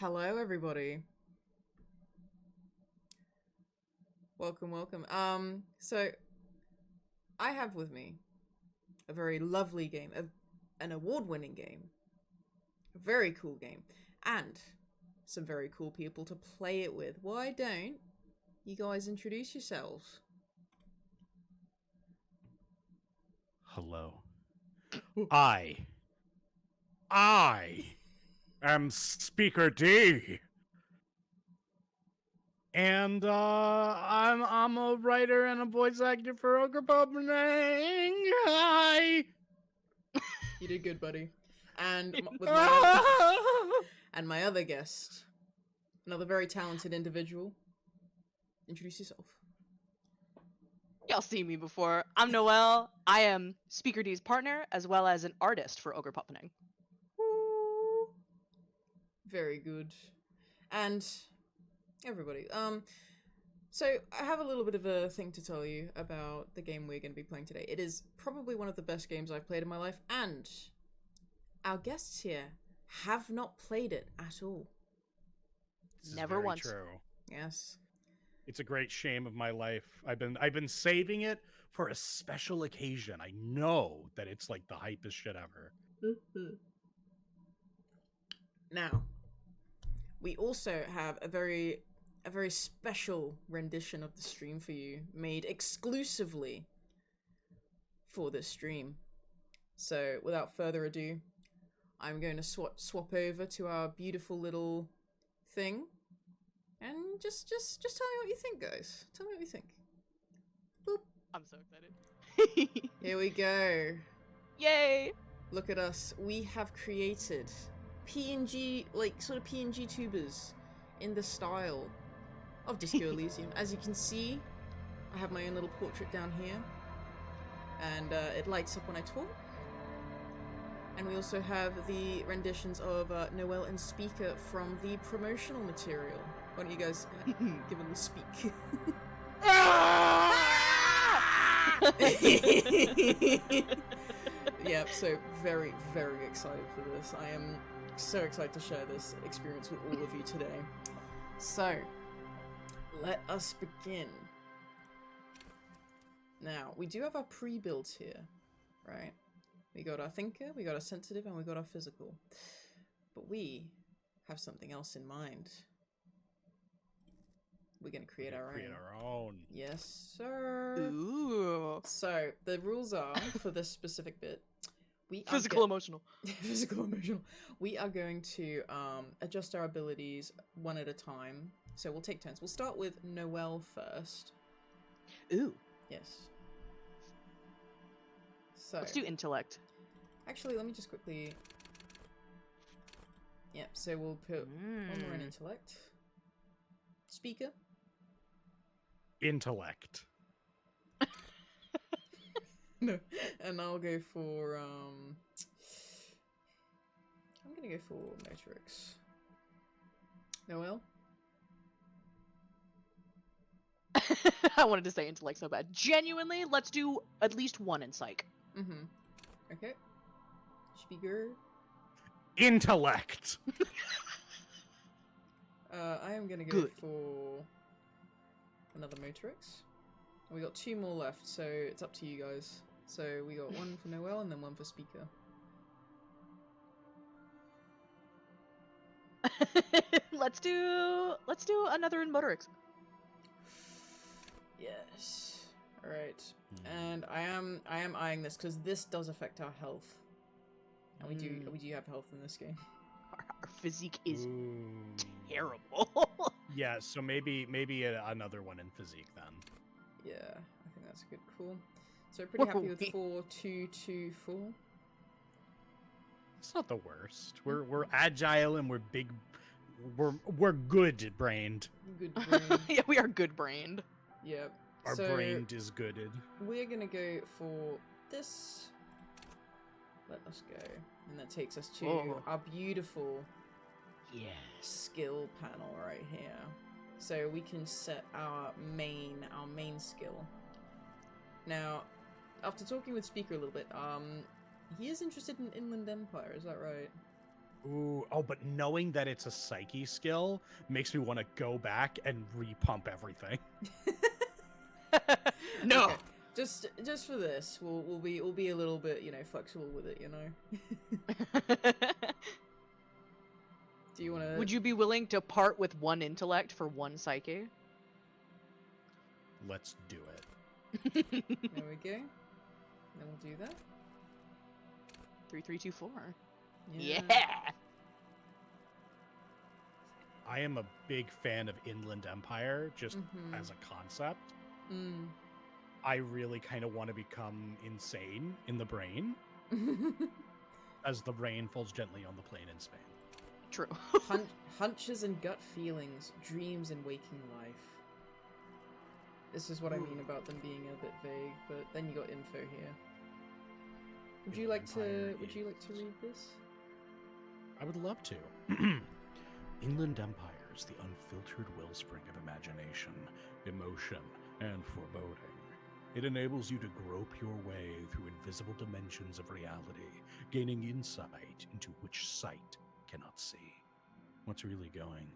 Hello, everybody. Welcome, welcome. So I have with me a very lovely game, an award-winning game, a very cool game, and some very cool people to play it with. Why don't you guys introduce yourselves? Hello. I am SpeakerD. And I'm a writer and a voice actor for Ogre Poppenang. Hi. You did good, buddy. And with my other guest, another very talented individual. Introduce yourself. Y'all seen me before. I'm Noelle. I am SpeakerD's partner as well as an artist for Ogre Poppenang. Very good. And everybody, so I have a little bit of a thing to tell you about the game we're going to be playing today. It is probably one of the best games I've played in my life, and our guests here have not played it at all. Never once. True. Yes. It's a great shame of my life. I've been saving it for a special occasion. I know that it's like the hypest shit ever. Now, we also have a very special rendition of the stream for you, made exclusively for this stream. So, without further ado, I'm going to swap over to our beautiful little thing, and just tell me what you think, guys. Tell me what you think. Boop. I'm so excited. Here we go. Yay! Look at us. We have created PNG, like sort of PNG tubers in the style of Disco Elysium. As you can see, I have my own little portrait down here, and it lights up when I talk. And we also have the renditions of Noelle and Speaker from the promotional material. Why don't you guys give them a speak? Yep, so very, very excited for this. I am so excited to share this experience with all of you today. So, let us begin. Now, we do have our pre-builds here, right? We got our thinker, we got our sensitive, and we got our physical. But we have something else in mind. We're going to create our own. Yes, sir. Ooh. So, the rules are, for this specific bit, Physical, emotional. Physical, emotional. We are going to adjust our abilities one at a time. So we'll take turns. We'll start with Noelle first. Ooh. Yes. So Let's do intellect. Actually, let me just quickly. Yep. So we'll put one more in intellect. Speaker. Intellect. No, and I'll go for I'm gonna go for motorics. Noelle? I wanted to say intellect so bad. Genuinely, let's do at least one in psych. Mm-hmm. Okay. Speaker. Intellect. I am gonna go for another motorics. We got two more left, so it's up to you guys. So we got one for Noelle and then one for Speaker. let's do another in motorics. Yes. All right. And I am eyeing this because this does affect our health, and we do have health in this game. Our physique is terrible. Yeah, so maybe another one in physique then. Yeah, I think that's a good call. So pretty happy with 4, 2, 2, 4. It's not the worst. We're agile and we're big. We're good brained. Good brain. Yeah, we are good brained. Yep. Our brain is gooded. We're gonna go for this. Let us go, and that takes us to our beautiful skill panel right here. So we can set our main skill. Now, after talking with Speaker a little bit, he is interested in Inland Empire, is that right? Ooh, oh, but knowing that it's a psyche skill makes me want to go back and repump everything. No. Okay. Just for this, we'll be a little bit, you know, flexible with it, you know. Do you want to? Would you be willing to part with one intellect for one psyche? Let's do it. There we go. Then we'll do that. 3324. Yeah. Yeah. I am a big fan of Inland Empire, just Mhm. as a concept. Mm. I really kind of want to become insane in the brain as the rain falls gently on the plain in Spain. True. Hunches and gut feelings, dreams and waking life. This is what I mean about them being a bit vague, but then you got info here. Would you like to read this? I would love to. Inland Empire is the unfiltered wellspring of imagination, emotion, and foreboding. It enables you to grope your way through invisible dimensions of reality, gaining insight into which sight cannot see. What's really going?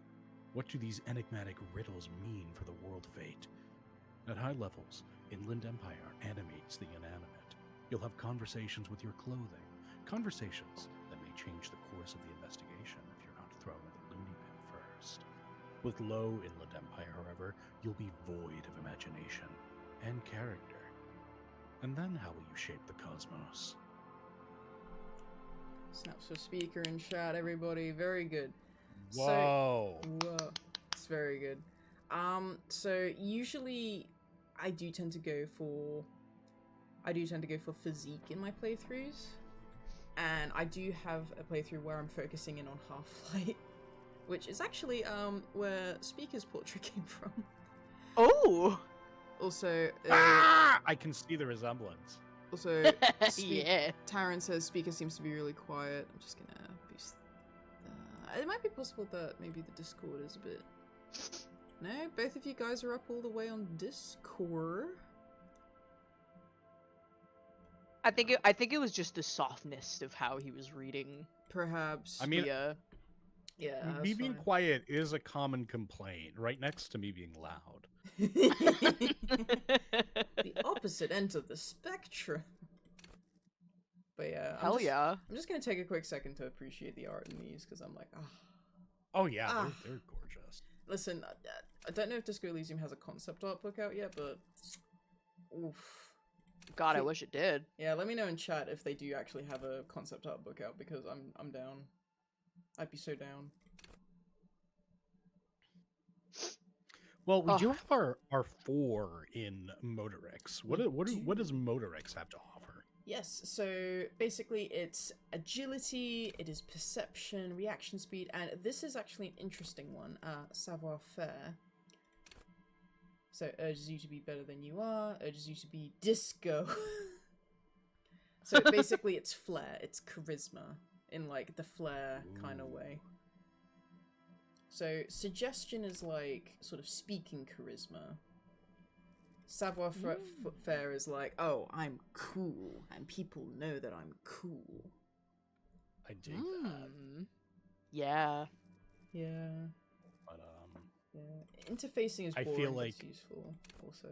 What do these enigmatic riddles mean for the world fate? At high levels, Inland Empire animates the inanimate. You'll have conversations with your clothing, conversations that may change the course of the investigation if you're not thrown in the loony bin first. With low Inland Empire, however, you'll be void of imagination and character. And then how will you shape the cosmos? Snaps for speaker and chat, everybody. Very good. Whoa. Whoa. It's very good. So usually I do tend to go for physique in my playthroughs. And I do have a playthrough where I'm focusing in on Half-Light, which is actually where Speaker's portrait came from. Oh. Also, I can see the resemblance. also, Yeah. Taran says Speaker seems to be really quiet. I'm just gonna boost. It might be possible that maybe the Discord is a bit. No, both of you guys are up all the way on Discord. I think it was just the softness of how he was reading. Perhaps. I mean, Yeah. Yeah. me that's being fine. quiet is a common complaint, right next to me being loud. The opposite end of the spectrum. But yeah. Hell yeah. I'm just gonna take a quick second to appreciate the art in these because I'm like, ah. Oh yeah, Ah. they're gorgeous. Listen, I don't know if Disco Elysium has a concept art book out yet, but oof. God, I wish it did. Yeah, let me know in chat if they do actually have a concept art book out because I'm down. I'd be so down. Well, we Oh. do have our 4 in Motorix. What does Motorix have to offer? Yes, so basically it's agility, it is perception, reaction speed, and this is actually an interesting one, savoir-faire. So urges you to be better than you are, urges you to be disco. So basically it's flair, it's charisma, in like the flair kind of way. So suggestion is like sort of speaking charisma. Savoir-faire is like, oh, I'm cool, and people know that I'm cool. I dig that. Yeah. Yeah. But Yeah. Interfacing is I boring, feel but like- it's useful also.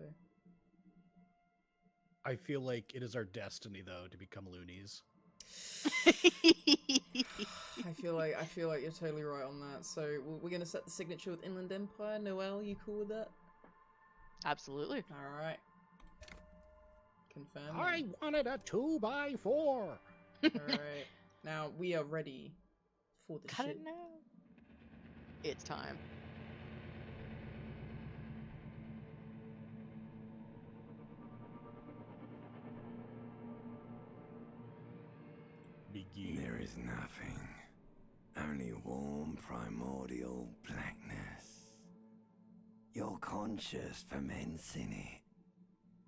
I feel like it is our destiny though to become loonies. I feel like you're totally right on that. So we're gonna set the signature with Inland Empire. Noelle, you cool with that? Absolutely. All right. Confirm. I wanted a 2x4. All right. Now we are ready for the Cut shit. it now. It's time. Begin. There is nothing, only warm primordial blackness. Your conscious ferments in it,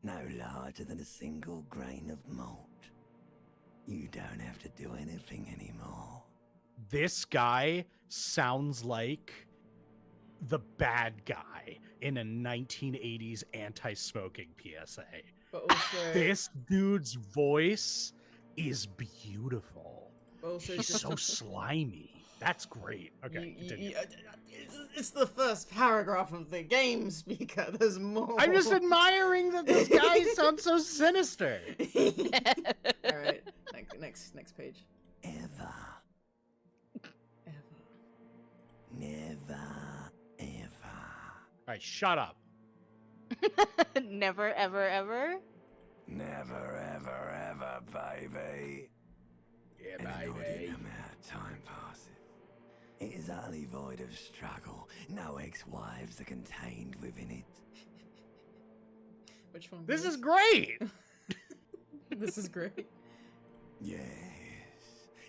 no larger than a single grain of malt. You don't have to do anything anymore. This guy sounds like the bad guy in a 1980s anti-smoking PSA. But also, This dude's voice is beautiful. but also He's just so slimy. That's great. Okay, continue. It's the first paragraph of the game, Speaker. There's more. I'm just admiring that this guy sounds so sinister. All right, next page. Ever, Ever. never, ever. All right, shut up. Never, ever, ever? Never, ever, ever, baby. Yeah, An inordinate amount of time passes. It is utterly void of struggle. No ex-wives are contained within it. Which one? This please? is great. This is great. Yes,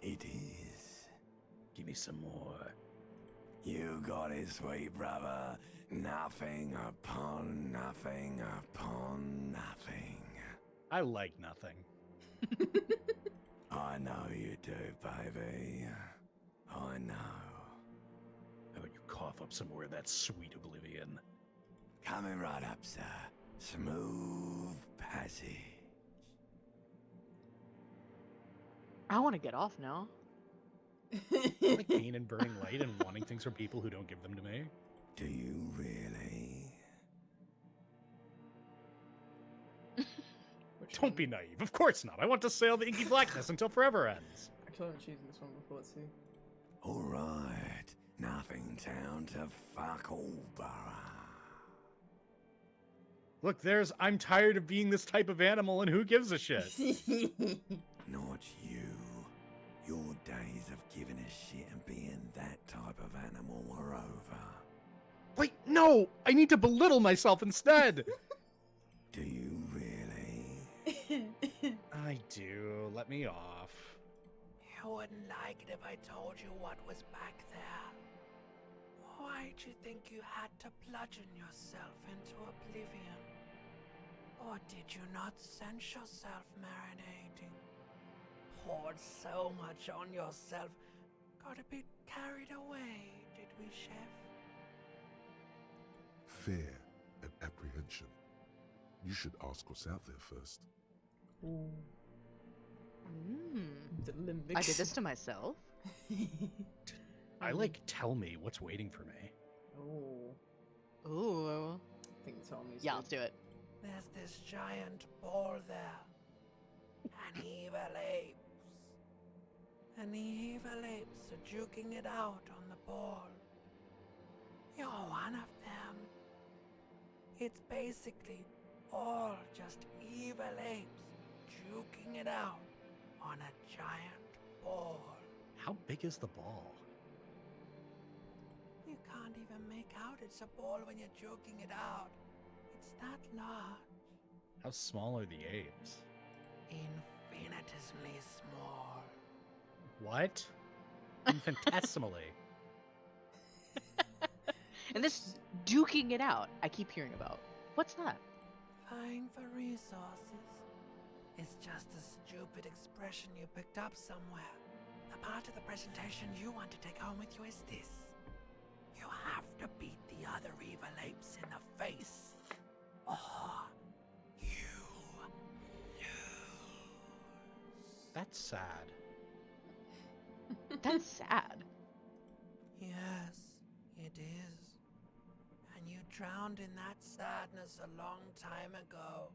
it is. Give me some more. You got it, sweet brother. Nothing upon nothing upon nothing. I like nothing. I know you do, baby. I know. How about you cough up some more of that sweet oblivion? Coming right up, sir. Smooth passage. I want to get off now. Like pain and burning light and wanting things from people who don't give them to me. Do you really? Which Don't one? be naive. Of course not. I want to sail the inky blackness until forever ends. Actually, I haven't chosen this one before. Let's see. Alright. Nothing town to fuck all borough. Look, there's I'm tired of being this type of animal and who gives a shit? Not you. Your days of giving a shit and being that type of animal are over. Wait, no! I need to belittle myself instead! Do you really? I do. Let me off. You wouldn't like it if I told you what was back there. Why'd you think you had to bludgeon yourself into oblivion? Or did you not sense yourself marinating? Poured so much on yourself, got a bit carried away, did we, Chef? Fear and apprehension. You should ask what's out there first. Ooh, the limbics. I did this to myself. I like tell me what's waiting for me. Oh, Ooh. I think Tommy's. Yeah, let's do it. There's this giant ball there. An evil apes. And the evil apes are juking it out on the ball. You're one of them. It's basically all just evil apes juking it out on a giant ball. How big is the ball? You can't even make out it's a ball when you're joking it out. It's that large. How small are the apes? Infinitesimally small. What? Infinitesimally. And this duking it out, I keep hearing about. What's that? Vying for resources. It's just a stupid expression you picked up somewhere. The part of the presentation you want to take home with you is this. You have to beat the other evil apes in the face. Or you lose. That's sad. That's sad. Yes, it is. And you drowned in that sadness a long time ago.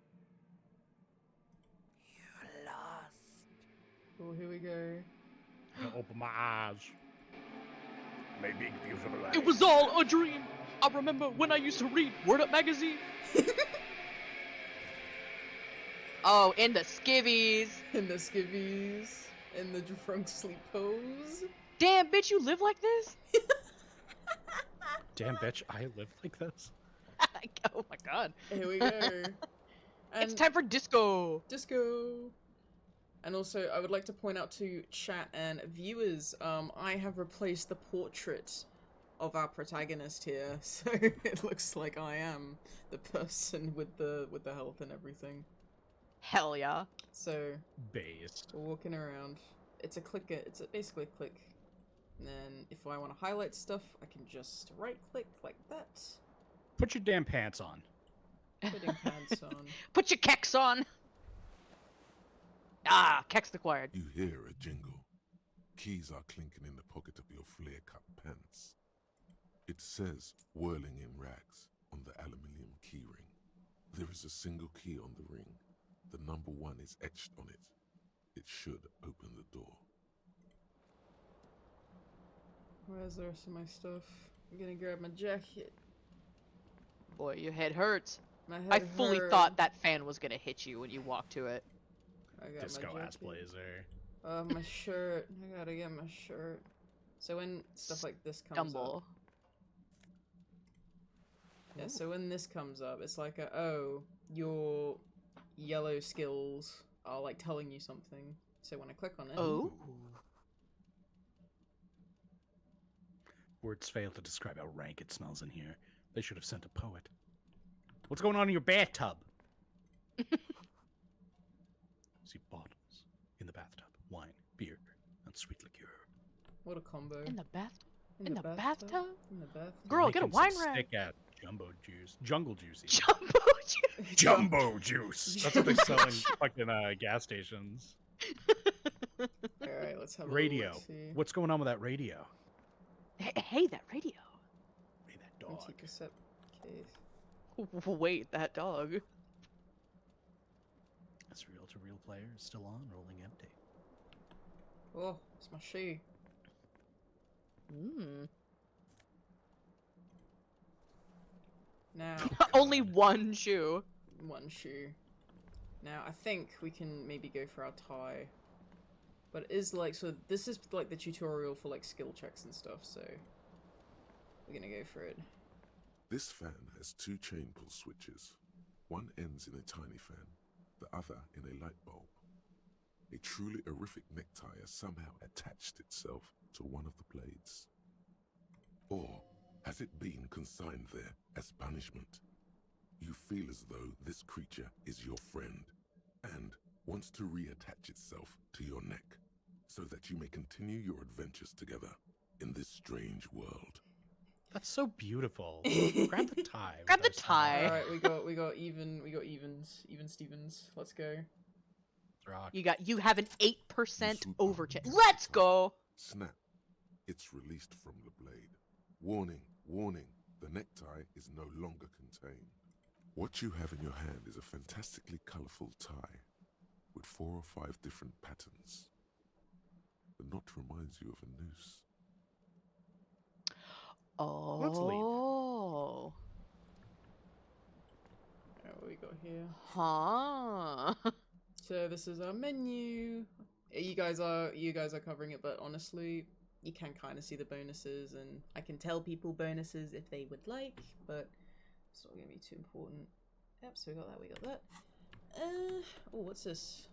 You lost. Oh, here we go. I'm gonna open my eyes. My big beautiful eyes. It was all a dream. I remember when I used to read Word Up magazine. Oh, in the skivvies. In the skivvies, in the drunk sleep pose. Damn, bitch, you live like this? Damn bitch, I live like this. Oh my god. Here we go. It's And time for disco. disco. And also, I would like to point out to chat and viewers, I have replaced the portrait of our protagonist here, so it looks like I am the person with the health and everything. Hell yeah. So Based. we're walking around. It's a clicker. It's basically a click. And then if I want to highlight stuff, I can just right click like that. Put your damn pants on. Putting pants on. Put your keks on. Ah, keks acquired. You hear a jingle. Keys are clinking in the pocket of your flare-cut pants. It says whirling in rags on the aluminium keyring. There is a single key on the ring. The number 1 is etched on it. It should open the door. Where's the rest of my stuff? I'm gonna grab my jacket. Boy, your head hurts. My head I fully hurt. thought that fan was gonna hit you when you walked to it. I got Disco my ass jacket. blazer. My shirt. I gotta get my shirt. So when stuff like this comes Stumble. up. Yeah, so when this comes up, it's like oh, your yellow skills are like telling you something. So when I click on it, Oh. Words fail to describe how rank it smells in here. They should have sent a poet. What's going on in your bathtub? See bottles in the bathtub. Wine, beer, and sweet liqueur. what a combo. In the bath. In in the bathtub? In the bathtub. Girl, get a Making some wine rack. Stick at jumbo juice. Jungle juicy. Jumbo juice. Jumbo juice. That's what they sell in fucking gas stations. Alright, let's have a Radio. look-see. What's going on with that radio? Hey, that radio. Hey, that dog. Anti-cassette case. Wait, that dog. That's reel-to-reel player is still on, rolling empty. Oh, it's my shoe. Mm. Now, Only one shoe. one shoe. Now, I think we can maybe go for our tie. But it is like, so this is like the tutorial for like skill checks and stuff, so we're gonna go for it. This fan has 2 chain pull switches. One ends in a tiny fan, the other in a light bulb. A truly horrific necktie has somehow attached itself to one of the blades. Or has it been consigned there as punishment? You feel as though this creature is your friend and wants to reattach itself to your neck so that you may continue your adventures together in this strange world. That's so beautiful. Grab the tie. Grab with the our tie. side. Alright, we got even Stevens. Let's go. Rock. You have an 8% You swoop over up chance. to the Let's tie. go. Snap. It's released from the blade. Warning, warning, the necktie is no longer contained. What you have in your hand is a fantastically colorful tie with 4 or 5 different patterns. The knot reminds you of a noose. Let's leave. Oh. Alright, what we got here? Huh. So this is our menu. You guys are covering it, but honestly, you can kind of see the bonuses, and I can tell people bonuses if they would like, but it's not gonna be too important. Yep, so we got that. Oh, what's this?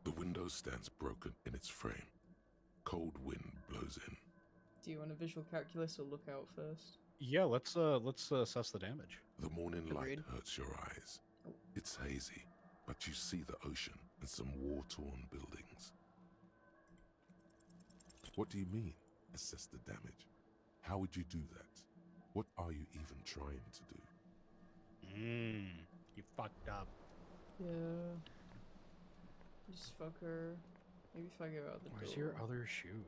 The window stands broken in its frame. Cold wind blows in. Do you want a visual calculus or look out first? Yeah, let's assess the damage. The morning light Agreed. hurts your eyes. Oh. It's hazy, but you see the ocean and some war-torn buildings. What do you mean, assess the damage? How would you do that? What are you even trying to do? You fucked up. Yeah. Just fuck her. Maybe if I go out the Where's door. your other shoe?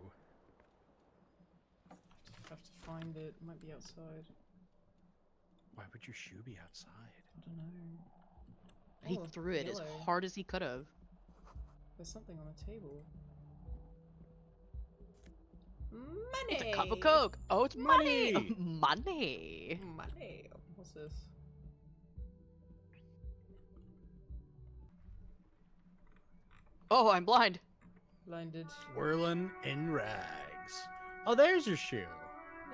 I have to find it. It might be outside. Why would your shoe be outside? I don't know. He Oh, threw it as yellow. hard as he could have. There's something on the table. It's Money! a cup of Coke. Oh, it's money. Money! Money. Money! What's this? Oh, I'm blind. Blinded. Whirling in rags. Oh, there's your shoe.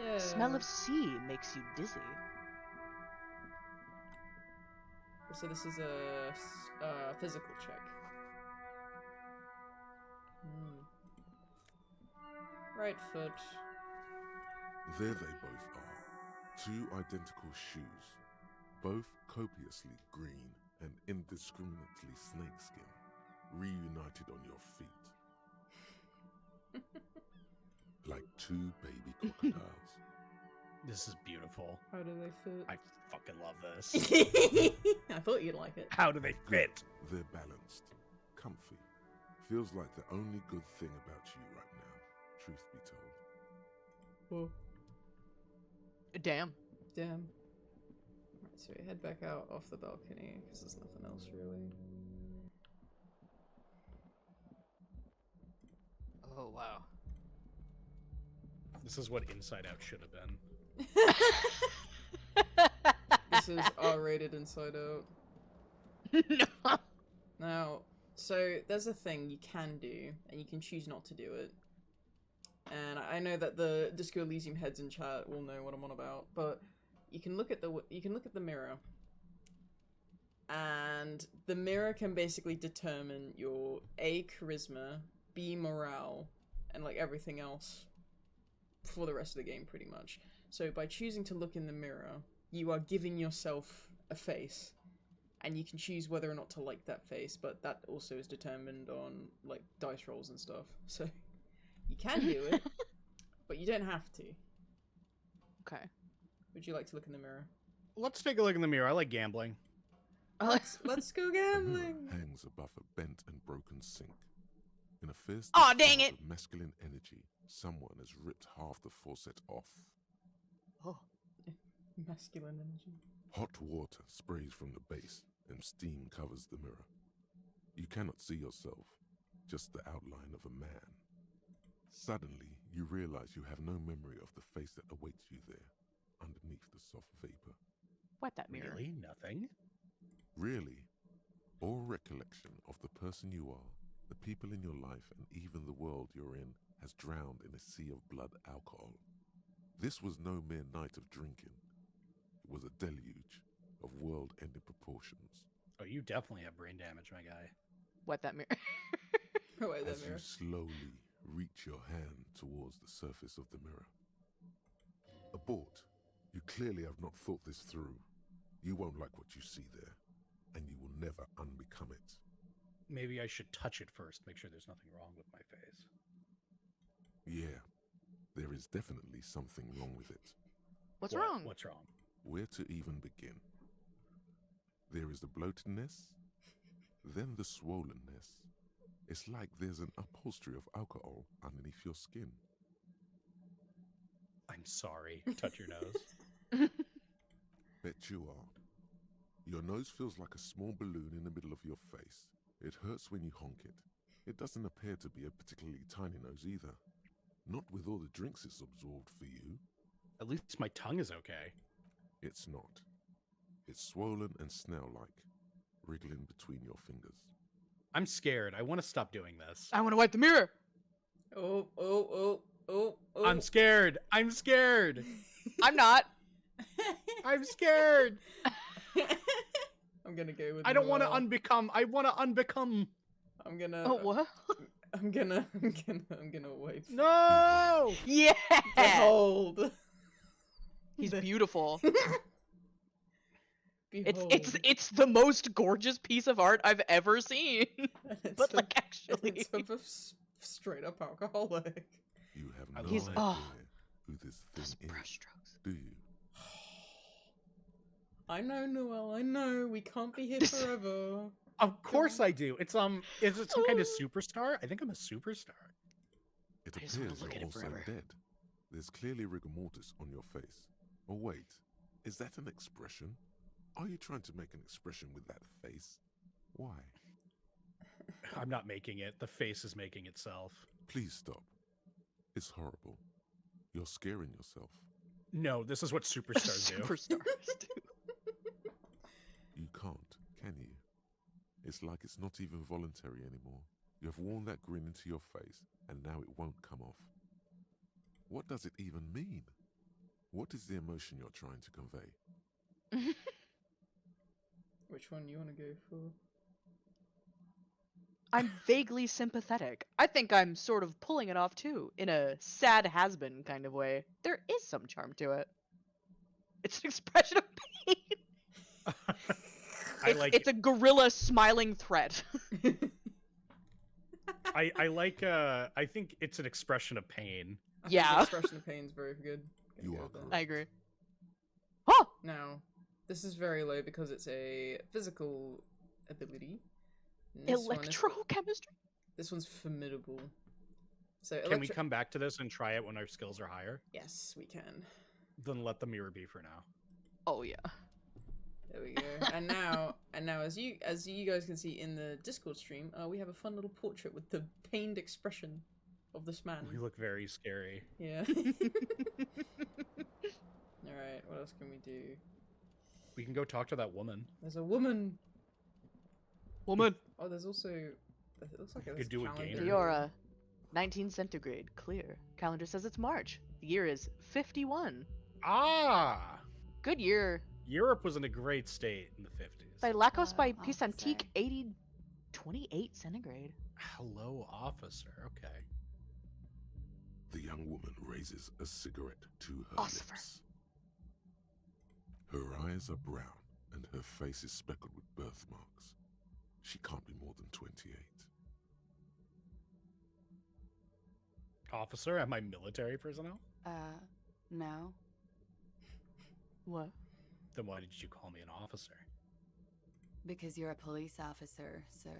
Yeah. Smell of sea makes you dizzy. So this is a physical check. Right foot. There they both are. 2 identical shoes, both copiously green and indiscriminately snakeskin, reunited on your feet. Like 2 baby crocodiles. This is beautiful. How do they fit? I fucking love this. I thought you'd like it. How do they fit? They're balanced, comfy, Feels like the only good thing about you right now, truth be told. Oh, Damn. damn. Alright, so we head back out off the balcony, because there's nothing else really. Oh, wow. This is what Inside Out should have been. This is R-rated Inside Out. No. Now, so there's a thing you can do, and you can choose not to do it. And I know that the Disco Elysium heads in chat will know what I'm on about, but you can look at the mirror, and the mirror can basically determine your A, charisma, B, morale, and like everything else for the rest of the game, pretty much. So by choosing to look in the mirror, you are giving yourself a face. And you can choose whether or not to like that face, but that also is determined on, like, dice rolls and stuff. So, you can do it, but you don't have to. Okay. Would you like to look in the mirror? Let's take a look in the mirror. I like gambling. Let's go The mirror gambling! hangs above a bent and broken sink. In a fierce Aw, dang display it! of masculine energy, someone has ripped half the faucet off. Oh. Masculine energy. Hot water sprays from the base, and steam covers the mirror. You cannot see yourself, just the outline of a man. Suddenly, you realize you have no memory of the face that awaits you there, underneath the soft vapor. What, that mirror? Really? Nothing? Really, all recollection of the person you are, the people in your life, and even the world you're in has drowned in a sea of blood alcohol. This was no mere night of drinking. It was a deluge of world-ending proportions. Oh, you definitely have brain damage, my guy. What, that mirror? Oh, wait, that As you mirror. slowly reach your hand towards the surface of the mirror. Abort. You clearly have not thought this through. You won't like what you see there, and you will never unbecome it. Maybe I should touch it first, make sure there's nothing wrong with my face. Yeah, there is definitely something wrong with it. What's What? wrong? What's wrong? Where to even begin? There is the bloatedness, then the swollenness. It's like there's an upholstery of alcohol underneath your skin. I'm sorry. Touch your nose. Bet you are. Your nose feels like a small balloon in the middle of your face. It hurts when you honk it. It doesn't appear to be a particularly tiny nose either. Not with all the drinks it's absorbed for you. At least my tongue is okay. It's not. It's swollen and snail-like, wriggling between your fingers. I'm scared. I want to stop doing this. I want to wipe the mirror. Oh, oh, oh, oh, oh. I'm scared. I'm scared. I'm not. I'm scared. I'm gonna go with I don't want to Noelle. unbecome. I want to unbecome. I'm gonna... Oh, what? I'm gonna wait. No! Yeah. Behold. He's beautiful. Behold. It's the most gorgeous piece of art I've ever seen. It's But a- like actually, It's of a straight up alcoholic. You have I no love idea it. who this those thing is, brushstrokes. do you? I know, Noelle, I know. We can't be here This- forever. Of course I do. It's is it some kind of superstar? I think I'm a superstar. It I just wanna appears look you're at it also forever. dead. There's clearly rigor mortis on your face. Oh wait, is that an expression? Are you trying to make an expression with that face? Why? I'm not making it. The face is making itself. Please stop. It's horrible. You're scaring yourself. No, this is what superstars do. Superstars. You can't, can you? It's like it's not even voluntary anymore. You have worn that grin into your face, and now it won't come off. What does it even mean? What is the emotion you're trying to convey? Which one you want to go for? I'm vaguely sympathetic. I think I'm sort of pulling it off too, in a sad has-been kind of way. There is some charm to it. It's an expression of pain. It's a gorilla smiling threat. I like I think it's an expression of pain. I think Yeah. the expression of pain is very good. Gonna You go are with that. correct. I agree. Huh! Now, this is very low because it's a physical ability. And this one is- Electrochemistry? This one's formidable. So Can we come back to this and try it when our skills are higher? Yes, we can. Then let the mirror be for now. Oh yeah. There we go. and now, as you guys can see in the Discord stream, we have a fun little portrait with the pained expression of this man. We look very scary. Yeah. All right. What else can we do? We can go talk to that woman. There's a woman. Woman. Oh, there's also. It looks like We there's could do a calendar. gainer. Diora, 19 centigrade, clear. Calendar says it's March. The year is 51. Ah! Good year. Europe was in a great state in the 50s. By Lacos by Hello, Peace officer. Antique, 28 centigrade. Hello, officer. Okay. The young woman raises a cigarette to her Oscar. lips. Her eyes are brown and her face is speckled with birthmarks. She can't be more than 28. Officer, am I military personnel? No. What? Then why did you call me an officer? Because you're a police officer, sir.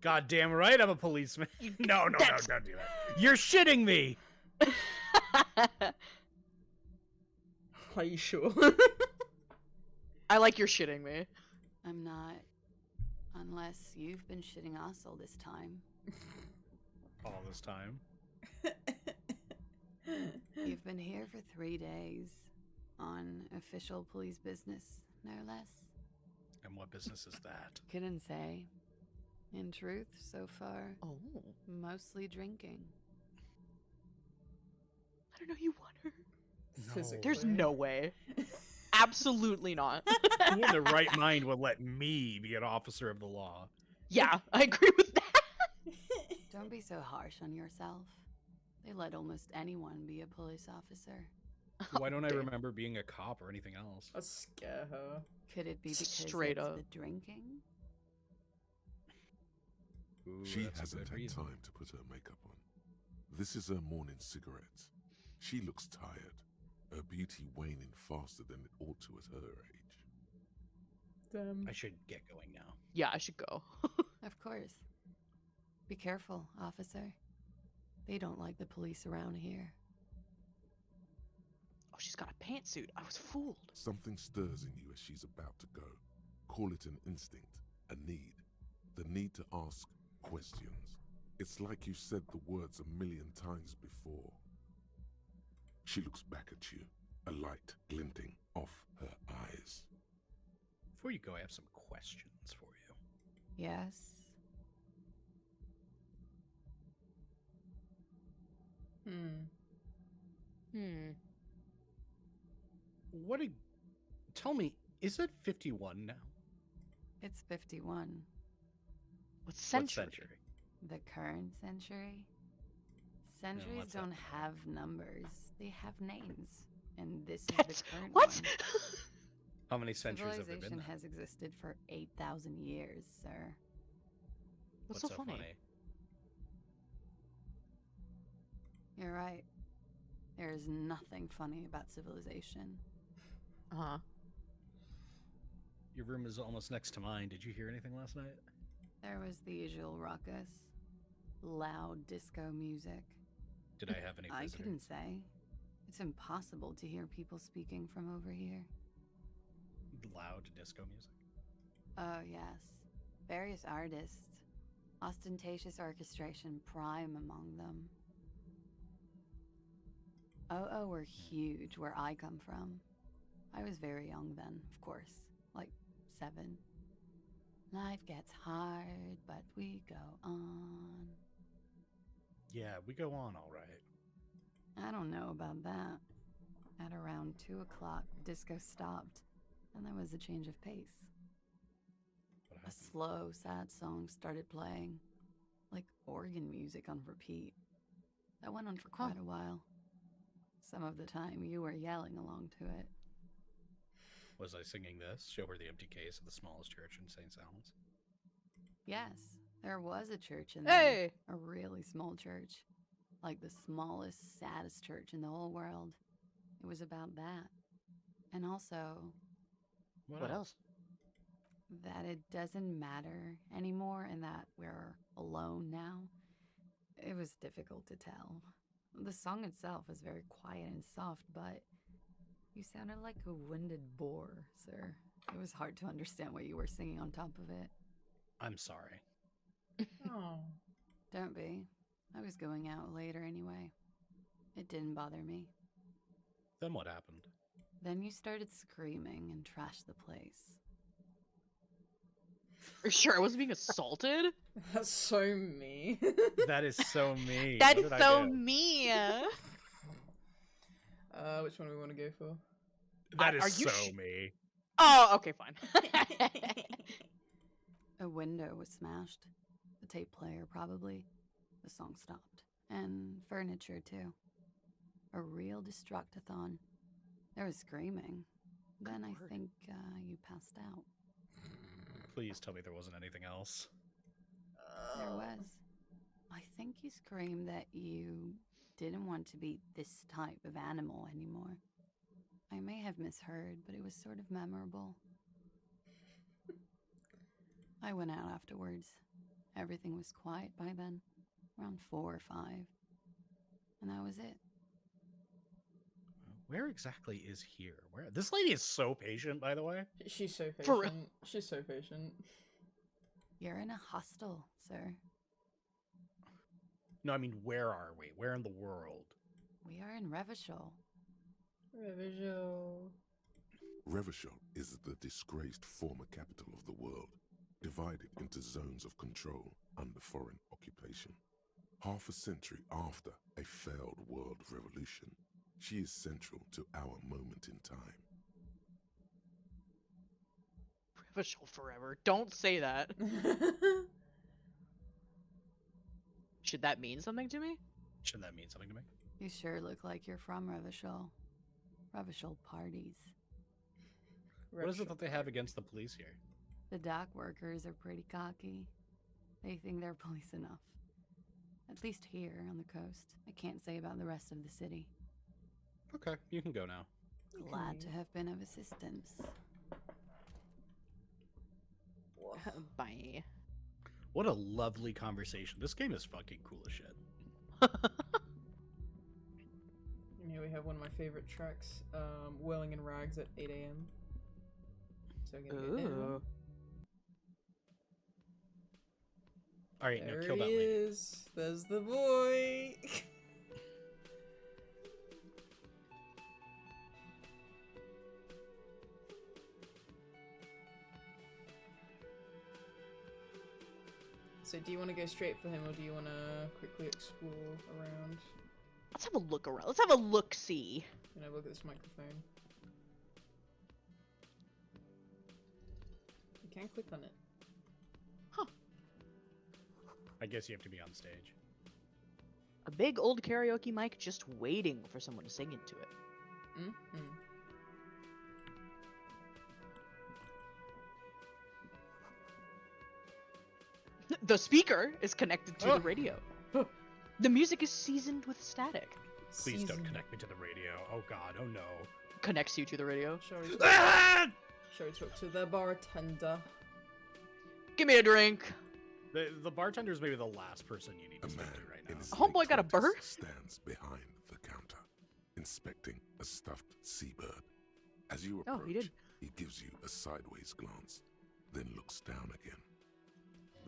God damn right I'm a policeman. No, That's- don't do that. You're shitting me! Are you sure? I like you're shitting me. I'm not. Unless you've been shitting us all this time. All this time. You've been here for 3 days. On official police business, no less. And what business is that? Couldn't say. In truth, so far, Oh. mostly drinking. I don't know you want her. Physically. There's no way. Absolutely not. Who in their right mind would let me be an officer of the law? Yeah, I agree with that. Don't be so harsh on yourself. They let almost anyone be a police officer. Why don't I Damn. remember being a cop or anything else? I'll scare her. Could it be because Straight it's up. the drinking? Ooh, She that's a hasn't good had reason. time to put her makeup on. This is her morning cigarette. She looks tired, her beauty waning faster than it ought to at her age. Damn. I should get going now. Yeah, I should go. Of course. Be careful, officer. They don't like the police around here. Oh, she's got a pantsuit. I was fooled. Something stirs in you as she's about to go. Call it an instinct, a need. The need to ask questions. It's like you said the words 1,000,000 times before. She looks back at you, a light glinting off her eyes. Before you go, I have some questions for you. Yes? What did... Tell me, is it 51 now? It's 51. What century? What century? The current century? Centuries what's that? don't have numbers. They have names. And this is That's- the current what? one. How many centuries have there been? Civilization now? has existed for 8,000 years, sir. What's so funny? You're right. There is nothing funny about civilization. Uh-huh. Your room is almost next to mine. Did you hear anything last night? There was the usual ruckus. Loud disco music. Did I have any I visitors? couldn't say. It's impossible to hear people speaking from over here. Loud disco music? Oh, yes. Various artists. Ostentatious orchestration prime among them. Oh, were huge where I come from. I was very young then, of course. Like 7. Life gets hard, but we go on. Yeah, we go on all right. I don't know about that. At around 2 o'clock, disco stopped, and there was a change of pace. What A happened? slow, sad song started playing, like organ music on repeat. That went on for quite a while. Some of the time, you were yelling along to it. Was I singing this? Show her the empty case of the smallest church in St. Sal's. Yes, there was a church in there. Hey! A really small church. Like the smallest, saddest church in the whole world. It was about that. And also, What else? that it doesn't matter anymore and that we're alone now. It was difficult to tell. The song itself is very quiet and soft, but you sounded like a winded boar, sir. It was hard to understand what you were singing on top of it. I'm sorry. Oh. Don't be. I was going out later anyway. It didn't bother me. Then what happened? Then you started screaming and trashed the place. Are you sure I wasn't being assaulted? That's so me. That is so mean. That What is did I so do? me. Which one do we want to go for? That Are is you so me. Oh, okay, fine. A window was smashed. The tape player, probably. The song stopped. And furniture, too. A real destructathon. There was screaming. Then I think you passed out. Please tell me there wasn't anything else. There was. I think you screamed that you didn't want to be this type of animal anymore. I may have misheard, but it was sort of memorable. I went out afterwards. Everything was quiet by then, around 4 or 5. And that was it. Where exactly is here? Where? This lady is so patient, by the way. She's so For real. patient. She's so patient. You're in a hostel, sir. No, I mean, where are we? Where in the world? We are in Revachol. Revisual. Revachol is the disgraced former capital of the world, divided into zones of control under foreign occupation. Half a century after a failed world revolution, she is central to our moment in time. Revachol forever. Don't say that. Should that mean something to me? Should that mean something to me? You sure look like you're from Revachol. Revachol parties. What is it that they have against the police here? The dock workers are pretty cocky. They think they're police enough. At least here on the coast. I can't say about the rest of the city. Okay, you can go now. Glad to have been of assistance. Bye. What a lovely conversation. This game is fucking cool as shit. And here we have one of my favorite tracks, Whirling in Rags at 8 a.m. So we're gonna go down. Ooh. Alright, now There kill he that lady. is. There's the boy. So do you want to go straight for him, or do you want to quickly explore around? Let's have a look around. Let's have a look-see. You know, look at this microphone. You can click on it. I guess you have to be on stage. A big old karaoke mic just waiting for someone to sing into it. Mm-hmm. The speaker is connected to Oh. the radio. The music is seasoned with static. Please don't connect me to the radio. Oh god, oh no. Connects you to the radio. Shall we Ah! talk to the bartender? Give me a drink. The bartender is maybe the last person you need A to speak man to right in now. his Homeboy late got a 20s bird? stands behind the counter, inspecting a stuffed seabird. As you Oh, approach, he did. he gives you a sideways glance, then looks down again.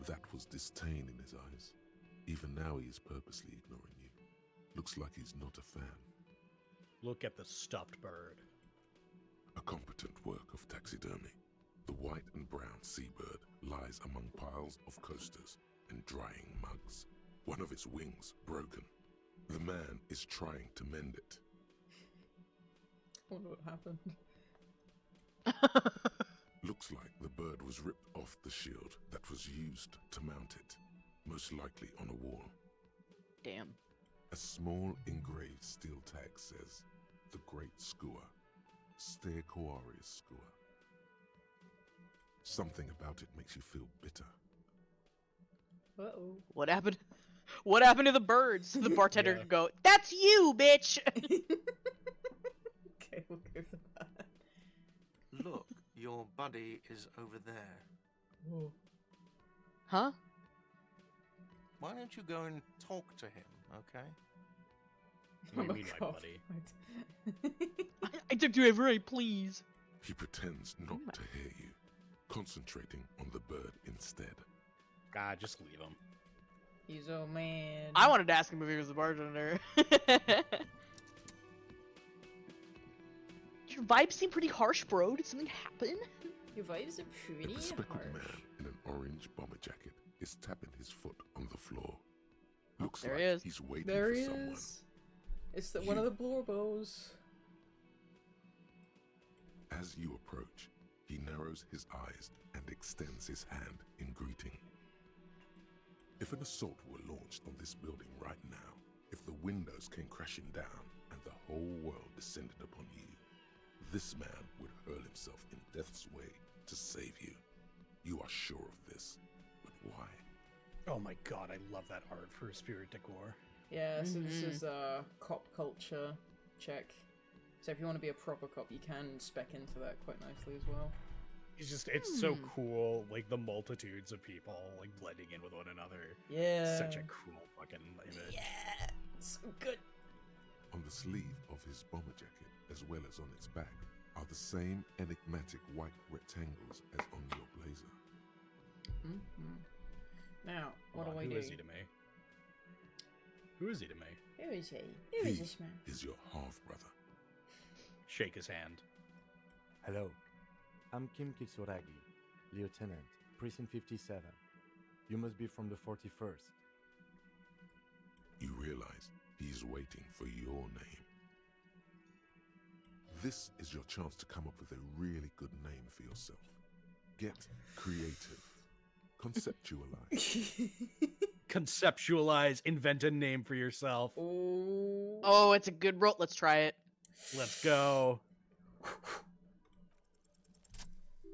That was disdain in his eyes. Even now he is purposely ignoring you. Looks like he's not a fan. Look at the stuffed bird. A competent work of taxidermy. The white and brown seabird lies among piles of coasters and drying mugs. One of its wings broken. The man is trying to mend it. I wonder what happened. Looks like the bird was ripped off the shield that was used to mount it, most likely on a wall. Damn. A small engraved steel tag says, "The Great Skua, Ste Koari's Skua." Something about it makes you feel bitter. Uh-oh. What happened? What happened to the birds? The bartender Yeah. could go, "That's you, bitch!" Okay, we'll go for that. Look, your buddy is over there. Oh. Huh? Why don't you go and talk to him, okay? What do I'm you a mean, my cop. buddy? I took to it right, please. He pretends not my- to hear you, concentrating on the bird instead. God, just leave him. He's old man. I wanted to ask him if he was the bartender. Your vibes seem pretty harsh, bro. Did something happen? Your vibes are A pretty bespectacled harsh. man in an orange bomber jacket is tapping his foot on the floor. Oh, Looks there like he is. he's waiting There for he someone. is. It's one of the Borbos. As you approach, he narrows his eyes and extends his hand in greeting. If an assault were launched on this building right now, if the windows came crashing down and the whole world descended upon you, this man would hurl himself in death's way to save you. You are sure of this, but why? Oh my god, I love that art for Spirit Decor. Yeah, so this is a cop culture check. So if you want to be a proper cop, you can spec into that quite nicely as well. It's so cool, like the multitudes of people like blending in with one another. Yeah. Such a cool fucking image. Yeah. So good. On the sleeve of his bomber jacket, as well as on its back, are the same enigmatic white rectangles as on your blazer. Now, what do I Who do? is he to me? Who is he to me? Who is he? Who is He this man? is your half-brother. Shake his hand. Hello, I'm Kim Kitsuragi, Lieutenant, Precinct 57. You must be from the 41st. You realize he's waiting for your name. This is your chance to come up with a really good name for yourself. Get creative. Conceptualize. Conceptualize, invent a name for yourself. Oh. Oh, it's a good roll. Let's try it. Let's go.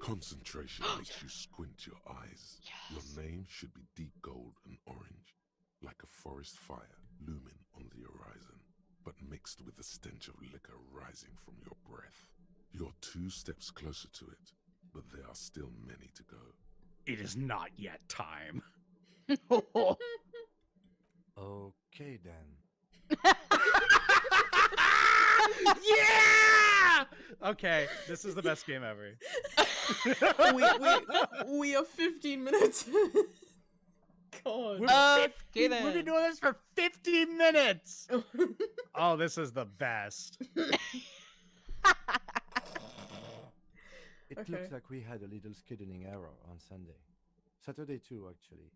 Concentration makes you squint your eyes. Your name should be deep gold and orange, like a forest fire looming on the horizon, but mixed with the stench of liquor rising from your breath. You're 2 steps closer to it, but there are still many to go. It is not yet time. Okay then. Yeah! Okay, this is the best game ever. we are 15 minutes. God. Okay then. We've been doing this for 15 minutes. Oh, this is the best. It Okay. looks like we had a little scheduling error on Sunday. Saturday too, actually.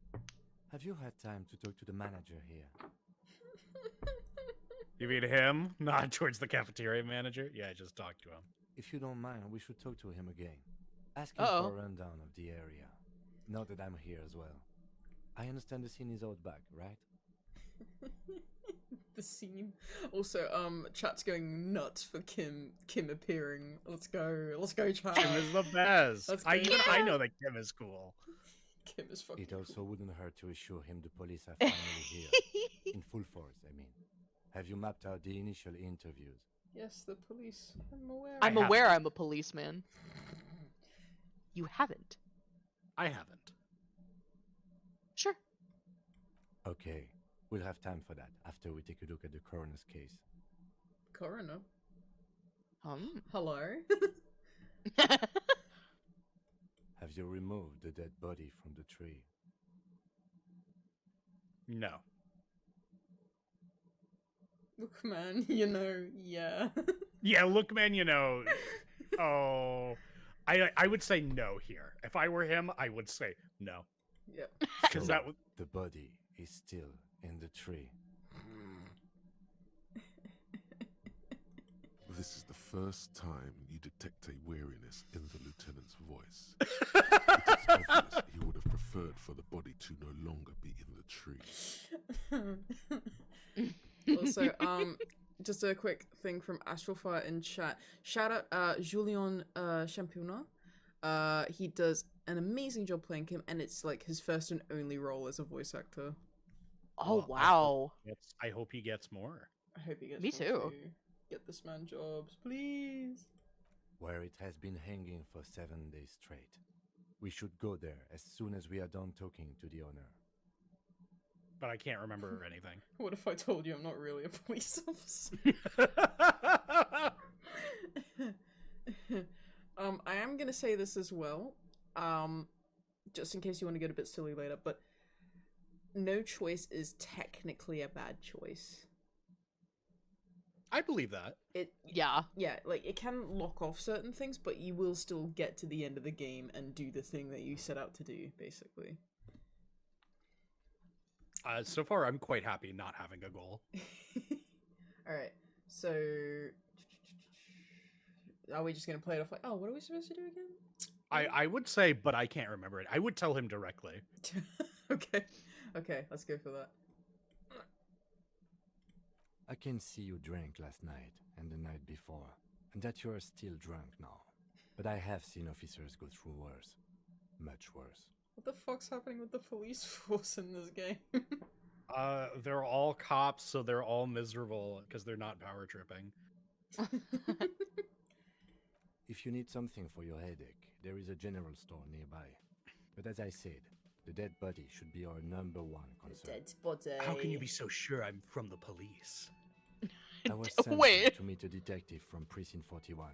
Have you had time to talk to the manager here? You mean him? Not towards the cafeteria manager? Yeah, I just talked to him. If you don't mind, we should talk to him again. Ask him Uh-oh. for a rundown of the area. Now that I'm here as well. I understand the scene is out back, right? The scene. Also, chat's going nuts for Kim appearing. Let's go, chat. Kim is the best. Let's I go. I know that Kim is cool. Kim is fucking It also cool. wouldn't hurt to assure him the police are finally here. In full force, I mean. Have you mapped out the initial interviews? Yes, the police. I'm aware. I'm I aware haven't. I'm a policeman. You haven't. I haven't. Sure. Okay, we'll have time for that after we take a look at the coroner's case. Coroner. Um. Hello. Have you removed the dead body from the tree? No. Look, man. You know, yeah. Yeah, look, man, you know. Oh. I would say no here. If I were him, I would say no. Yep. Because So that would. the body is still in the tree. This is the first time you detect a weariness in the lieutenant's voice. It is obvious he would have preferred for the body to no longer be in the tree. Also, just a quick thing from Astralfire in chat. Shout out Julian Championat. He does an amazing job playing Kim, and it's like his first and only role as a voice actor. Oh Well, wow. I hope he gets more. I hope he gets Me more too. Get this man jobs, please. Where it has been hanging for 7 days straight. We should go there as soon as we are done talking to the owner. but I can't remember anything. What if I told you I'm not really a police officer? I am gonna say this as well, just in case you want to get a bit silly later, but no choice is technically a bad choice. I believe that. Yeah. Yeah, like, it can lock off certain things, but you will still get to the end of the game and do the thing that you set out to do, basically. So far, I'm quite happy not having a goal. Alright, so... Are we just gonna play it off like, oh, what are we supposed to do again? I would say, but I can't remember it. I would tell him directly. Okay. Okay, let's go for that. I can see you drank last night and the night before, and that you are still drunk now. But I have seen officers go through worse. Much worse. What the fuck's happening with the police force in this game? They're all cops, so they're all miserable because they're not power tripping. If you need something for your headache, there is a general store nearby. But as I said, the dead body should be our number one concern. Dead body. How can you be so sure I'm from the police? I was sent Wait. to meet a detective from Precinct 41.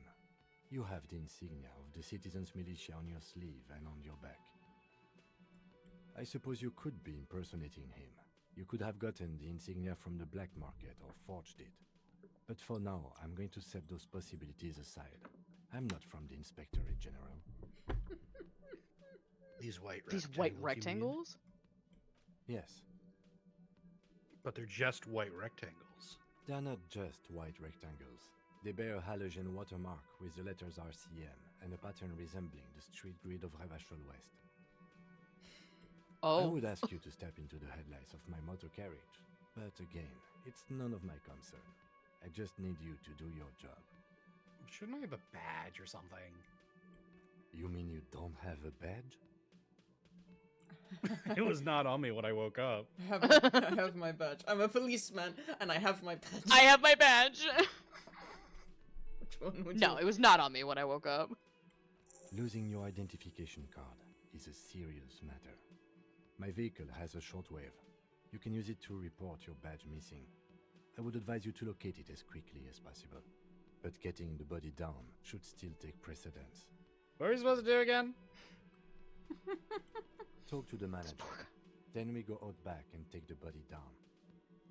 You have the insignia of the Citizens Militia on your sleeve and on your back. I suppose you could be impersonating him. You could have gotten the insignia from the black market or forged it. But for now, I'm going to set those possibilities aside. I'm not from the Inspectorate General. These white rectangles? Yes, But they're just white rectangles. they are not just white rectangles. They bear a halogen watermark with the letters RCM and a pattern resembling the street grid of Revachol West. I Oh. would ask you to step into the headlights of my motor carriage, but again, it's none of my concern. I just need you to do your job. Shouldn't I have a badge or something? You mean you don't have a badge? It was not on me when I woke up. I have my badge. I'm a policeman, and I have my badge. I have my badge. Which one would you... No, it was not on me when I woke up. Losing your identification card is a serious matter. My vehicle has a shortwave. You can use it to report your badge missing. I would advise you to locate it as quickly as possible. But getting the body down should still take precedence. What are we supposed to do again? Talk to the manager. Then we go out back and take the body down.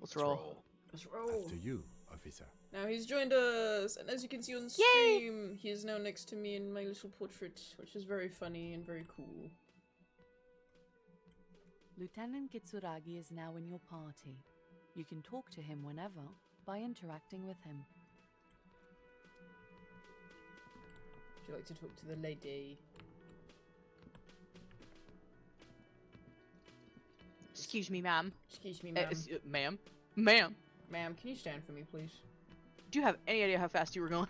Let's roll. Let's roll. After you, officer. Now he's joined us, and as you can see on stream, he is now next to me in my little portrait, which is very funny and very cool. Lieutenant Kitsuragi is now in your party. You can talk to him whenever by interacting with him. Would you like to talk to the lady? Excuse me, ma'am. Excuse me, ma'am. Ma'am? Ma'am, Ma'am, can you stand for me, please? do you have any idea how fast you were going?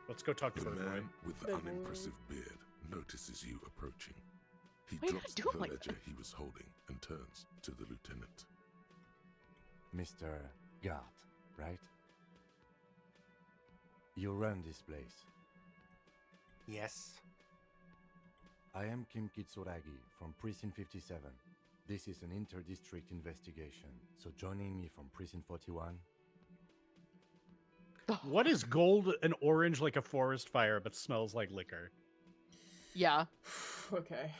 Let's go talk to The Birdboy. man with the Birdboy. unimpressive beard notices you approaching. He Why you drops gotta the do it like ledger he was holding and turns to the lieutenant. Mr. Gart, right? You run this place. Yes. I am Kim Kitsuragi from Precinct 57. This is an inter-district investigation, so joining me from Precinct 41... What is gold and orange like a forest fire but smells like liquor? Yeah. Okay.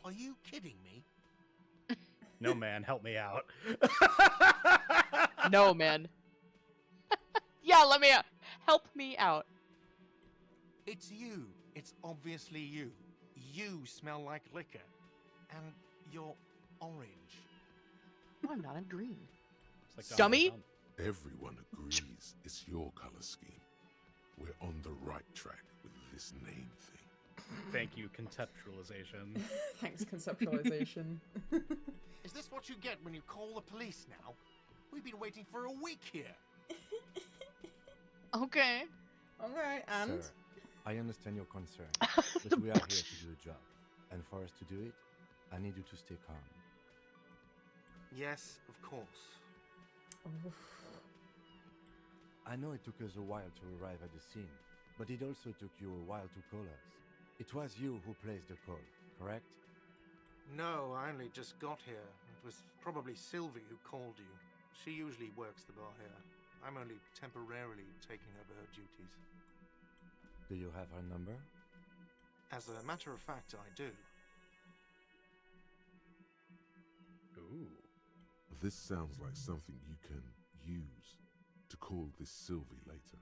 Are you kidding me? No, man, help me out. No, man. Yeah, let me out. Help me out. It's you. It's obviously you. You smell like liquor. And you're orange. No, I'm not. I'm green. It's like Dummy? Donald Trump. Everyone agrees it's your color scheme. We're on the right track with this name thing. Thank you, conceptualization. Thanks, conceptualization. Is this what you get when you call the police now? We've been waiting for a week here. Okay. Alright, and? Sir, I understand your concern, but we are here to do a job. And for us to do it, I need you to stay calm. Yes, of course. I know it took us a while to arrive at the scene, but it also took you a while to call us. It was you who placed the call, correct? No, I only just got here. It was probably Sylvie who called you. She usually works the bar here. I'm only temporarily taking over her duties. Do you have her number? As a matter of fact, I do. Ooh. This sounds like something you can use to call this Sylvie later.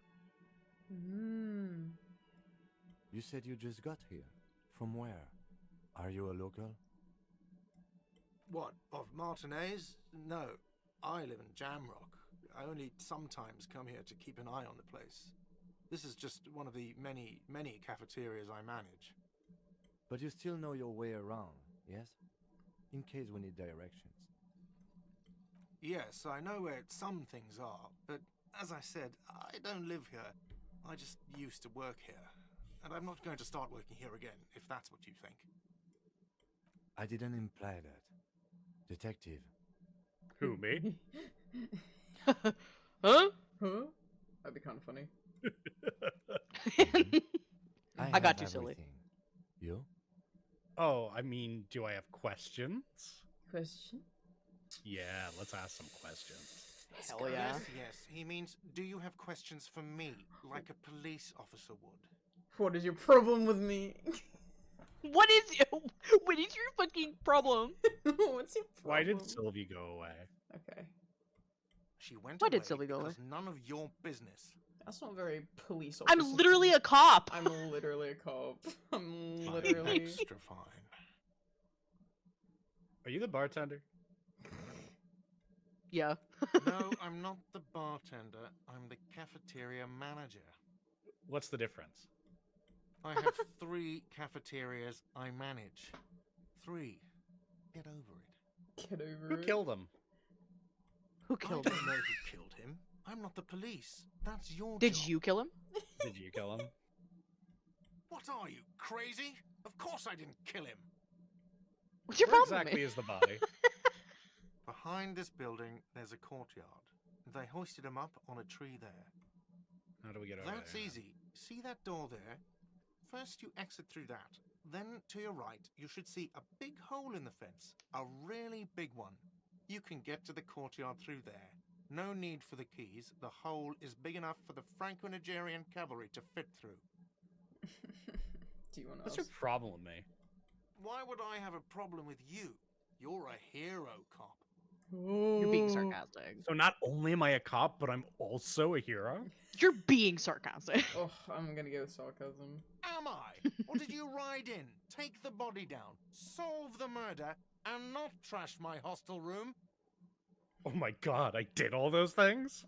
Hmm. You said you just got here. From where? Are you a local? What, of Martinez? No, I live in Jamrock. I only sometimes come here to keep an eye on the place. This is just one of the many, many cafeterias I manage. But you still know your way around, yes? In case we need directions. Yes, I know where some things are, but as I said, I don't live here. I just used to work here. And I'm not going to start working here again, if that's what you think. I didn't imply that. Detective, Who, me? Huh? Huh? That'd be kind of funny. I got have you, silly. everything. You? Oh, I mean, do I have questions? Question? Yeah, let's ask some questions. Hell yeah. Yes. He means, do you have questions for me, like a police officer would? What is your problem with me? What is your fucking problem? What's your problem? Why did Sylvie go away? Okay. She went Why away did Sylvie go because none of your business. That's not very police officer. I'm literally a cop. I'm literally a cop. I'm Fine. literally... Extra fine. Are you the bartender? Yeah. No, I'm not the bartender. I'm the cafeteria manager. What's the difference? I have 3 cafeterias I manage. 3. Get over it. Get over Who it. killed him? Who I killed don't him? know who killed him. I'm not the police. That's your Did job. you kill him? Did you kill him? What are you, crazy? Of course I didn't kill him. What's your Where problem? exactly mate? is the body? Behind this building, there's a courtyard. They hoisted him up on a tree there. How do we get over That's there? easy. See that door there? First you exit through that. Then to your right, you should see a big hole in the fence. A really big one. You can get to the courtyard through there. No need for the keys. The hole is big enough for the Franco-Nigerian cavalry to fit through. Do you want to What's your problem with me? Why would I have a problem with you? You're a hero cop. You're being sarcastic. So not only am I a cop, but I'm also a hero? You're being sarcastic. Oh, I'm gonna go with sarcasm. Am I? Or did you ride in, take the body down, solve the murder, and not trash my hostel room? Oh my god, I did all those things?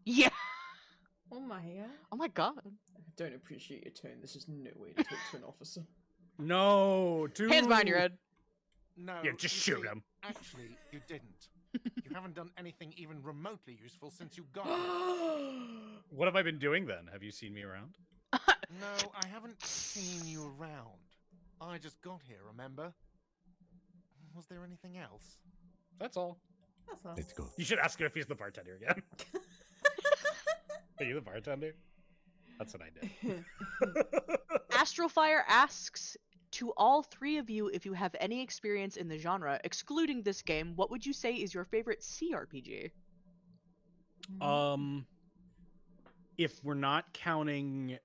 Yeah. Oh my god. Oh my god. I don't appreciate your tone. This is no way to talk to an officer. No, dude. Hands behind your head. No. Yeah, just you shoot see, him. Actually, you didn't. You haven't done anything even remotely useful since you got here. What have I been doing then? Have you seen me around? No, I haven't seen you around. I just got here, remember? Was there anything else? That's all. That's all. let's go. You should ask him if he's the bartender again. Are you the bartender? That's what I did. Astrofire asks to all 3 of you if you have any experience in the genre, excluding this game. What would you say is your favorite CRPG? If we're not counting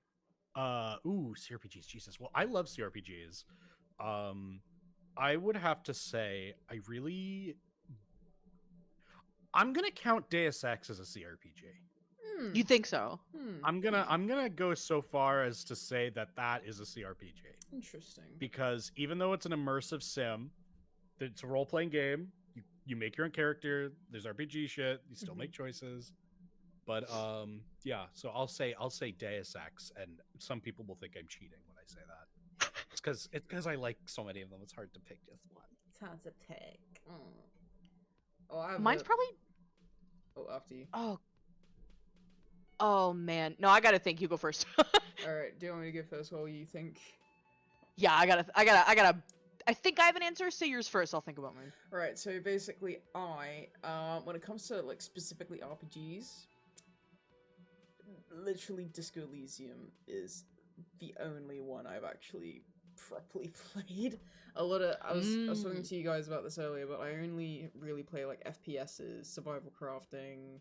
CRPGs, Jesus. Well, I love CRPGs. I would have to say I'm gonna count Deus Ex as a CRPG. You think so? I'm gonna go so far as to say that is a CRPG. Interesting. Because even though it's an immersive sim, it's a role-playing game. You make your own character. There's RPG shit. You still make choices. But yeah. So I'll say Deus Ex, and some people will think I'm cheating when I say that. It's because I like so many of them. It's hard to pick just one. It's hard to pick. Oh, I have Mine's probably. Oh, after you. Oh man. No, I gotta think. You go first. Alright, do you want me to go first while you think? Yeah, I think I have an answer. Say yours first. I'll think about mine. Right, so basically when it comes to like specifically RPGs, literally Disco Elysium is the only one I've actually properly played. A lot of I was talking to you guys about this earlier, but I only really play like FPSs, survival crafting,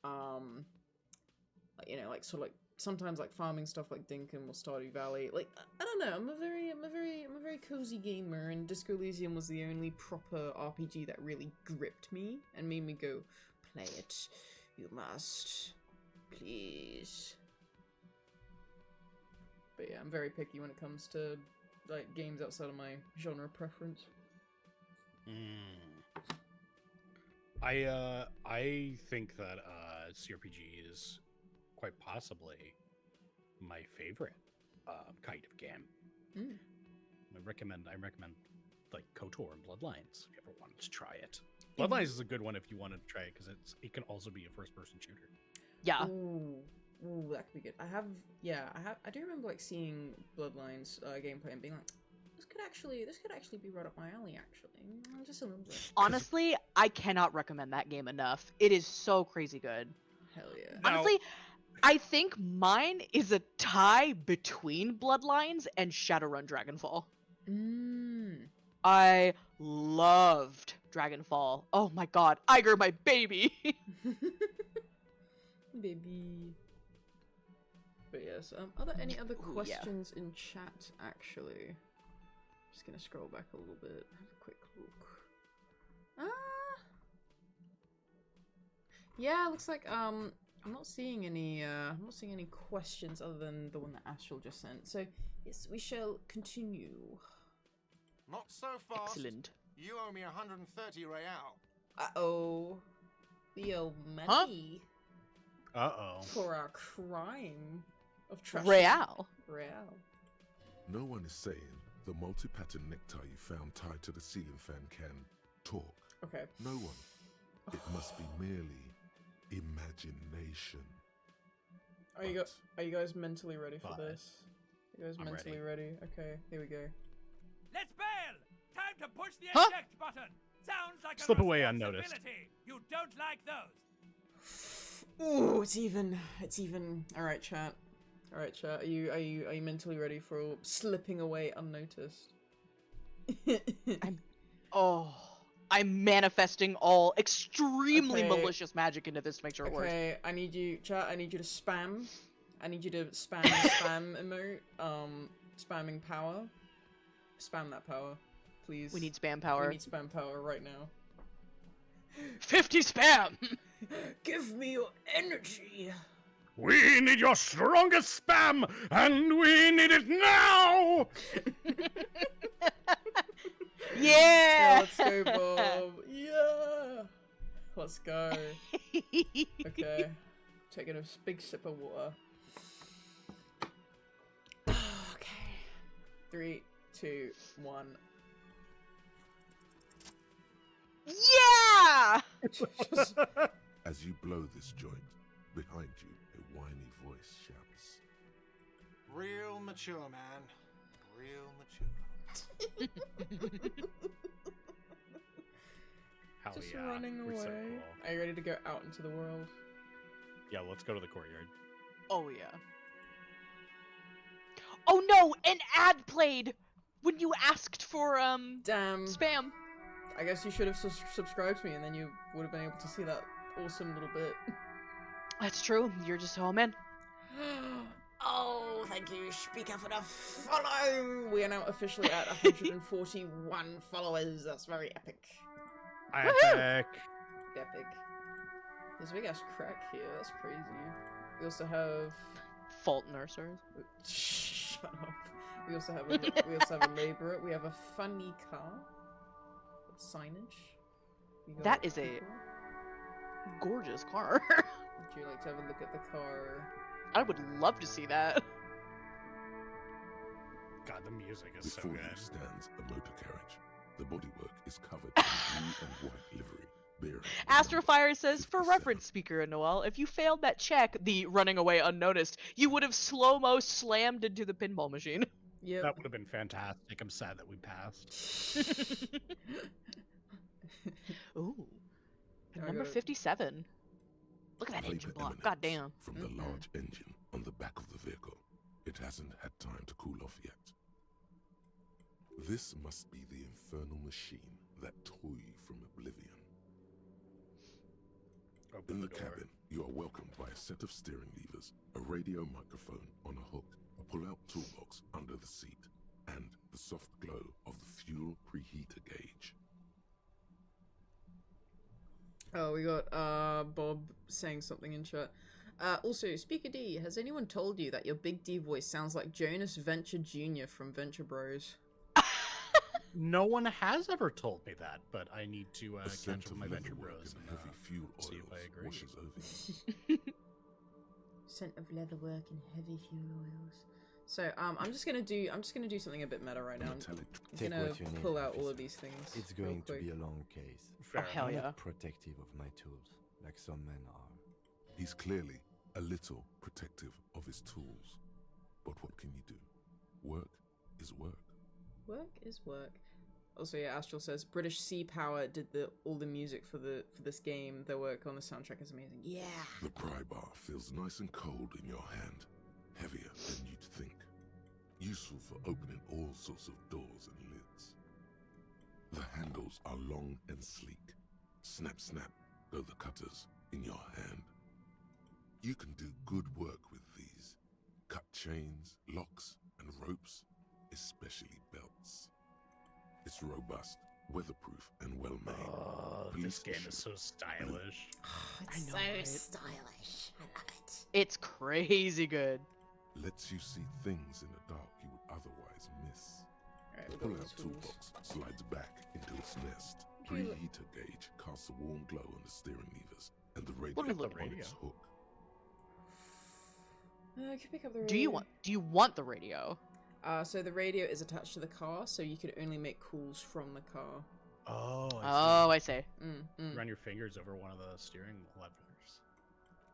like, you know, like sort of like sometimes like farming stuff like Dinkum or Stardew Valley. Like I don't know, I'm a very cozy gamer, and Disco Elysium was the only proper RPG that really gripped me and made me go, play it, you must, please. But yeah, I'm very picky when it comes to like games outside of my genre preference. I think that CRPG is quite possibly my favorite kind of game. I recommend like KOTOR and Bloodlines if you ever wanted to try it. Bloodlines is a good one if you wanted to try it, because it can also be a first-person shooter. Yeah. Ooh, that could be good. I do remember like seeing Bloodlines gameplay and being like, this could actually be right up my alley. Actually, just a little bit. Honestly, I cannot recommend that game enough. It is so crazy good. Hell yeah. Now- Honestly, I think mine is a tie between Bloodlines and Shadowrun Dragonfall. I loved Dragonfall. Oh my god, Iger, my baby! Baby. But yes, are there any other Ooh, yeah. questions in chat, actually? Just gonna scroll back a little bit, have a quick look. Yeah, looks like, I'm not seeing any questions other than the one that Astral just sent. So, yes, we shall continue. Not so fast. Excellent. You owe me 130 real. Uh-oh. The old money. Uh-oh. For our crime of trash. Real. No one is saying the multi-pattern necktie you found tied to the ceiling fan can talk. Okay. No one. It must be merely imagination. Are you guys mentally ready for But- this? You guys I'm mentally ready? Okay, here we go. Let's bail! Time to push the Huh? eject button! Sounds like Slip a away unnoticed. responsibility. You don't like those. Ooh, it's even. Alright, chat. Are you mentally ready for slipping away unnoticed? I'm manifesting all extremely Okay. malicious magic into this to make sure it works. Okay, I need you to spam. I need you to spam the spam emote. Spamming power. Spam that power, please. We need spam power. We need spam power right now. 50 spam! Give me your energy. We need your strongest spam, and we need it now! Yeah! Let's go, Bob. Yeah. Let's go. Okay. Taking a big sip of water. Okay. 3, 2, 1. Yeah! As you blow this joint, behind you, a whiny voice shouts. Real mature, man. Real mature. Hell Just yeah. running We're away. so cool. Are you ready to go out into the world? Yeah, let's go to the courtyard. Oh, yeah. Oh no! An ad played! When you asked for, Damn. spam. I guess you should have subscribed to me, and then you would have been able to see that awesome little bit. That's true. You're just home in. Oh, thank you, Speaker, for the follow! We are now officially at 141 followers. That's very epic. Epic. Epic. There's a big ass crack here. That's crazy. We also have. Fault nursers. Shut up. We also have a laborer. We have a funny car. With signage. We got That is a people. gorgeous car. Would you like to have a look at the car? I would love to see that. God, the music is so Before you good. stands a motor carriage. The bodywork is covered in blue and white livery, bearing the Astrofire number says, for 57. reference, Speaker and Noelle, if you failed that check, the running away unnoticed, you would have slow-mo slammed into the pinball machine. Yep. That would have been fantastic. I'm sad that we passed. Ooh. I Number gotta- 57. Look at that engine Vapor block. emanates God damn. from the large engine on the back of the vehicle. It hasn't had time to cool off yet. This must be the infernal machine that tore you from oblivion. Open In the the door. cabin, you are welcomed by a set of steering levers, a radio microphone on a hook, a pull-out toolbox under the seat, and the soft glow of the fuel preheater gauge. Oh, we got Bob saying something in chat. Also, SpeakerD, has anyone told you that your Big D voice sounds like Jonas Venture Jr. from Venture Bros? No one has ever told me that, but I need to A catch scent up of with my Venture leatherwork Bros and and heavy fuel see if I oils agree. washes over you. Scent of leatherwork and heavy fuel oils. So I'm just gonna do something a bit meta right A now. metallic I'm Take gonna what you need, pull out all officer. of these things. It's real going to quick. be a long case. Fair hell I'm yeah. not protective of my tools, like some men are. He's clearly a little protective of his tools. But what can you do? Work is work. Work is work. Also, yeah, Astral says British Sea Power did all the music for this game. Their work on the soundtrack is amazing. Yeah. The pry bar feels nice and cold in your hand, heavier than you'd think. Useful for opening all sorts of doors and lids. The handles are long and sleek. Snap, snap, go the cutters in your hand. You can do good work with these. Cut chains, locks, and ropes, especially belts. It's robust, weatherproof, and well-made. Oh, Police this game issue. is so stylish. It's know, right? stylish. I love it. It's crazy good. Lets you see things in the dark you would otherwise miss. Alright, The we got pull-out these tools. toolbox slides back into its nest. Okay, look. Preheater gauge casts a warm glow on the steering levers, and the radio Look at the on radio. its hook. I can pick up the radio. Do you want the radio? So the radio is attached to the car, so you can only make calls from the car. Oh, Oh, I see. Run your fingers over one of the steering levers.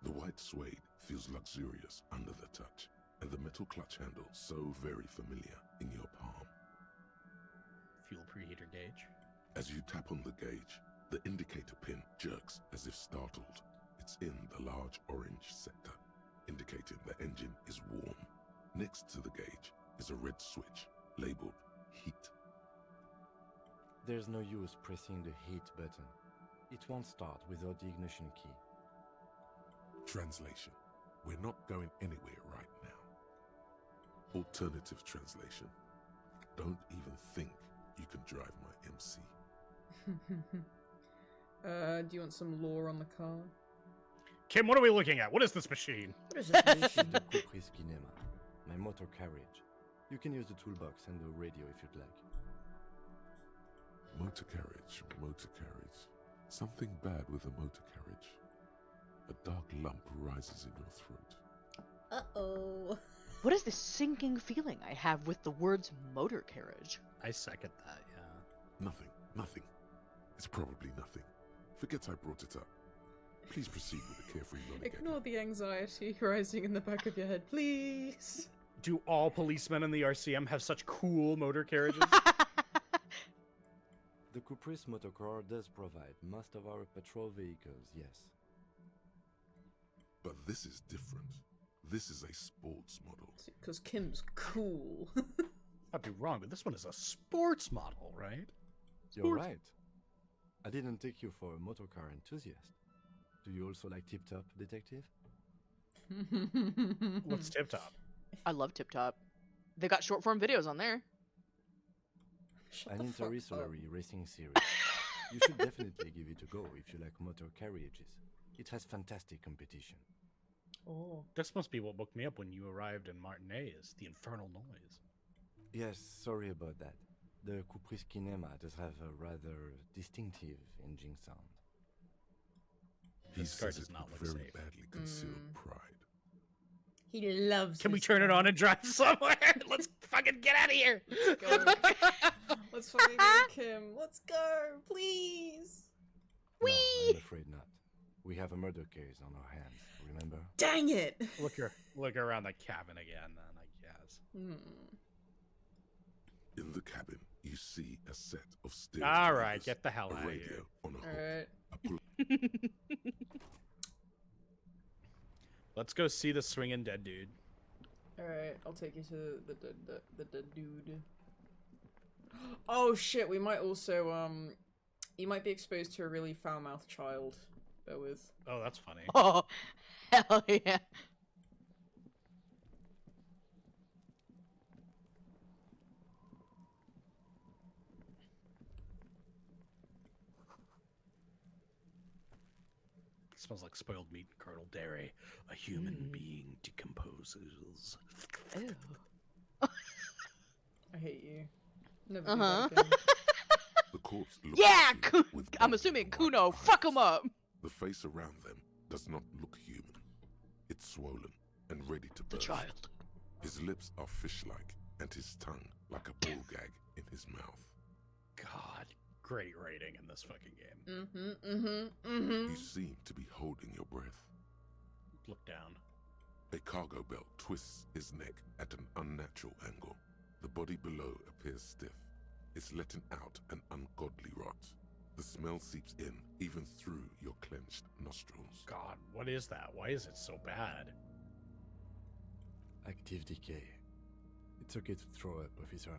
The white suede feels luxurious under the touch, and the metal clutch handle so very familiar in your palm. Fuel preheater gauge. As you tap on the gauge, the indicator pin jerks as if startled. It's in the large orange sector, indicating the engine is warm. Next to the gauge is a red switch labeled heat. There's no use pressing the heat button. It won't start without the ignition key. Translation: we're not going anywhere right now. Alternative translation: don't even think you can drive my MC. Do you want some lore on the car? Kim, what are we looking at? What is this machine? What is this This is machine? the Caprice Kinema, my motor carriage. You can use the toolbox and the radio if you'd like. Motor carriage, motor carriage. Something bad with a motor carriage. A dark lump rises in your throat. Uh-oh. What is this sinking feeling I have with the words motor carriage? I second that, yeah. Nothing, nothing. It's probably nothing. Forget I brought it up. Please proceed with the carefree lollygagging. Ignore the anxiety rising in the back of your head, please. Do all policemen in the RCM have such cool motor carriages? The Caprice motorcar does provide most of our patrol vehicles, yes. But this is different. This is a sports model. Because Kim's cool. I'd be wrong, but this one is a sports model, right? You're right. I didn't take you for a motorcar enthusiast. Do you also like Tip Top, Detective? What's Tip Top? I love Tip Top. They got short form videos on there. Shut An the fuck up. interrissolory racing series. You should definitely give it a go if you like motor carriages. It has fantastic competition. Oh. This must be what woke me up when you arrived in Martinez, is the infernal noise. Yes, sorry about that. The Caprice Kinema does have a rather distinctive engine sound. He This car says does it not with look very safe. badly concealed pride. He loves Can we this turn it car. on and drive somewhere? Let's fucking get out of here! Go. Let's fucking go, Kim. Let's go, please. No, I'm afraid not. We have a murder case on our hands, remember? Dang it. Look around the cabin again, then, I guess. In the cabin, you see a set of steering All right, levers, get the hell a out of radio here. on a hook, Alright. a pull Let's go see the swinging dead dude. Alright, I'll take you to the dead dude. Oh shit, we might also, you might be exposed to a really foul-mouthed child. Bear with. Oh, that's funny. Oh, hell yeah. It smells like spoiled meat and curdled dairy. A human being decomposes. Ew. I hate you. Never Uh-huh. do that again. The corpse looks Yeah, at you with I'm bulging assuming white Kuno. eyes. Fuck him up. The face around them does not look human. It's swollen and ready to The burst. child. His lips are fish-like, and his tongue like a bull gag in his mouth. God, great rating in this fucking game. You seem to be holding your breath. Look down. A cargo belt twists his neck at an unnatural angle. The body below appears stiff. It's letting out an ungodly rot. The smell seeps in, even through your clenched nostrils. God, what is that? Why is it so bad? Active decay. It's okay to throw up, officer.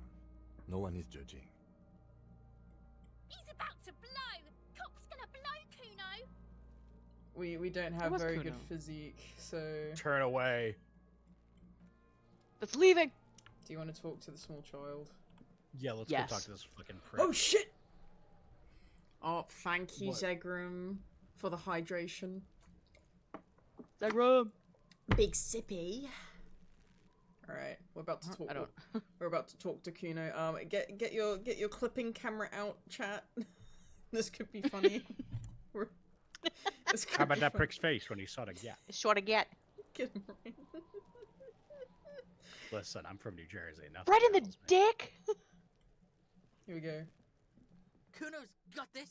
No one is judging. He's about to blow! Cop's gonna blow, Kuno! We don't have was very Kuno. good physique, so... Turn away. That's leaving. Do you want to talk to the small child? Yeah, let's Yes. go talk to this fucking prick. Oh shit! Oh, thank you, What? Zegram, for the hydration. Zegram. Big sippy. Alright, we're about to talk. I don't. We're about to talk to Kuno. Get your clipping camera out, chat. This could be funny. This could How about be that fun- prick's face when he saw the yeah? Short to get. Get him right. Listen, I'm from New Jersey. Nothing Right in the rattles me. dick. Here we go. Kuno's got this.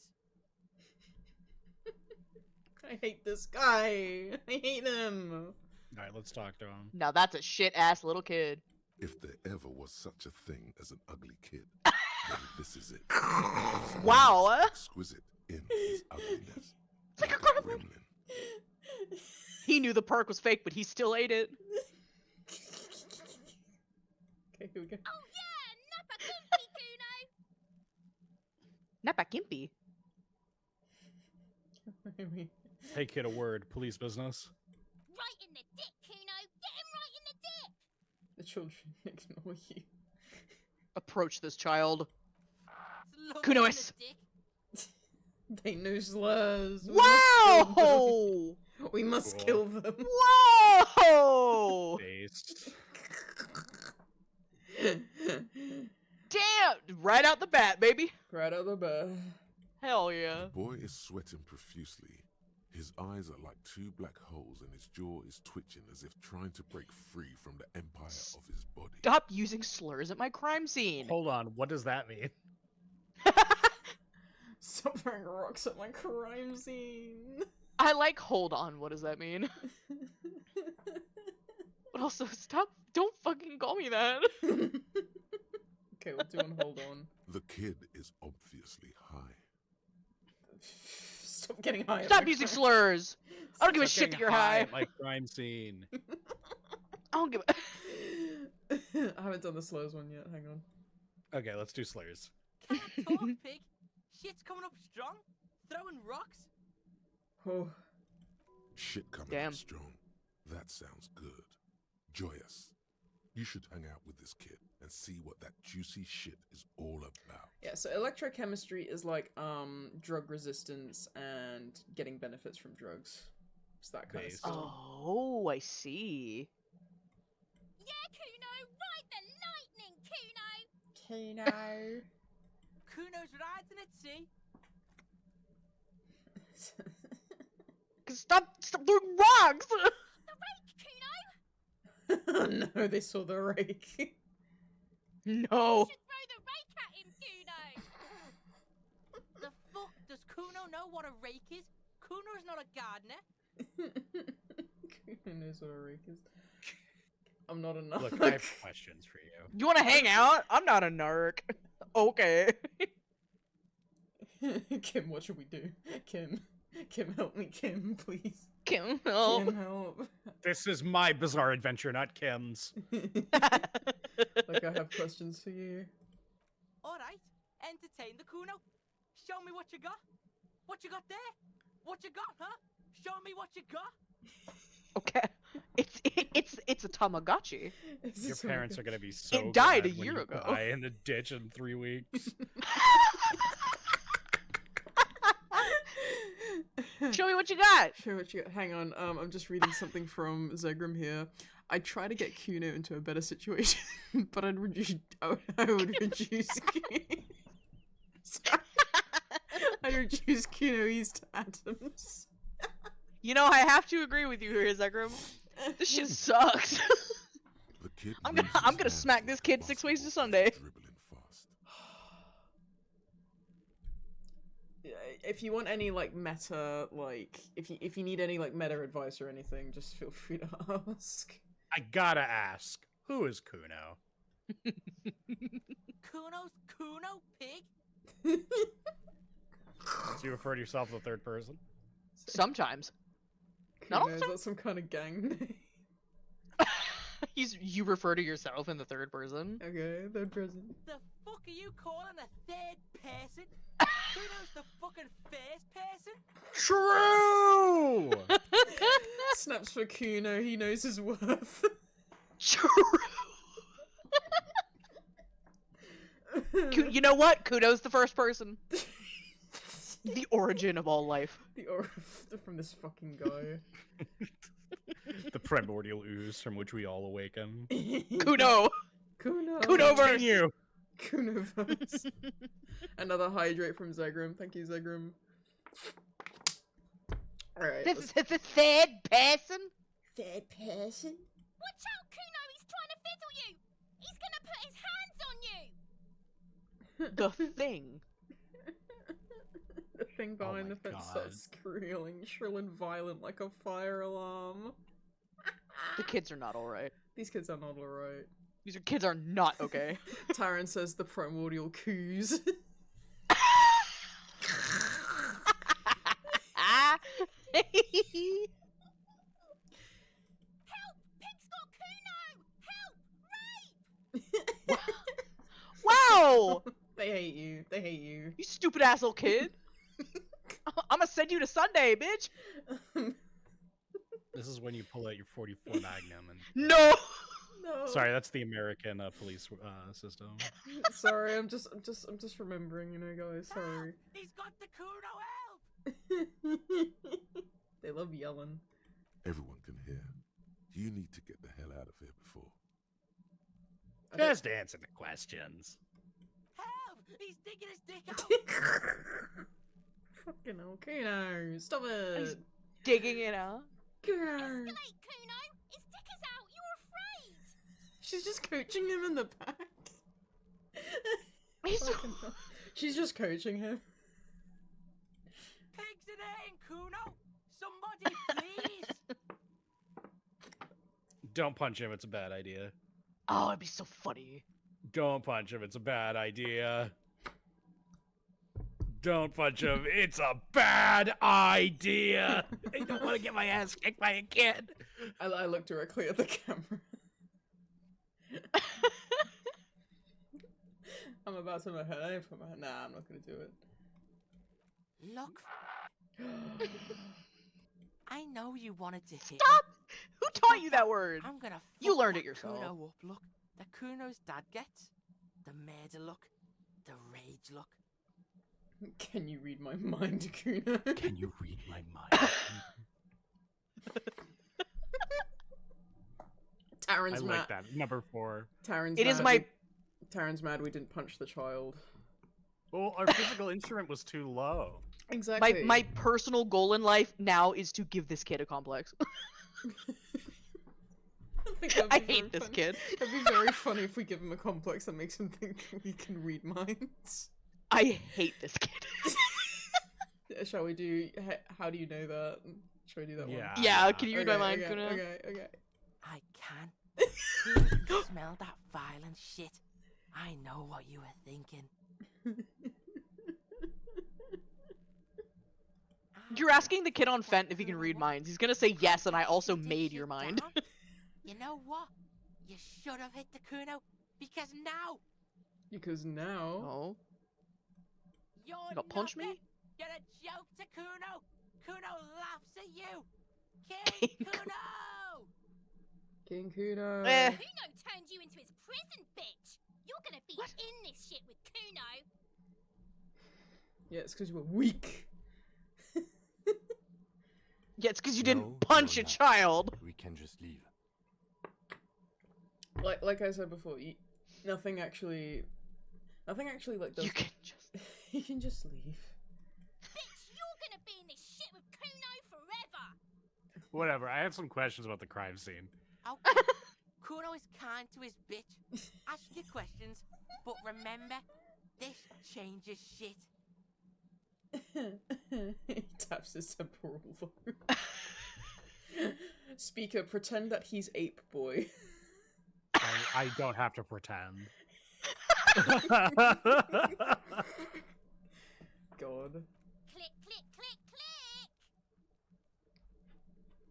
I hate this guy. I hate him. All right, let's talk to him. Now that's a shit ass little kid. If there ever was such a thing as an ugly kid, then this is it. His Wow. mind is exquisite in his ugliness. It's like a gremlin. He knew the perk was fake, but he still ate it. Okay, here we go. Oh yeah! Nappa Kuno! Not back gimpy. Hey, kid, a word. Police business. Right in the dick, Kuno! Get him right in the dick! The children ignore you. Approach this child. It's lovely Kunois. in the dick. They know slurs. We must kill Wow! them. We must Cool. kill them. Whoa! Based. Damn! Right out the bat, baby. Right out the bat. Hell yeah. The boy is sweating profusely. His eyes are like two black holes and his jaw is twitching as if trying to break free from the empire of his body. Stop using slurs at my crime scene. Hold on. What does that mean? Stop throwing rocks at my crime scene. I like hold on. What does that mean? But also, stop. Don't fucking call me that. Okay, we'll do one hold on. The kid is obviously high. Stop getting high. at Stop my using crime- slurs. I don't give a Stop shit that getting you're high. at my crime scene. I don't give a. I haven't done the slurs one yet. Hang on. Okay, let's do slurs. Can't talk, pig. Shit's coming up strong. Throwing rocks. Oh, Shit coming Damn. up strong. That sounds good. Joyous. You should hang out with this kid and see what that juicy shit is all about. yeah. So electrochemistry is like drug resistance and getting benefits from drugs. It's that kind of Based. stuff. Oh, I see. Yeah, Kuno! Ride the lightning, Kuno! Kino. Kuno's riding at sea. Stop doing rocks. The rake, Kuno! Oh no, they saw the rake. No. You should throw the rake at him, Kuno! The fuck? Does Kuno know what a rake is? Kuno's not a gardener. Kuno knows what a rake is. I'm not a narc. Look, I have questions for you. You want to hang out? I'm not a narc. Okay. Kim, what should we do? Kim, help me, Kim, please. Kim, help. Kim, help. This is my bizarre adventure, not Kim's. Like, I have questions for you. Alright, entertain the Kuno. Show me what you got. What you got there? What you got, huh? Show me what you got. Okay. It's a Tamagotchi. This is Your parents so are gonna be so It died glad a when year you ago. die in the ditch in 3 weeks. Show me what you got. Show what you got. Hang on, I'm just reading something from Zegram here. I try to get Kuno into a better situation, but I would reduce Sorry. I'd reduce Kuno's to atoms. You know, I have to agree with you here, Zegram. This shit sucks. The kid I'm moves gonna his smack hands this like kid 6 ways to basketball Sunday. dribbling fast. If you want any like meta, like if you need any like meta advice or anything, just feel free to ask. I gotta ask, who is Kuno? Kuno's Kuno, pig? So you refer to yourself in the third person? Sometimes. Not all Kuno, the is time. that some kind of gang name? You refer to yourself in the third person. Okay, third person. The fuck are you calling a third person? Kuno's the fucking first person? True! Snaps for Kuno, he knows his worth. True. You know what? Kuno's the first person. The origin of all life. The aura from this fucking guy. The primordial ooze from which we all awaken. Kuno. Kuno. Kunoverse. Continue! Kunoverse. Another hydrate from Zegram. Thank you, Zegram. Alright. The third person. Third person? Watch out, Kuno! He's trying to fiddle you! He's gonna put his hands on you! The thing. The thing behind my the fence God. starts squealing, shrill and violent like a fire alarm. The kids are not alright. These kids are not alright. These kids are not okay. Tyron says the primordial coos. Help! Pig's got Kuno! Help! Rape! Wow! They hate you. They hate you. You stupid asshole kid. I'ma send you to Sunday, bitch. This is when you pull out your 44 Magnum and... No. No. Sorry, that's the American police system. Sorry, I'm just remembering, you know, guys. Sorry. He's got the Kuno, help! They love yelling. Everyone can hear. You need to get the hell out of here before. Just answer the questions. Help! He's digging his dick out! Fucking hell, Kuno, stop it. Digging it out. Kuno. Escalate, Kuno! His dick is out! You're afraid! She's just coaching him in the back. He's so- Fucking hell. She's just coaching him. Pigs in here, Kuno! Somebody, please! Don't punch him, it's a bad idea. Oh, it'd be so funny. Don't punch him, it's a bad idea. Don't punch him, it's a bad idea. I don't want to get my ass kicked by a kid. I look directly at the camera. I'm about to my head. I put my head. Nah, I'm not gonna do it. Look, I know you wanted to hit Stop! me. Who taught you that word? I'm gonna You fuck learned that it yourself. Kuno up, look. The Kuno's dad gets. The murder look. The rage look. Can you read my mind, Kuno? Can you read my mind? Taryn's I mad. like that. Number 4. Taryn's It is mad. my- Taryn's mad we didn't punch the child. Well, our physical instrument was too low. Exactly. My personal goal in life now is to give this kid a complex. think that'd I be very hate this funny. kid. It'd be very funny if we give him a complex that makes him think we can read minds. I hate this kid. Shall we do? How do you know that? Shall we do that Yeah. one? Yeah, can you read my Okay, mind, okay, Kuno? okay. I can. You can smell that violent shit. I know what you were thinking. You're asking the kid on Fent if he can read minds. He's gonna say yes, and I also made your mind. You know what? You should have hit the Kuno, because now Because now... Oh. You're You gonna punch nothing. me? You're a joke to Kuno. Kuno laughs at you. King Kuno! King Kuno. Kuno turned you into his prison, bitch. You're gonna be What? in this shit with Kuno. Yeah, it's because you were weak. Yeah, it's because you No, didn't punch a you're not. child. We can just leave. Like I said before, nothing actually like does. You can just. You can just leave. Bitch, you're gonna be in this shit with Kuno forever. Whatever. I have some questions about the crime scene. Okay. Kuno is kind to his bitch. Ask your questions, but remember, this changes shit. He taps his temporal lobe. Speaker, pretend that he's Ape Boy. I don't have to pretend. God. Click, click, click, click.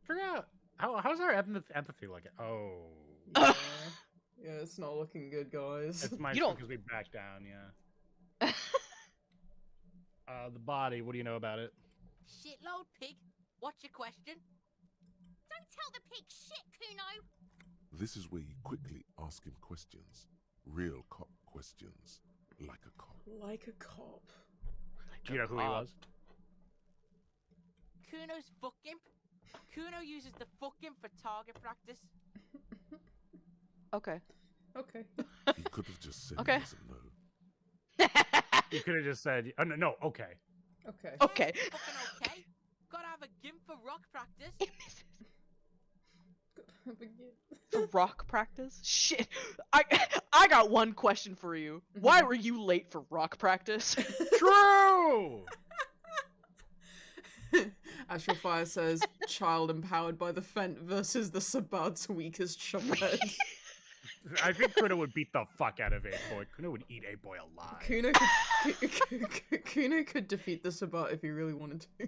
Figure out how's our empathy looking? Oh, Yeah. Yeah, it's not looking good, guys. it's my You don't- because we back down. Yeah. The body. What do you know about it? Shitload pig. What's your question? Don't tell the pig shit, Kuno. This is where you quickly ask him questions. Real cop questions. Like a cop. Like a cop. Do you know who he was? Kuno's fuck imp. Kuno uses the fuck imp for target practice. Okay. Okay. He could have just said Okay. he doesn't know. You could have just said, oh, no, okay. Okay. Okay. Yeah, fucking okay. Gotta have a gimp for rock practice. For rock practice? Shit. I got one question for you. Why were you late for rock practice? True. Astrofire says, child empowered by the Fent versus the Sabat's weakest shumhead. I think Kuno would beat the fuck out of Ape Boy. Kuno would eat Ape Boy alive. Kuno could defeat the Sabat if he really wanted to.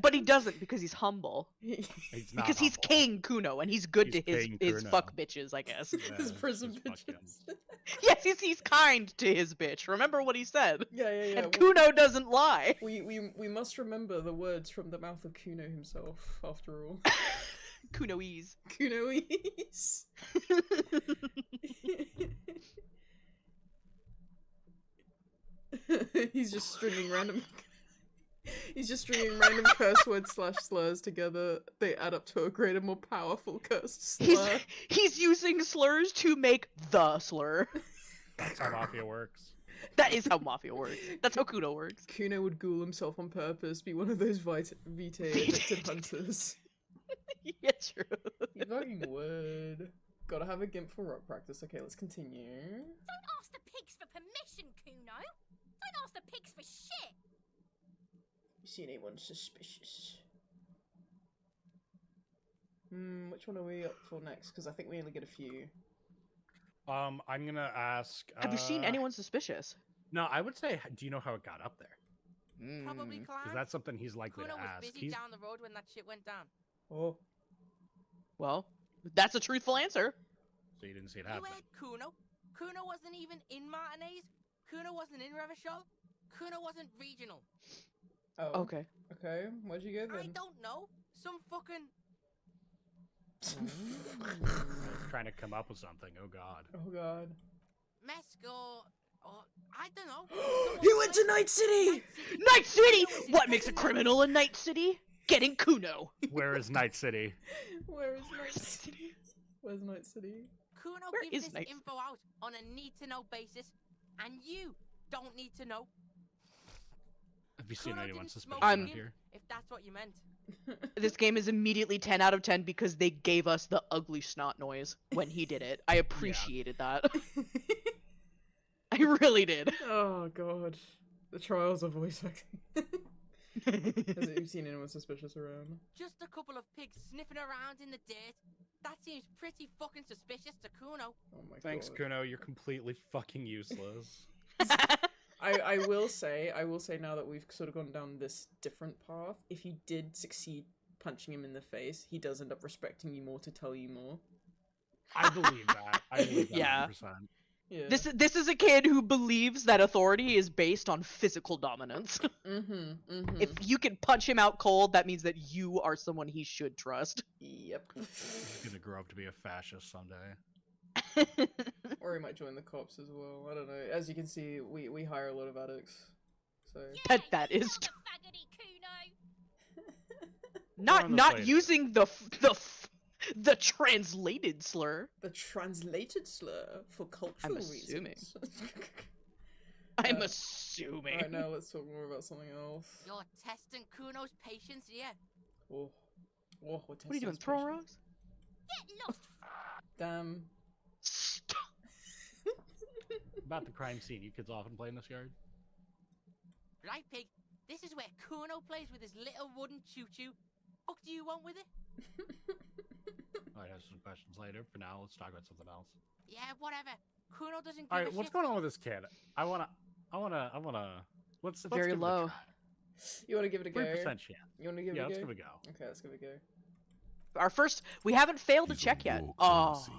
But he doesn't because he's humble. He's not Because he's humble. King Kuno and he's good He's to his King his Kuno. fuck bitches, I guess. His Yeah, prison just fuck him. bitches. Yes, he's kind to his bitch. Remember what he said. Yeah. And Kuno doesn't lie. We must remember the words from the mouth of Kuno himself, after all. Kunoese. Kunoese. He's just stringing random. He's just stringing random curse words / slurs together. They add up to a greater, more powerful cursed slur. He's using slurs to make the slur. That's how Mafia works. That is how Mafia works. That's how Kuno works. Kuno would ghoul himself on purpose, be one of those Vitae addicted hunters. Yeah, true. He fucking would. Gotta have a gimp for rock practice. Okay, let's continue. Don't ask the pigs for permission, Kuno. Don't ask the pigs for shit. You seen anyone suspicious? Which one are we up for next? Because I think we only get a few. I'm gonna ask. Have you seen anyone suspicious? No, I would say, do you know how it got up there? Probably Because climb. that's something he's likely Kuno to was ask. busy down the road when that shit went down. Oh. Well, that's a truthful answer. So you didn't see it You happen. heard Kuno. Kuno wasn't even in Martinez. Kuno wasn't in Revachol. Kuno wasn't regional. Oh. Okay. Okay. Where'd you go I then? don't know. Some fucking... I was trying to come up with something. Oh god. Oh god. Mesco... Or, I don't know. He went to Night City! Night City! What makes a criminal in Night City? Getting Kuno. Where is Night City? Where is Night City? Where's Night City? Kuno Where gives is this Night info out on a need-to-know basis, and you don't need to know. Have you seen Kuno anyone didn't suspicious smoke around him, here? if that's what you meant. This game is immediately 10 out of 10 because they gave us the ugly snot noise when he did it. I appreciated that. I really did. Oh god. The trials of voice acting. Has you seen anyone suspicious around? Just a couple of pigs sniffing around in the dirt. That seems pretty fucking suspicious to Kuno. Oh my Thanks, god. Kuno. You're completely fucking useless. I will say now that we've sort of gone down this different path, if you did succeed punching him in the face, he does end up respecting you more to tell you more. I believe that. I believe that Yeah. 100%. Yeah. This is a kid who believes that authority is based on physical dominance. If you can punch him out cold, that means that you are someone he should trust. Yep. He's gonna grow up to be a fascist someday. Or he might join the cops as well. I don't know. As you can see, we hire a lot of addicts. So That is The faggoty Kuno. not Translated. using the translated slur. the translated slur for cultural assuming. reasons. I'm Uh, assuming. Alright, now let's talk more about something else. You're testing Kuno's patience here. Oh, we're What are you doing? testing Throwing patience. rocks? Get lost. Damn. About the crime scene, you kids often play in this yard? Right, pig? This is where Kuno plays with his little wooden choo-choo. What do you want with it? I have some questions later. For now, let's talk about something else. Yeah, whatever. Kuno doesn't give All a right, what's shit. going on with this kid? I wanna. Let's Very give low. It a try. You want to give it a go? 3% chance. You want to give Yeah, it a let's go? give it a go. Okay, let's give it a go. Our first, we haven't failed a He's check on yet. your crime Oh, scene,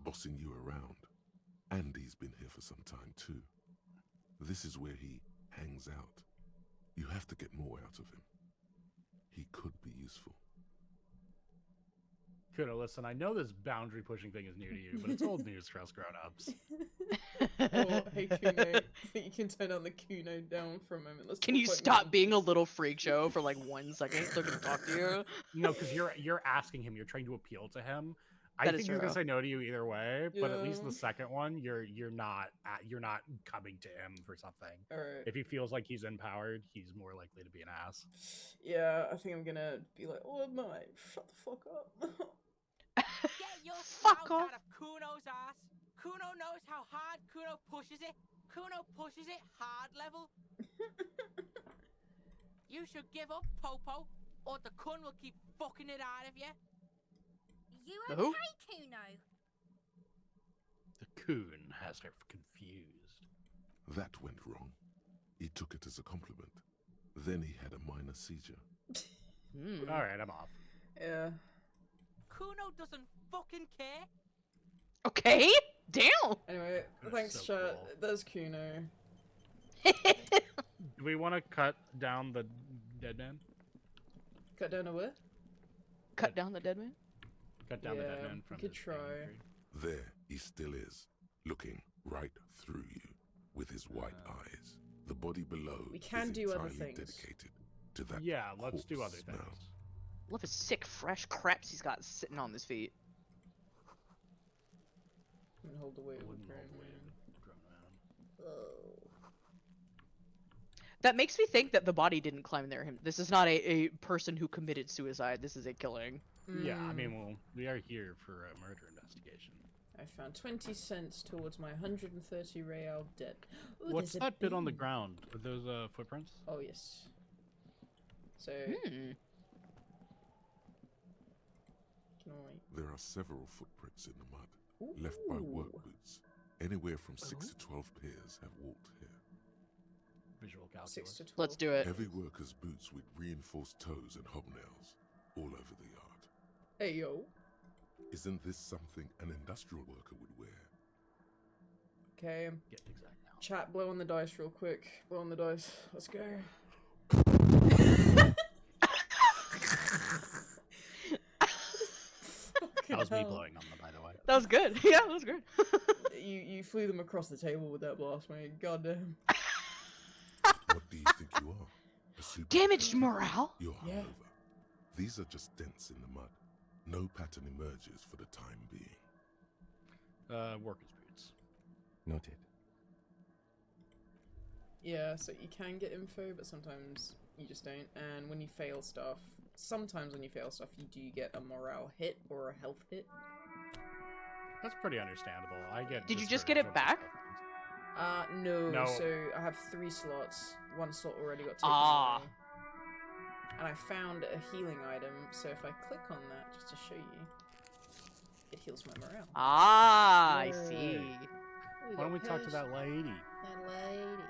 bossing you around. And he's been here for some time too. This is where he hangs out. You have to get more out of him. He could be useful. Kuno, listen, I know this boundary pushing thing is new to you, but it's old news for us grown-ups. Oh, hey Kuno. I think you can turn on the Kuno down for a moment. Let's can talk you about stop you. being a little freak show for like 1 second so I can talk to you? No, because you're asking him, you're trying to appeal to him. I That is think he's gonna true. say no to you either way, but at least Yeah. the second one, you're not coming to him for something. Alright. If he feels like he's empowered, he's more likely to be an ass. Yeah, I think I'm gonna be like, oh my, shut the fuck up. Get your Fuck snout off. out of Kuno's ass. Kuno knows how hard Kuno pushes it. Kuno pushes it hard level. You should give up, Popo, or the Kun will keep fucking it out of you. You The okay, who? Kuno? The coon has her confused. That went wrong. He took it as a compliment. Then he had a minor seizure. Hmm. All right, I'm off. Yeah. Kuno doesn't fucking care. Okay, damn. Anyway, That's thanks, so chat. cool. There's Kuno. Do we want to cut down the dead man? Cut down a what? Cut down the dead man. Cut down the dead Yeah, man we from could his try. family tree? There he still is, looking right through you with his white eyes. The body below We can is do other entirely things. dedicated to that Yeah, let's do corpse other smell. things. Love his sick, fresh craps he's got sitting on his feet. And hold the weight of the Wouldn't roll grown the weight man. of a grown man. Oh. That makes me think that the body didn't climb there. This is not a person who committed suicide. This is a killing. Yeah, I Mm. mean, well, we are here for a murder investigation. I found 20 cents towards my 130 real debt. Ooh, What's there's a that bit on the bin. ground? Are those footprints? Oh, yes. So, Hmm. Alright. There are several footprints in the mud, left by work Ooh. boots. Anywhere from 6 to 12 pairs have walked here. Visual 6 calculus. to 12. Let's do it. Every worker's boots with reinforced toes and hobnails all over the yard. Hey, yo. Isn't this something an industrial worker would wear? Okay. Get the exact now. Chat, blow on the dice real quick. Blow on the dice. Let's go. That was me hell. blowing on them, by the way. That was good. Yeah, that was good. You flew them across the table with that blast, mate. Goddamn. What do you think you are? A super Damaged detective? morale. You're Yeah. hungover. These are just dents in the mud. No pattern emerges for the time being. Workers' boots. Noted. Yeah, so you can get info, but sometimes you just don't. And when you fail stuff, sometimes when you fail stuff, you do get a morale hit or a health hit. That's pretty understandable. I get. Did you just get it discouraged when back? No, No. so I have 3 slots. 1 slot already got taken Ah. away. And I found a healing item, so if I click on that, just to show you, it heals my morale. Ah, I Yay. see. Why don't we talk to that lady? That lady.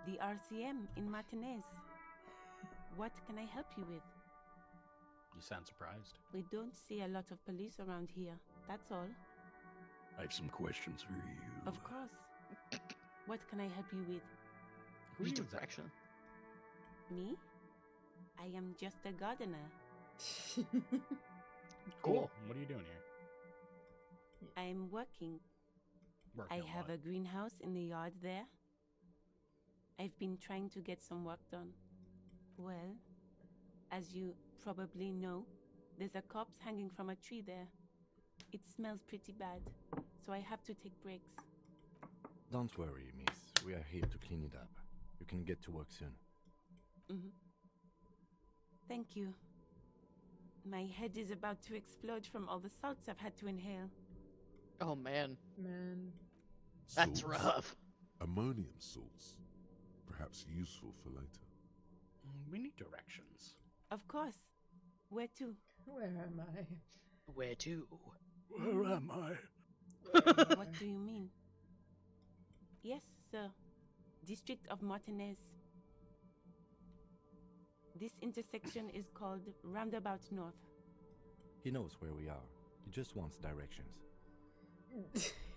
The RCM in Martinez. What can I help you with? You sound surprised. We don't see a lot of police around here, that's all. I have some questions for you. Of course. What can I help you with? Who are you exactly? Direction. Me? I am just a gardener. Cool. What are you doing here? I'm working. Working I on have what? a greenhouse in the yard there. I've been trying to get some work done. Well, as you probably know, there's a corpse hanging from a tree there. It smells pretty bad, so I have to take breaks. Don't worry, miss. We are here to clean it up. You can get to work soon. Mm-hmm. Thank you. My head is about to explode from all the salts I've had to inhale. Oh man, Man. that's Salts. rough. Ammonium salts. Perhaps useful for later. We need directions. Of course. Where to? Where am I? Where to? Where am I? What do you mean? Yes, sir. District of Martinez. This intersection is called Roundabout North. He knows where we are. He just wants directions.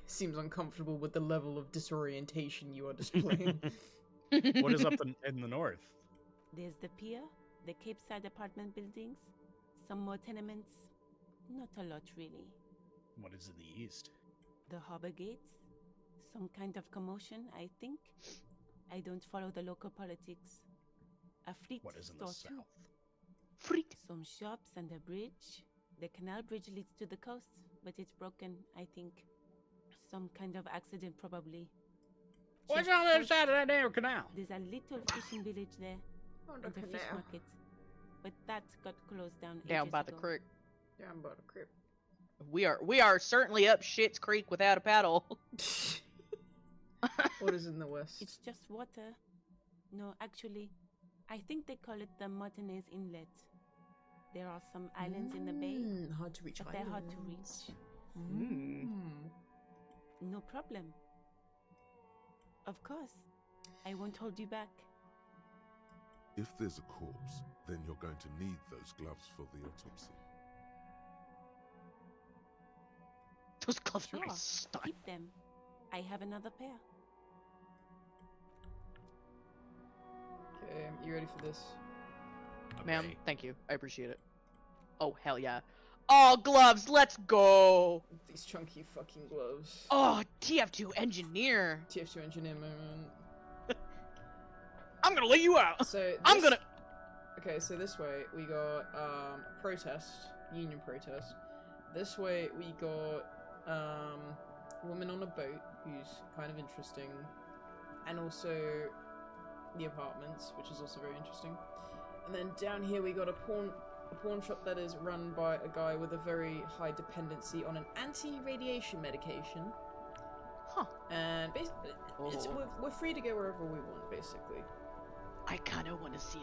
Seems uncomfortable with the level of disorientation you are displaying. What is up in the north? There's the pier, the Cape Side apartment buildings, some more tenements. Not a lot, really. What is in the east? The harbor gates. Some kind of commotion, I think. I don't follow the local politics. A fleet What is in store the too. south? Freak. Some shops and a bridge. The canal bridge leads to the coast, but it's broken, I think. Some kind of accident, probably. What's Just on the other first, side of that damn canal? There's a little fishing village there, On the and a fish canal. market. But that got closed down Down ages by the ago. creek. Down by the crib. We are certainly up Shit's Creek without a paddle. What is in the west? It's just water. No, actually, I think they call it the Martinez Inlet. There are some islands in the bay, Hard to reach but they're hard to islands. reach. Mm. No problem. Of course. I won't hold you back. If there's a corpse, then you're going to need those gloves for the autopsy. Those gloves are Sure, stuck. keep them. I have another pair. Okay, you ready for this? Ma'am, Okay. thank you. I appreciate it. Oh, hell yeah. Oh, gloves, let's go! These chunky fucking gloves. Oh, TF2 engineer. TF2 engineer moment. I'm gonna lay you out. So I'm this- gonna. Okay, so this way we got protest, union protest. This way we got woman on a boat who's kind of interesting, and also the apartments, which is also very interesting. And then down here we got a pawn shop that is run by a guy with a very high dependency on an anti-radiation medication. Huh. And basically, we're free to go wherever we want, basically. I kind of want to see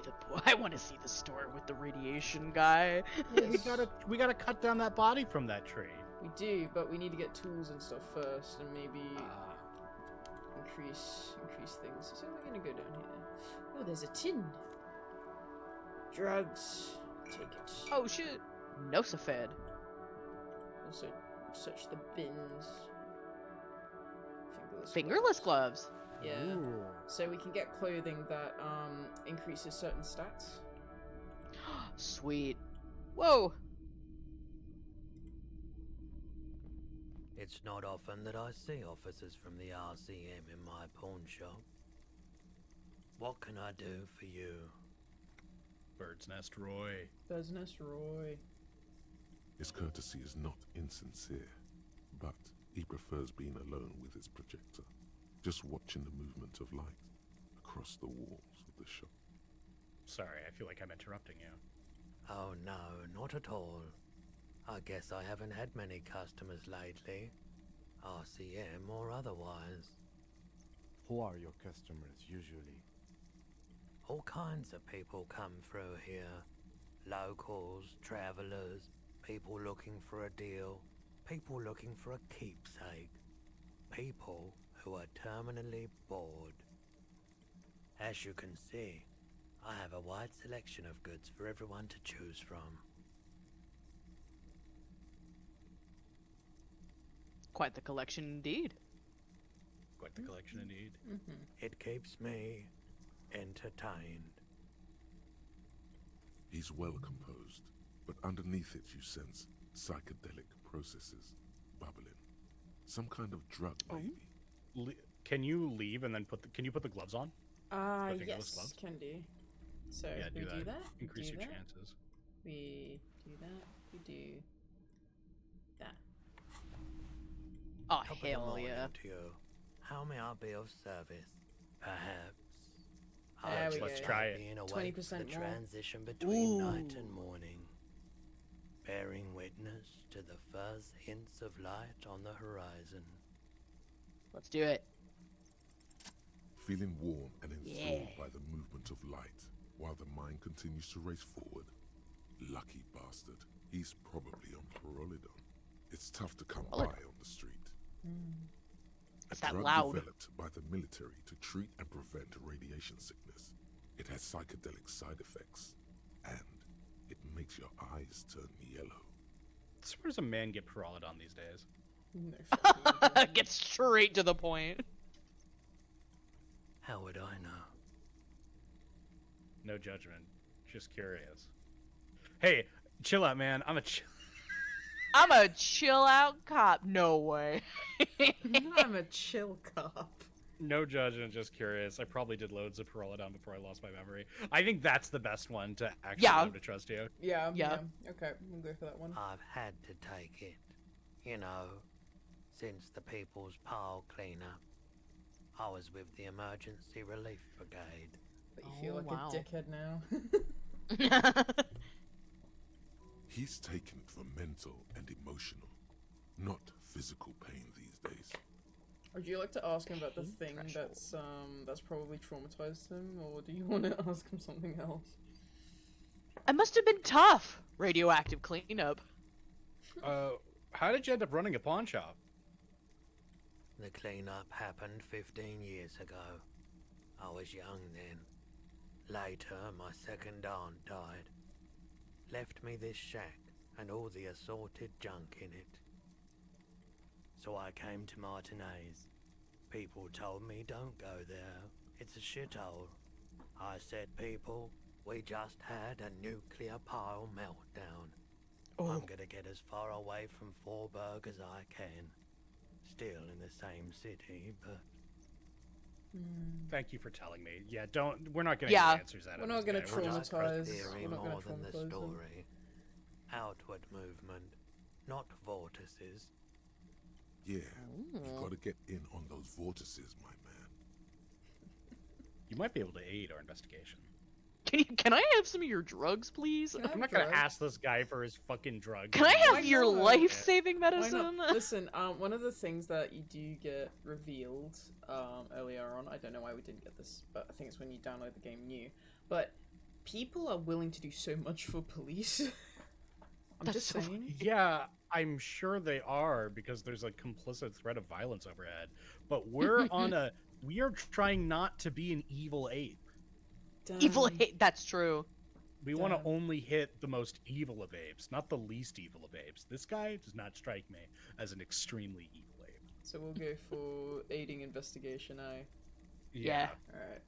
I want to see the store with the radiation guy. We gotta cut down that body from that tree. We do, but we need to get tools and stuff first, and maybe increase things. So we're gonna go down here. Oh, there's a tin. Drugs. Take it. Oh shit. Nosafed. Also, search the bins. Fingerless gloves. Yeah. Ooh. So we can get clothing that increases certain stats. Sweet. Whoa. It's not often that I see officers from the RCM in my pawn shop. What can I do for you? Bird's Nest Roy. Bird's Nest Roy. His courtesy is not insincere, but he prefers being alone with his projector, just watching the movement of light across the walls of the shop. Sorry, I feel like I'm interrupting you. Oh no, not at all. I guess I haven't had many customers lately, RCM or otherwise. Who are your customers usually? All kinds of people come through here. Locals, travelers, people looking for a deal, people looking for a keepsake, people who are terminally bored. As you can see, I have a wide selection of goods for everyone to choose from. Quite the collection indeed. Quite the collection indeed. It keeps me entertained. He's well composed, but underneath it you sense psychedelic processes bubbling. Some kind of drug, maybe. Can you leave and then can you put the gloves on? Yes, gloves? can do. So Yeah, we do that. Increase do your that. chances. We do that. We do that. Oh, Top of the hell morning yeah. to you. How may I be of service? Perhaps. There we let's go. try it. Being awake 20% for the more. transition between night Ooh. and morning, bearing witness to the first hints of light on the horizon. Let's do it. Feeling warm and enthralled Yeah. by the movement of light, while the mind continues to race forward. Lucky bastard. He's probably on Pyrrolidon. It's tough to come by on the street. A Is that drug loud? developed by the military to treat and prevent radiation sickness. It has psychedelic side effects, and it makes your eyes turn yellow. So where does a man get Pyrrolidon these days? No fucking idea. Get straight to the point. How would I know? No judgment. Just curious. Hey, chill out, man. I'm a chill out cop. No way. I'm a chill cop. No judgment, just curious. I probably did loads of Pyrrolidon before I lost my memory. I think that's the best one to actually have to trust you. Yeah. Yeah. Okay, we'll go for that one. I've had to take it. You know, since the People's Pile cleanup. I was with the Emergency Relief Brigade. But you feel like wow. a dickhead now. He's taken it for mental and emotional, not physical pain these days. Would you like to ask him about the Pain thing threshold. that's probably traumatized him, or do you want to ask him something else? It must have been tough. Radioactive cleanup. How did you end up running a pawn shop? The cleanup happened 15 years ago. I was young then. Later, my second aunt died. Left me this shack and all the assorted junk in it. So I came to Martinez. People told me don't go there. It's a shithole. I said, people, we just had a nuclear pile meltdown. I'm gonna get as far away from Forberg as I can. Still in the same city, but... Thank you for telling me. Yeah, we're not gonna Yeah. get answers out of We're not this gonna guy. We're just- traumatize. theory We're not gonna more than the traumatize him. story. Outward movement, not vortices. Yeah, you gotta get in on those vortices, my man. You might be able to aid our investigation. Can I have some of your drugs, please? Can I have I'm not gonna drugs? ask this guy for his fucking drugs. Can I Why have your not? life-saving Why medicine? not? Listen, one of the things that you do get revealed earlier on, I don't know why we didn't get this, but I think it's when you download the game new, but people are willing to do so much for police. I'm That's just so saying. Yeah, I'm sure they are because there's a complicit threat of violence overhead. But we are trying not to be an evil ape. Evil Damn. hate. That's true. We want to Damn. only hit the most evil of apes, not the least evil of apes. This guy does not strike me as an extremely evil ape. So we'll go for aiding investigation, eh? Yeah. Alright.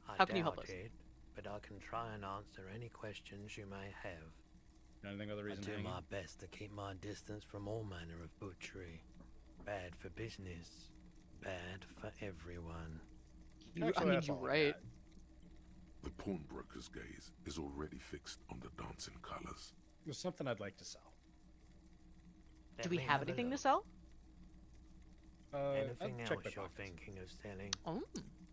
I How can you help doubt us? it, but I can try and answer any questions you may have. Anything other I reason? do hanging? my best to keep my distance from all manner of butchery. Bad for business, bad for everyone. I Actually, mean, that's you're all I right. got. The pawnbroker's gaze is already fixed on the dancing colors. There's something I'd like to sell. Do Let we me have a anything to look. sell? Anything I'll check else my you're pockets. thinking of selling? Oh,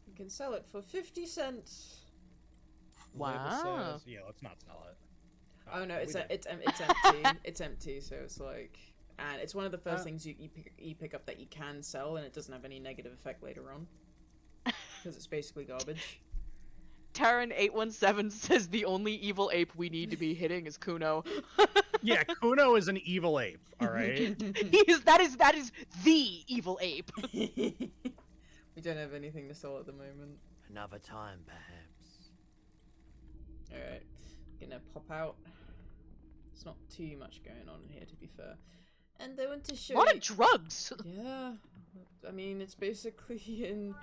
You can sell it for 50 cents. Label wow. says- yeah, let's not sell it. Oh no, we it's did. it's empty. It's empty, so it's like, and it's one of the first things you pick up that you can sell, and it doesn't have any negative effect later on, because it's basically garbage. Taran817 says the only evil ape we need to be hitting is Kuno. Yeah, Kuno is an evil ape. All right. That is the evil ape. We don't have anything to sell at the moment. Another time, perhaps. Alright, gonna pop out. There's not too much going on in here, to be fair. And they went to show A lot you... of drugs. Yeah. I mean, it's basically in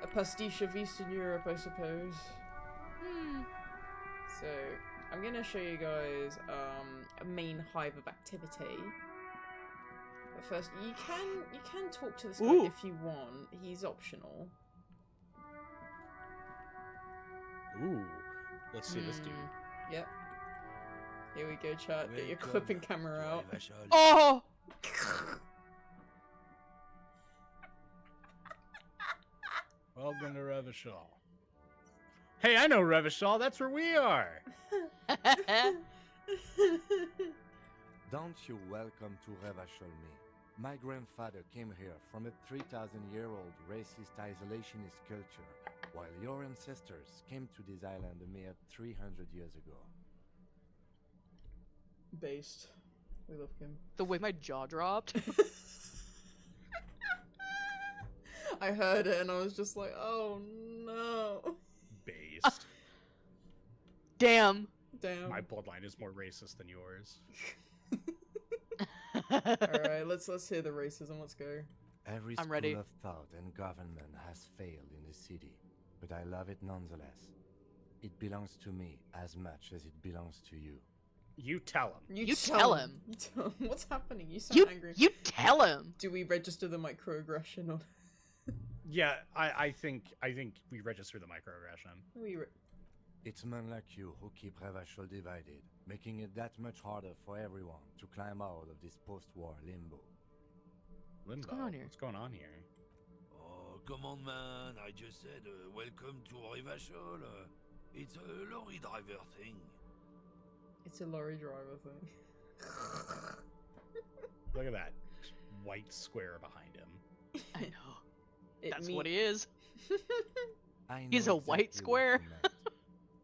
a pastiche of Eastern Europe, I suppose. So, I'm gonna show you guys a main hive of activity. But first, you can talk to this guy Ooh. if you want. He's optional. Ooh. Let's see this dude. Yep. Here we go, chat. Get your Welcome clipping camera to out. Rivashol. Oh! Welcome to Revachol. Hey, I know Revachol. That's where we are. Don't you welcome to Revachol me. My grandfather came here from a 3,000-year-old racist isolationist culture, while your ancestors came to this island a mere 300 years ago. Based. We love him. The way my jaw dropped. I heard it and I was just like, oh no. Based. Damn. Damn. My bloodline is more racist than yours. Alright, let's hear the racism. Let's go. Every I'm school ready. of thought and government has failed in the city, but I love it nonetheless. It belongs to me as much as it belongs to you. You tell him. You tell him. You tell him. What's happening? You sound angry. You tell him. Do we register the microaggression or... Yeah, I think we register the microaggression. It's men like you who keep Revachol divided, making it that much harder for everyone to climb out of this post-war limbo. Limbo? going on here? What's going on here? Oh, come on, man. I just said, welcome to Rivashol. It's a lorry driver thing. It's a lorry driver thing. Look at that white square behind him. I know. That's me- what he is. I know He's a exactly white what square. you meant.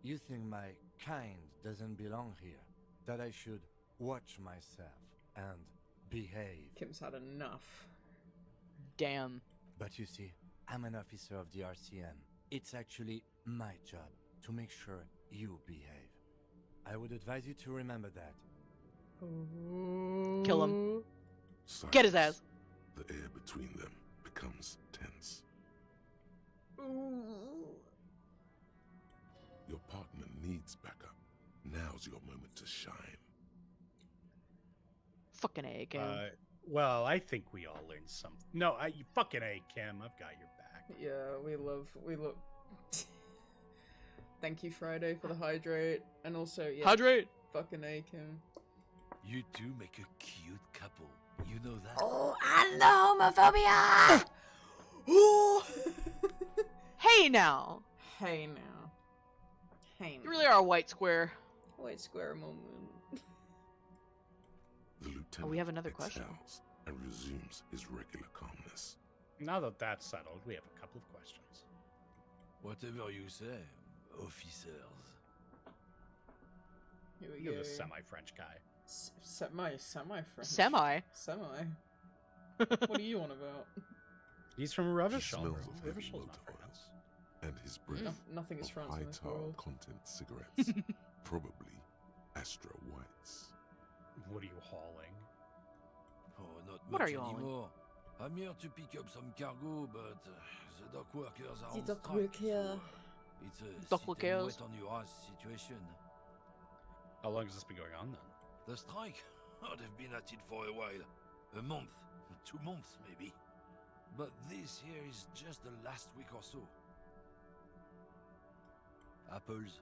You think my kind doesn't belong here, that I should watch myself and behave. Kim's had enough. Damn. But you see, I'm an officer of the RCM. It's actually my job to make sure you behave. I would advise you to remember that. Kill him. Silence. Get his ass. The air between them becomes tense. Your partner needs backup. Now's your moment to shine. Fucking A, Kim. Well, I think we all learned something. No, you fucking A, Kim. I've got your back. Yeah, we love. Thank you, Friday, for the hydrate, and also yeah. Hydrate. Fucking A, Kim. You two make a cute couple. You know that. Oh, and the homophobia! Hey now. Hey now. Hey now. You really are a white square. White square moment. The lieutenant we have another question. exhales and resumes his regular calmness. Now that that's settled, we have a couple of questions. Whatever you say, officers. Here we You're go. the semi-French guy. Semi French. Semi. Semi. What are you on about? He's from He Revachol. smells of heavy Revachol's motor not France. oils and his breath Nothing is of France high in this tar world. content cigarettes, probably Astra Whites. What are you hauling? Oh, not What much are you hauling? anymore. I'm here to pick up some cargo, but the dock workers are The on dock strike, worker. so it's a Dock sit and workers. wait on your ass situation. How long has this been going on then? The strike? Oh, they've been at it for a while. A month, 2 months maybe. But this here is just the last week or so. Apples?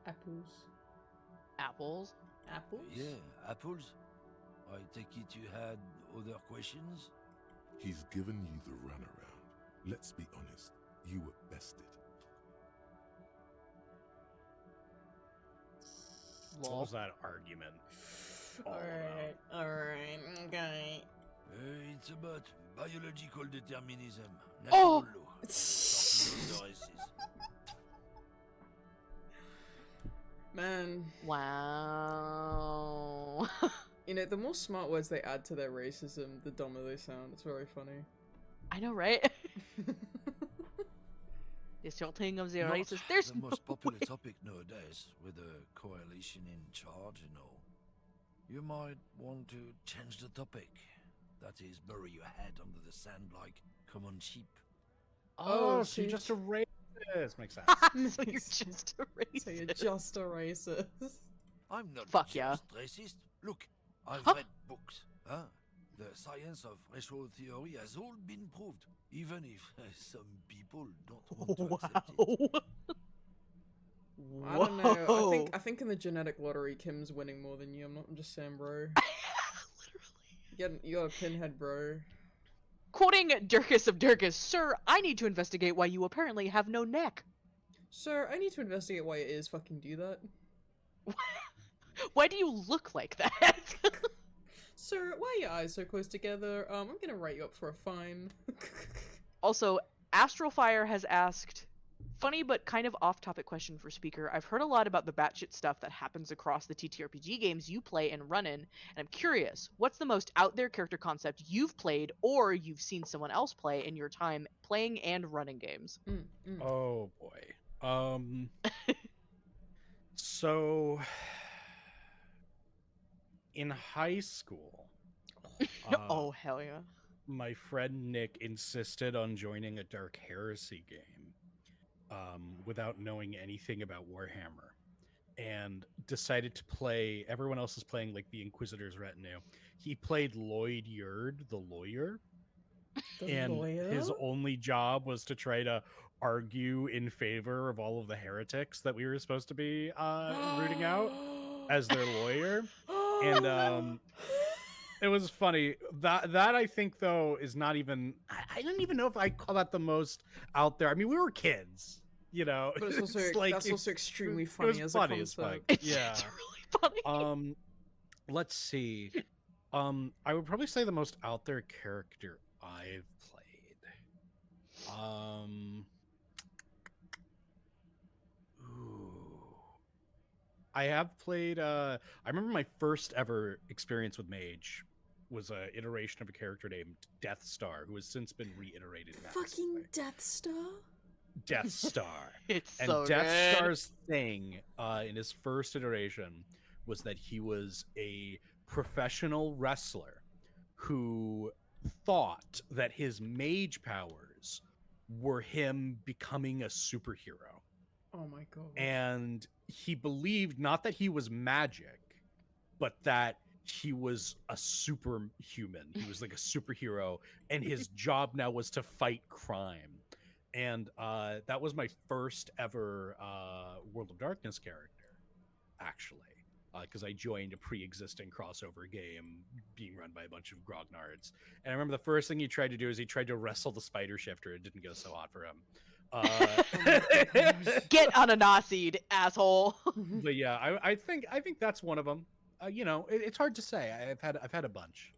Apples. Apples. Apples? Yeah, apples. I take it you had other questions? He's given you the runaround. Let's be honest, you were bested. What was that argument? all Alright, alright, okay. It's about biological determinism. Oh! Natural law. Sorting of the races. Man, Wow. you know, the more smart words they add to their racism, the dumber they sound. It's very funny. I know, right? The sorting of the Not races. There's the no most popular way. topic nowadays, with the coalition in charge and all. You might want to change the topic. That is, bury your head under the sand like common sheep. Oh, Oh, so you so just erase this. Makes sense. So you're just a racist. So you're just a racist. I'm not Fuck yeah. just racist. Look, I've Huh? read books. The science of racial theory has all been proved, even if some people don't want to accept it. I don't know. I think in the genetic lottery, Kim's winning more than you. I'm just saying, bro. Literally. You got a pinhead, bro. Quoting Dirkus of Dirkus, Sir, I need to investigate why you apparently have no neck. Sir, I need to investigate why your ears fucking do that. Why do you look like that? Sir, why are your eyes so close together? I'm gonna write you up for a fine. Also, Astralfire has asked, funny but kind of off-topic question for Speaker. I've heard a lot about the batshit stuff that happens across the TTRPG games you play and run in, and I'm curious, what's the most out-there character concept you've played or you've seen someone else play in your time playing and running games? Oh boy. So in high school, Oh, hell yeah. my friend Nick insisted on joining a Dark Heresy game without knowing anything about Warhammer, and decided to play. Everyone else is playing like the Inquisitor's Retinue. He played Lloyd Yerd, the lawyer, his only job was to try to argue in favor of all of the heretics that we were supposed to be rooting out as their lawyer. And it was funny. That I think though is not even. I don't even know if I call that the most out there. I mean, we were kids, you know. But it's also that's also extremely it was funny as funny a as fuck. concept. Yeah. It's really funny. Let's see. I would probably say the most out there character I've played. I have played. I remember my first ever experience with Mage was an iteration of a character named Death Star, who has since been reiterated. Fucking Death Star. Death Star. It's and so Death good. Star's thing in his first iteration was that he was a professional wrestler who thought that his mage powers were him becoming a superhero. Oh my god. And he believed not that he was magic, but that he was a superhuman. He was like a superhero, and his job now was to fight crime. And that was my first ever World of Darkness character, actually, because I joined a pre-existing crossover game being run by a bunch of grognards. And I remember the first thing he tried to do is he tried to wrestle the Spider Shifter. It didn't go so hot for him. Get Ananasi'd, asshole. But yeah, I think that's one of them. You know, it's hard to say. I've had a bunch.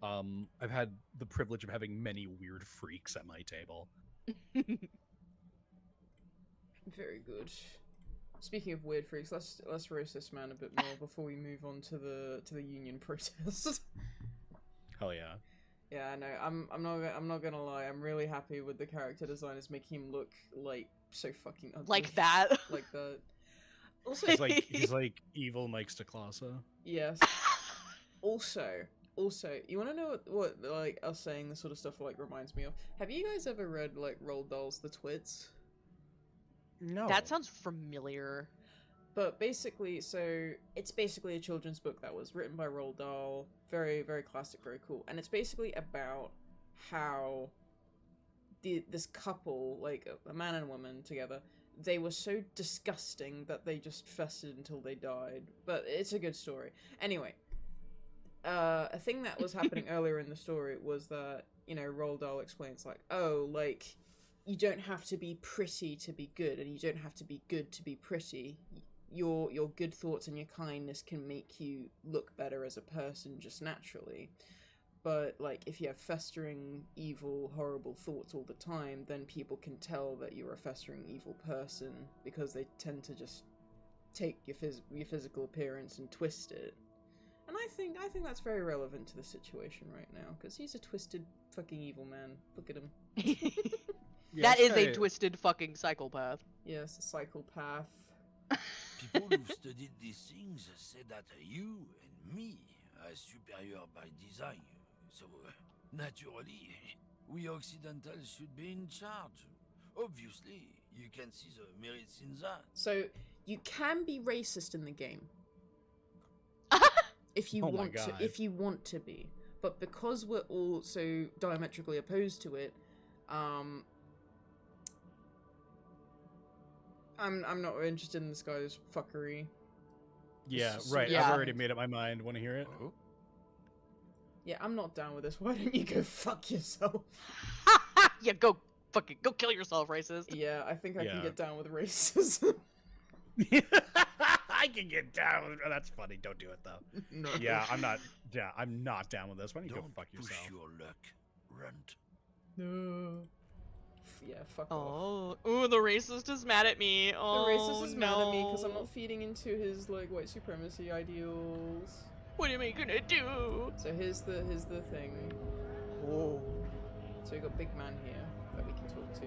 I've had the privilege of having many weird freaks at my table. Very good. Speaking of weird freaks, let's roast this man a bit more before we move on to the union protest. Hell yeah. Yeah, no, I'm not gonna lie. I'm really happy with the character designers making him look like so fucking ugly. Like that. Like that. Also, he's like evil Mike Stacklasa. Yes. Also, you want to know what like us saying this sort of stuff like reminds me of? Have you guys ever read like Roald Dahl's The Twits? No. That sounds familiar. But basically, so it's basically a children's book that was written by Roald Dahl. Very, very classic, very cool. And it's basically about how this couple, like a man and a woman together, they were so disgusting that they just festered until they died. But it's a good story. Anyway, a thing that was happening earlier in the story was that, you know, Roald Dahl explains, like, oh, like, you don't have to be pretty to be good, and you don't have to be good to be pretty. Your good thoughts and your kindness can make you look better as a person just naturally. But, like, if you have festering, evil, horrible thoughts all the time, then people can tell that you're a festering, evil person, because they tend to just take your physical appearance and twist it. And I think that's very relevant to the situation right now, because he's a twisted fucking evil man. Look at him. That is a twisted fucking psychopath. Yes, a psychopath. People who've studied these things say that you and me are superior by design. So, naturally, we Occidentals should be in charge. Obviously, you can see the merits in that. So you can be racist in the game if you Oh my want to. God. If you want to be, but because we're all so diametrically opposed to it, I'm not interested in this guy's fuckery. Yeah, It's right. yeah. I've already made up my mind. Want to hear it? Oh? Yeah, I'm not down with this. Why don't you go fuck yourself? Yeah, go fucking go kill yourself, racist. Yeah, I think I can Yeah. get down with racism. I can get down. With, that's funny. Don't do it though. No. Yeah, I'm not. Yeah, I'm not down with this. Why don't you go Don't fuck push yourself? your luck, runt. No. Yeah, fuck off. Oh, ooh, the racist is mad at me. The Oh, racist is mad at me because I'm no. not feeding into his like white supremacy ideals. What am I gonna do? So here's the thing. Oh, So we got big man here that we can talk to.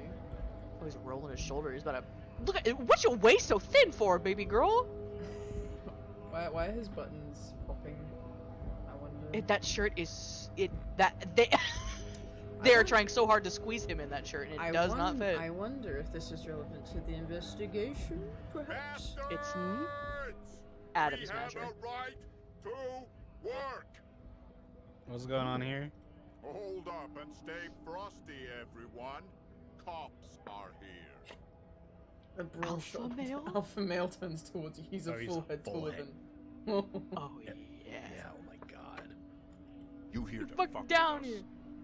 oh, he's rolling his shoulder. He's about to look at what's your waist so thin for, baby girl? Why are his buttons popping? I wonder. That shirt is they are trying so hard to squeeze him in that shirt, and it does not fit. I wonder if this is relevant to the investigation, perhaps. It's Adam Smasher. right to work. What's going on here? Hold up and stay frosty, everyone. Cops are here. A broad Alpha shot. male? Alpha male turns towards you. He's a Oh, he's full a head full taller head. than. Oh yeah. Oh my god. You here to Fuck fuck down with us? here.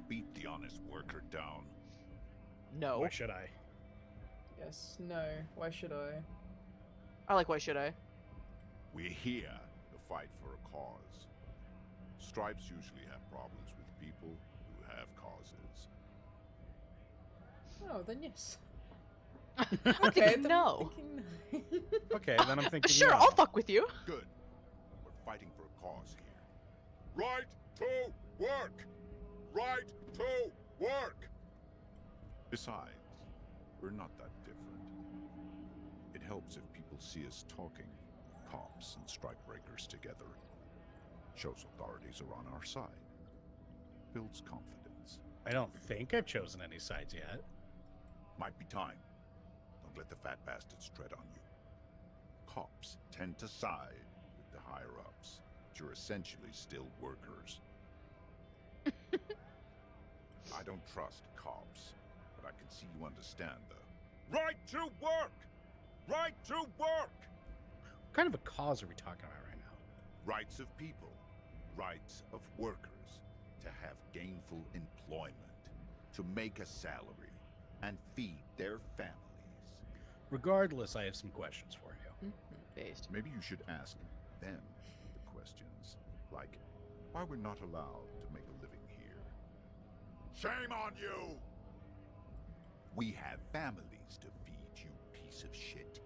Beat the honest worker down. No. Why should I? Yes. No. Why should I? I like why should I? We're here to fight for a cause. Stripes usually have problems with people who have causes. Oh, then yes. I'm thinking no. I'm thinking no. Okay, then I'm thinking. Sure, yeah. I'll fuck with you. Good. We're fighting for a cause here. Right to work! Right to work! Besides, we're not that different. It helps if people see us talking, cops and strikebreakers together. Shows authorities are on our side. Builds confidence. I don't think I've chosen any sides yet. Might be time. Don't let the fat bastards tread on you. Cops tend to side with the higher-ups, but you're essentially still workers. I don't trust cops, but I can see you understand the right to work! Right to work! What kind of a cause are we talking about right now? Rights of people, rights of workers, to have gainful employment, to make a salary, and feed their families. Regardless, I have some questions for you. Based. Maybe you should ask them the questions, like why we're not allowed to make a living here. Shame on you! We have families to feed, you piece of shit.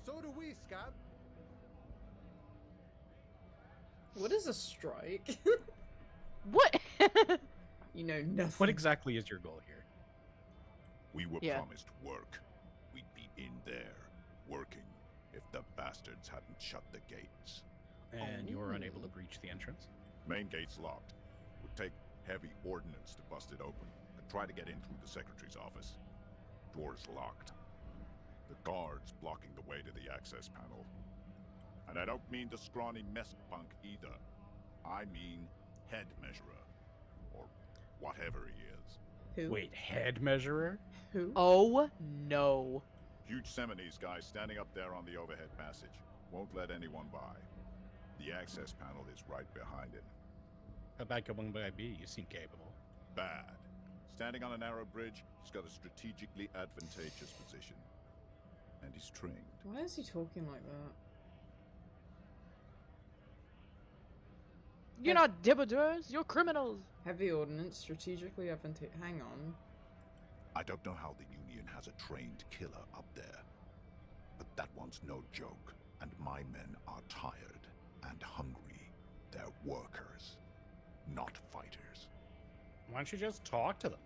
So do we, scab. What is a strike? What? You know nothing. What exactly is your goal here? We were Yeah. promised work. We'd be in there, working, if the bastards hadn't shut the gates. And you were unable to breach the entrance? Main gate's locked. Would take heavy ordnance to bust it open. Could try to get in through the secretary's office. Door's locked. The guard's blocking the way to the access panel. And I don't mean the scrawny mess punk either. I mean head measurer. Or whatever he is. Who? Wait, head measurer? Who? Oh no. Huge Seminese guy standing up there on the overhead passage. Won't let anyone by. The access panel is right behind him. How bad could one guy be? You seem capable. Bad. Standing on a narrow bridge, he's got a strategically advantageous position. And he's trained. Why is he talking like that? You're not debuteurs, you're criminals. Heavy ordnance, strategically advantageous. Hang on. I don't know how the Union has a trained killer up there. But that one's no joke. And my men are tired and hungry. They're workers, not fighters. Why don't you just talk to them?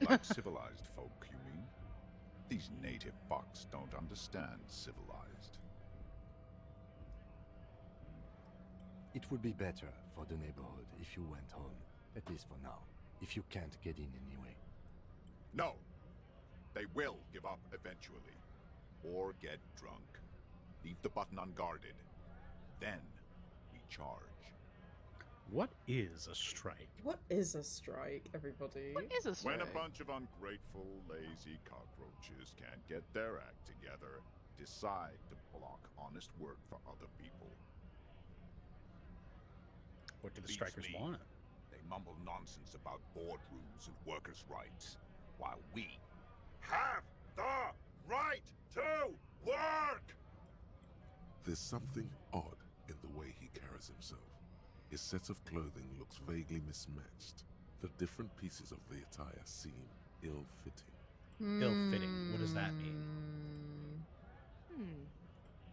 Like civilized folk, you mean? These native fucks don't understand civilized. It would be better for the neighborhood if you went home, at least for now, if you can't get in anyway. No! They will give up eventually. Or get drunk. Leave the button unguarded. Then we charge. What is a strike? What is a strike, everybody? What is a strike? When a bunch of ungrateful, lazy cockroaches can't get their act together, decide to block honest work for other people. What do the Beats strikers me. want? They mumble nonsense about boardrooms and workers' rights, while we have the right to work! There's something odd in the way he carries himself. His set of clothing looks vaguely mismatched. The different pieces of the attire seem ill-fitting. Ill-fitting. What does that mean?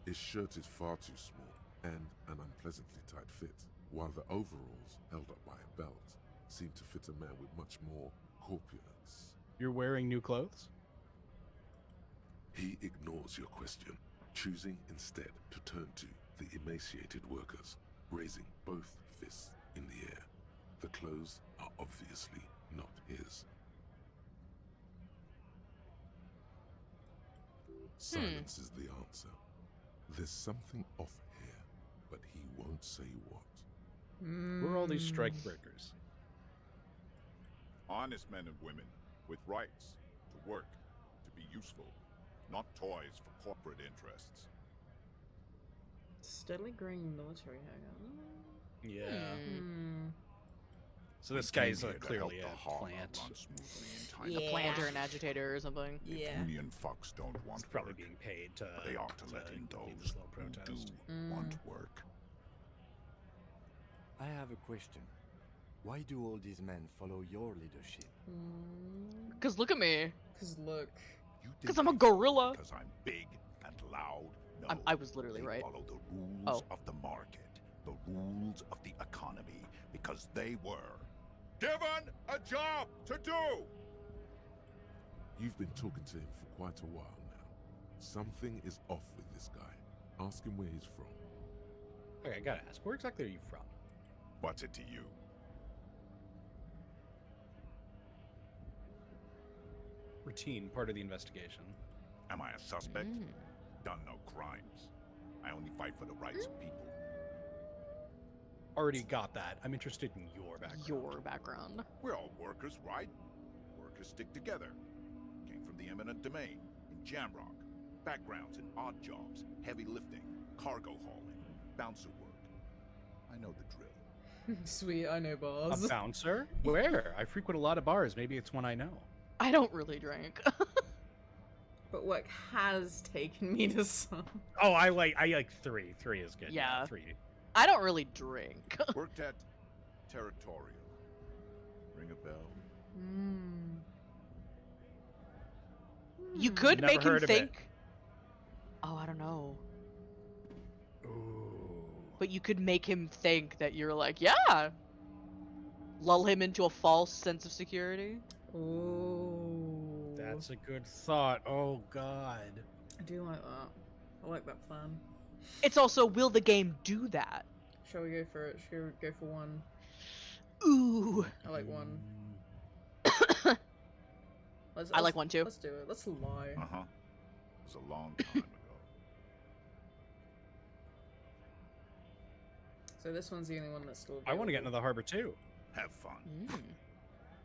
His shirt is far too small and an unpleasantly tight fit, while the overalls, held up by a belt, seem to fit a man with much more corpulence. You're wearing new clothes? He ignores your question, choosing instead to turn to the emaciated workers, raising both fists in the air. The clothes are obviously not his. Silence is the answer. There's something off here, but he won't say what. Who are all these strike breakers? Honest men and women with rights to work, to be useful, not toys for corporate interests. Steadily growing military hangout. Yeah. Hmm. So this We came guy's here to clearly help the a Harlem plant. run smoothly in A time. Yeah. planter, an agitator, or something. If Yeah. union fucks don't want He's probably work, being paid to. they ought to let in lead those this little who do protest. want work. I have a question. Why do all these men follow your leadership? Because look at me. Cause look. You think 'Cause I'm a they gorilla. Because I'm big and loud. No, I was literally they right. follow the rules Oh. of the market, the rules of the economy, because they were given a job to do. You've been talking to him for quite a while now. Something is off with this guy. Ask him where he's from. Okay, I gotta ask, where exactly are you from? What's it to you? Routine, part of the investigation. Am I a suspect? Done no crimes. I only fight for the rights of people. Already got that. I'm interested in your background. Your background. We're all workers, right? Workers stick together. Came from the eminent domain, in Jamrock. Backgrounds in odd jobs, heavy lifting, cargo hauling, bouncer work. I know the drill. Sweet, I know A bars. bouncer? Where? I frequent a lot of bars. Maybe it's one I know. I don't really drink. But work has taken me to some. Oh, I like 3. 3 is good. Yeah. 3. I don't really drink. Worked at Territorial. Ring a bell? You could Never make him heard of it. think. Oh, I don't know. Ooh. But you could make him think that you're like, yeah. Lull him into a false sense of security. Ooh. That's a good thought. Oh, God. I do like that. I like that plan. It's also, will the game do that? Shall we go for it? Shall we go for 1? Ooh. I like 1. I like 1 too. Let's do it. Let's lie. Uh-huh. It was a long time ago. So this one's the only one that's still I want to get into available. the harbor, too. Have fun.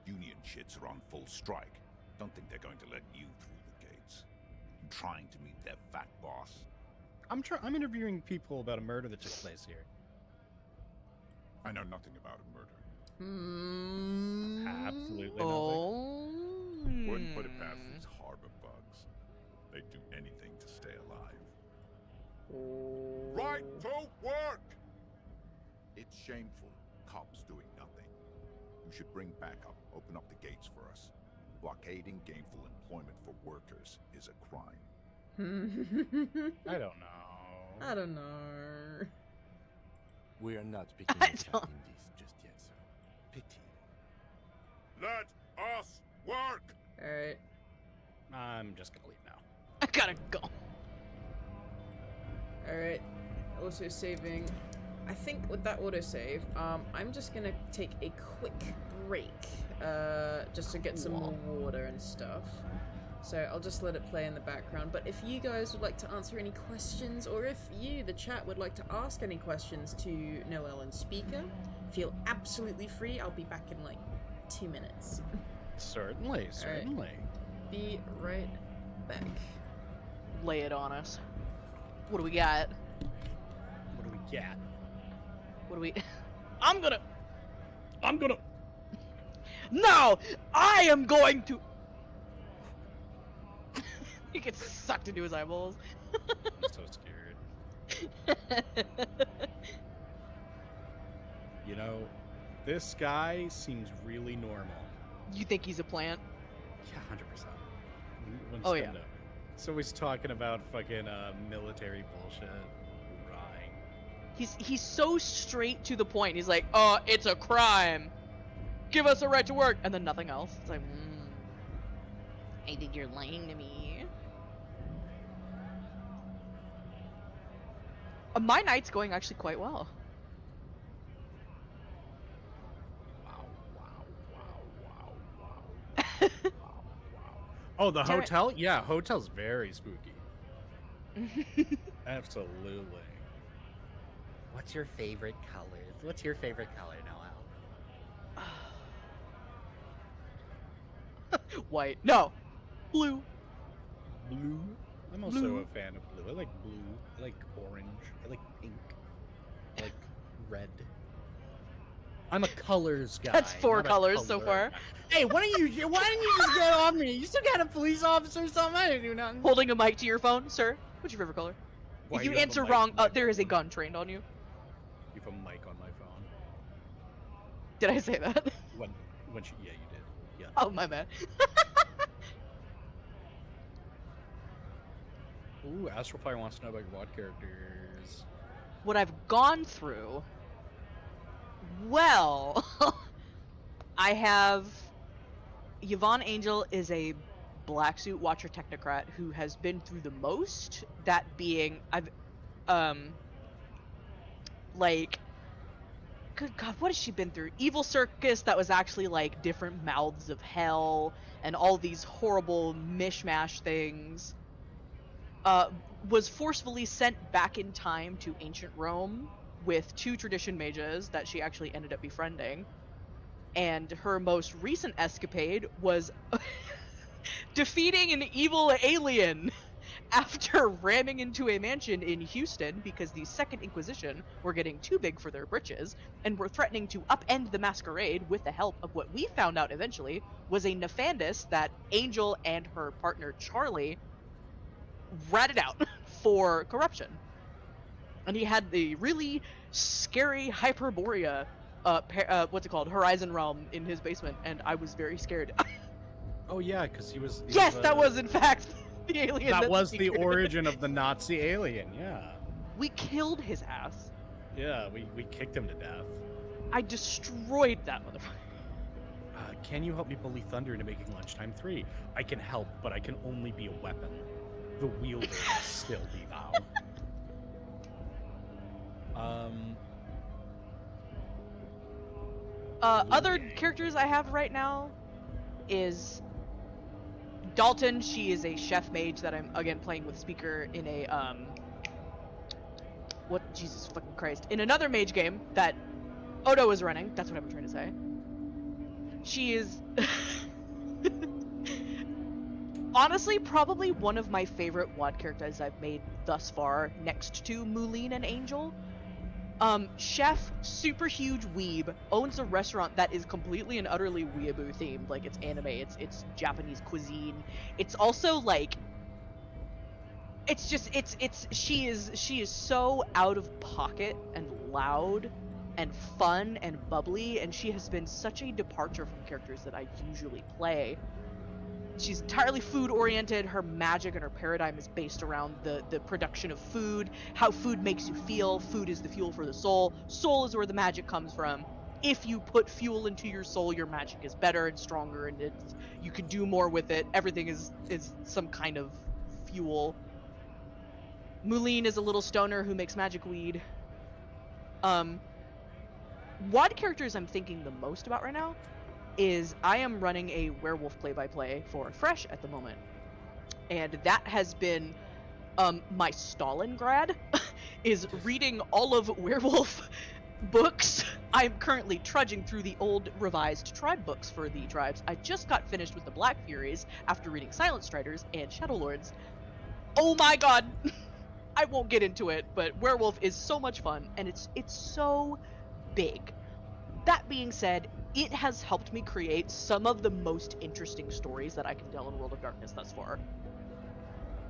Union shits are on full strike. Don't think they're going to let you through the gates. I'm trying to meet their fat boss. I'm interviewing people about a murder that took place here. I know nothing about a murder. Absolutely nothing. Oh. Wouldn't put it past these harbor bugs. They'd do anything to stay alive. Right to work! It's shameful. Cops doing nothing. You should bring backup. Open up the gates for us. Blockading gainful employment for workers is a crime. I don't know. I don't know. We are not picking I a side don't- in this just yet, sir. Pity. Let us work! Alright. I'm just gonna leave now. I gotta go. Alright. Also saving. I think with that autosave, I'm just gonna take a quick break. Just to get some more water and stuff. So I'll just let it play in the background. But if you guys would like to answer any questions, or if you, the chat, would like to ask any questions to Noelle and Speaker, feel absolutely free. I'll be back in like 2 minutes. Certainly, certainly. Right. Be right back. Lay it on us. What do we got? What do we get? What do we... I'm gonna... I'm gonna... No! I am going to... He gets sucked into his eyeballs. I'm so scared. You know, this guy seems really normal. You think he's a plant? Yeah, 100%. Oh, yeah. So he's talking about fucking military bullshit. Right. He's so straight to the point. He's like, it's a crime. Give us a right to work. And then nothing else. It's like, I think you're lying to me. My night's going actually quite well. Oh, the hotel? Yeah, hotel's very spooky. Absolutely. What's your favorite colors? What's your favorite color, Noelle? White. No. Blue. Blue? I'm also Blue. a fan of blue. I like blue. I like orange. I like pink. I like red. I'm a colors guy. That's 4 not a colors so color far. guy. Hey, why didn't you just get on me? You still got a police officer or something? I didn't do nothing. Holding a mic to your phone, sir. What's your favorite color? Why If you have a answer mic wrong, on my there is a phone? gun trained on you. You have a mic on my phone. Did I say that? When yeah, you did. Yeah. Oh, my bad. Ooh, Astrofire wants to know about your VOD characters. What I've gone through. Well, I have Yvonne Angel is a black suit watcher technocrat who has been through the most. That being, I've like, good God, what has she been through? Evil Circus, that was actually like different mouths of hell and all these horrible mishmash things. Was forcefully sent back in time to ancient Rome with 2 tradition mages that she actually ended up befriending. And her most recent escapade was defeating an evil alien after ramming into a mansion in Houston because the Second Inquisition were getting too big for their britches and were threatening to upend the masquerade with the help of what we found out eventually was a Nefandus that Angel and her partner Charlie ratted out for corruption. And he had the really scary Hyperborea, what's it called, Horizon Realm in his basement, and I was very scared. Oh yeah, because he was. Yes, that was in fact the alien. That was the the origin of the Nazi alien. Yeah. We killed his ass. Yeah, we kicked him to death. I destroyed that motherfucker. Can you help me bully Thunder into making Lunchtime 3? I can help, but I can only be a weapon. The wielder will still be thou. Other characters I have right now is Dalton. She is a chef mage that I'm again playing with Speaker in a what, Jesus fucking Christ, in another mage game that Odo is running. That's what I'm trying to say. She is honestly probably one of my favorite WoD characters I've made thus far, next to Moulin and Angel. Chef, super huge weeb, owns a restaurant that is completely and utterly weeaboo themed. Like, it's anime, it's Japanese cuisine. It's also like, it's just, she is so out of pocket and loud and fun and bubbly, and she has been such a departure from characters that I usually play. She's entirely food oriented. Her magic and her paradigm is based around the production of food, how food makes you feel. Food is the fuel for the soul. Soul is where the magic comes from. if you put fuel into your soul, your magic is better and stronger, and you can do more with it. Everything is some kind of fuel. Moulin is a little stoner who makes magic weed. WOD characters I'm thinking the most about right now is I am running a werewolf play-by-play for Fresh at the moment. And that has been my Stalingrad is reading all of werewolf books. I'm currently trudging through the old revised tribe books for the tribes. I just got finished with the Black Furies after reading Silent Striders and Shadow Lords. Oh my god! I won't get into it, but werewolf is so much fun, and it's so big. That being said, it has helped me create some of the most interesting stories that I can tell in World of Darkness thus far.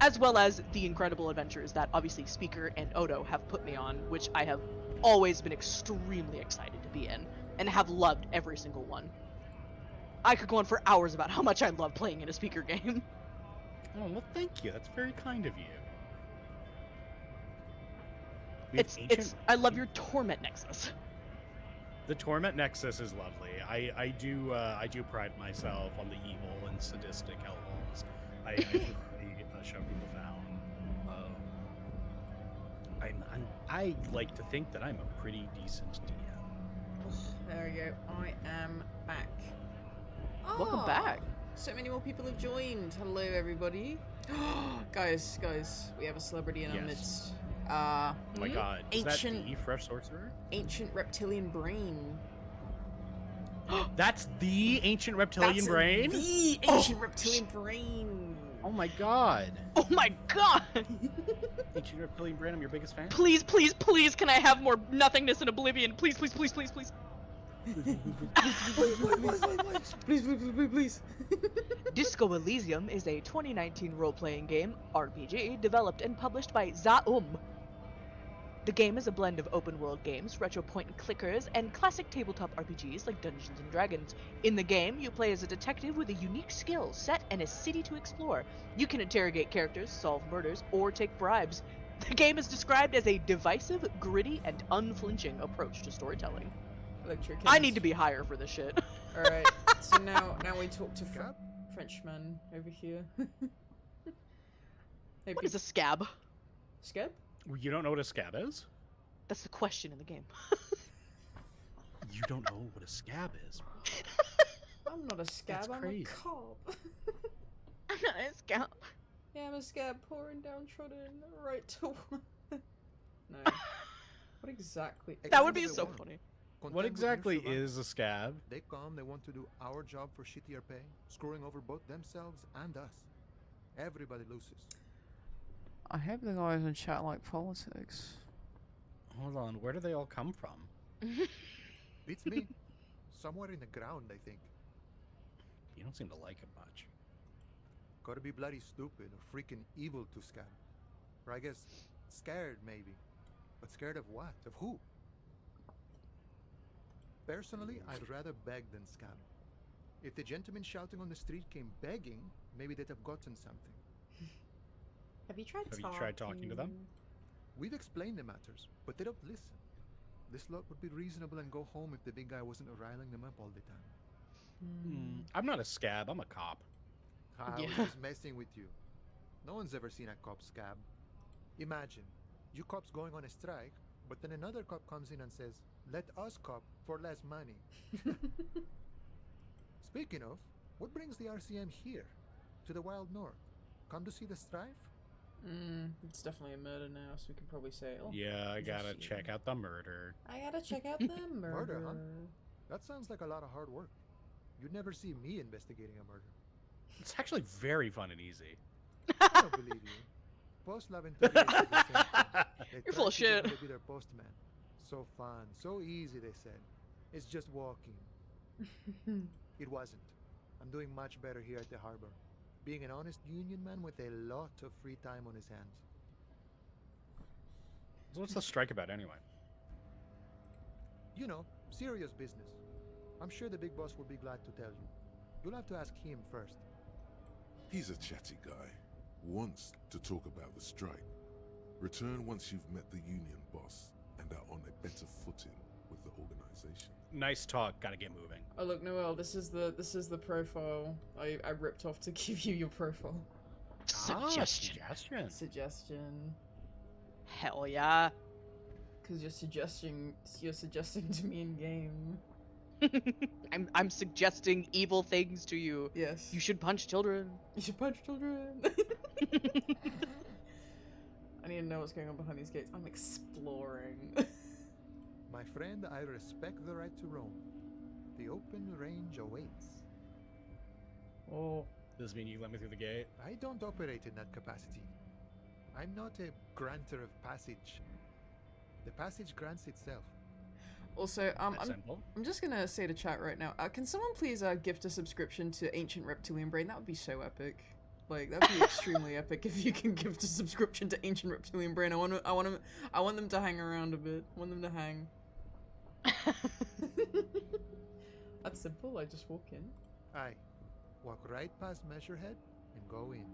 As well as the incredible adventures that obviously Speaker and Odo have put me on, which I have always been extremely excited to be in, and have loved every single one. I could go on for hours about how much I love playing in a Speaker game. Oh, well, thank you. That's very kind of you. I love your Torment Nexus. The Torment Nexus is lovely. I do pride myself on the evil and sadistic hellholes I frequently show people down. I like to think that I'm a pretty decent DM. There we go. I am back. Welcome back. So many more people have joined. Hello, everybody. guys, we have a celebrity in our midst. Oh my god, is ancient, that the Fresh Sorcerer? Ancient reptilian brain. That's the ancient reptilian brain? The ancient reptilian brain. Oh my god. Oh my god. Ancient reptilian brain, I'm your biggest fan. Please, please, please, can I have more nothingness and oblivion? Please, please, please, please, please. Please. Disco Elysium is a 2019 role-playing game RPG developed and published by Zaum. The game is a blend of open-world games, retro point-and-clickers, and classic tabletop RPGs like Dungeons & Dragons. In the game, you play as a detective with a unique skill set and a city to explore. You can interrogate characters, solve murders, or take bribes. The game is described as a divisive, gritty, and unflinching approach to storytelling. I need to be higher for this shit. Alright, so now we talk to Frenchman over here. What is a scab? Scab? You don't know what a scab is? That's the question in the game. You don't know what a scab is? I'm not a scab, That's I'm crazy. a cop. I'm not a scab. Yeah, I'm a scab pouring downtrodden right to No. What exactly? That would be so funny. What exactly is a scab? They come, they want to do our job for shittier pay, screwing over both themselves and us. Everybody loses. I hope the guys in chat like politics. Hold on, where do they all come from? Beats me. Somewhere in the ground, I think. You don't seem to like it much. Gotta be bloody stupid or freaking evil to scab. Or I guess scared, maybe. But scared of what? Of who? Personally, I'd rather beg than scab. If the gentleman shouting on the street came begging, maybe they'd have gotten something. Have you tried talking to them? We've explained the matters, but they don't listen. This lot would be reasonable and go home if the big guy wasn't riling them up all the time. I'm not a scab, I'm a cop. I was just messing with you. No one's ever seen a cop scab. Imagine, you cops going on a strike, but then another cop comes in and says, "Let us cop for less money." Speaking of, what brings the RCM here? To the Wild North? Come to see the strife? It's definitely a murder now, so we can probably say, oh. Yeah, I gotta check out the murder. I gotta check out the murder. Murder, huh? That sounds like a lot of hard work. You'd never see me investigating a murder. It's actually very fun and easy. I don't believe you. Post Love and 38 did the same thing. You're full of shit. To be their postman. So fun, so easy, they said. It's just walking. It wasn't. I'm doing much better here at the harbor. Being an honest union man with a lot of free time on his hands. So what's the strike about anyway? You know, serious business. I'm sure the big boss will be glad to tell you. You'll have to ask him first. He's a chatty guy. Wants to talk about the strike. Return once you've met the union boss and are on a better footing with the organization. nice talk. Gotta get moving. Oh look, Noelle, this is the profile I ripped off to give you your profile. Suggestion. Suggestion. Hell yeah. Because you're suggesting to me in game. I'm suggesting evil things to you. Yes. You should punch children. You should punch children. I need to know what's going on behind these gates. I'm exploring. My friend, I respect the right to roam. The open range awaits. Oh. Does this mean you let me through the gate? I don't operate in that capacity. I'm not a granter of passage. The passage grants itself. Also, I'm just gonna say to chat right now. Can someone please gift a subscription to Ancient Reptilian Brain? That would be so epic. Like that'd be extremely epic if you can gift a subscription to Ancient Reptilian Brain. I want them to hang around a bit. I want them to hang. That's simple. I just walk in. Aye. Walk right past Measurehead and go in.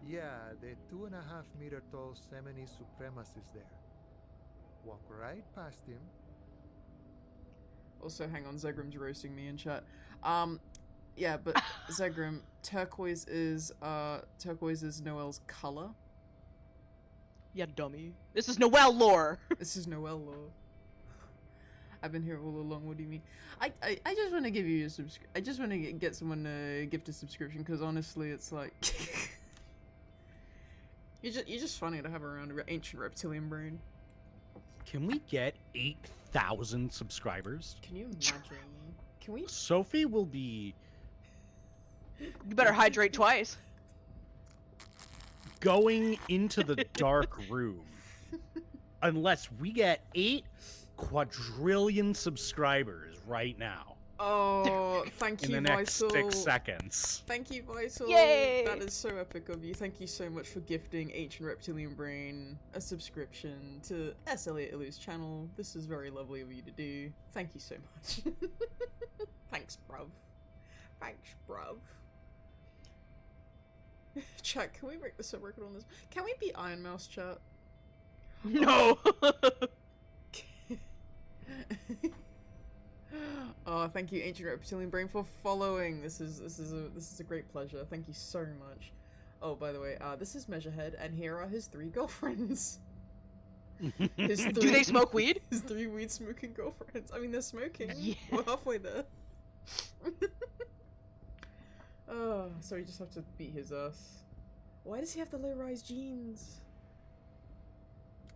Yeah, the 2.5 meter tall Semini Supremus is there. Walk right past him. Also, hang on, Zegrim's roasting me in chat. Yeah, but Zegrim, turquoise is Noelle's color. Yeah, dummy. This is Noelle lore. This is Noelle lore. I've been here all along. What do you mean? I just want to give you a I just want to get someone to gift a subscription because honestly, it's like you're just funny to have around an Ancient Reptilian Brain. Can we get 8,000 subscribers? Can you imagine? Can we? Sophie will be. You better hydrate twice. Going into the dark room. Unless we get 8 quadrillion subscribers right now. Oh, thank you, in the next Vital. 6 seconds. Thank you, Vital. Yay! That is so epic of you. Thank you so much for gifting Ancient Reptilian Brain a subscription to S. Elliot Illu's channel. This is very lovely of you to do. Thank you so much. Thanks, bruv. Thanks, bruv. Chat, can we break the sub-record on this? Can we be Iron Mouse, chat? No! Oh, thank you, Ancient Reptilian Brain, for following. This is a great pleasure. Thank you so much. Oh, by the way, this is Measurehead, and here are his 3 girlfriends. Do they smoke weed? His 3 weed-smoking girlfriends. I mean, they're smoking. Yeah. We're halfway there. Oh, so we just have to beat his ass. Why does he have the low-rise jeans?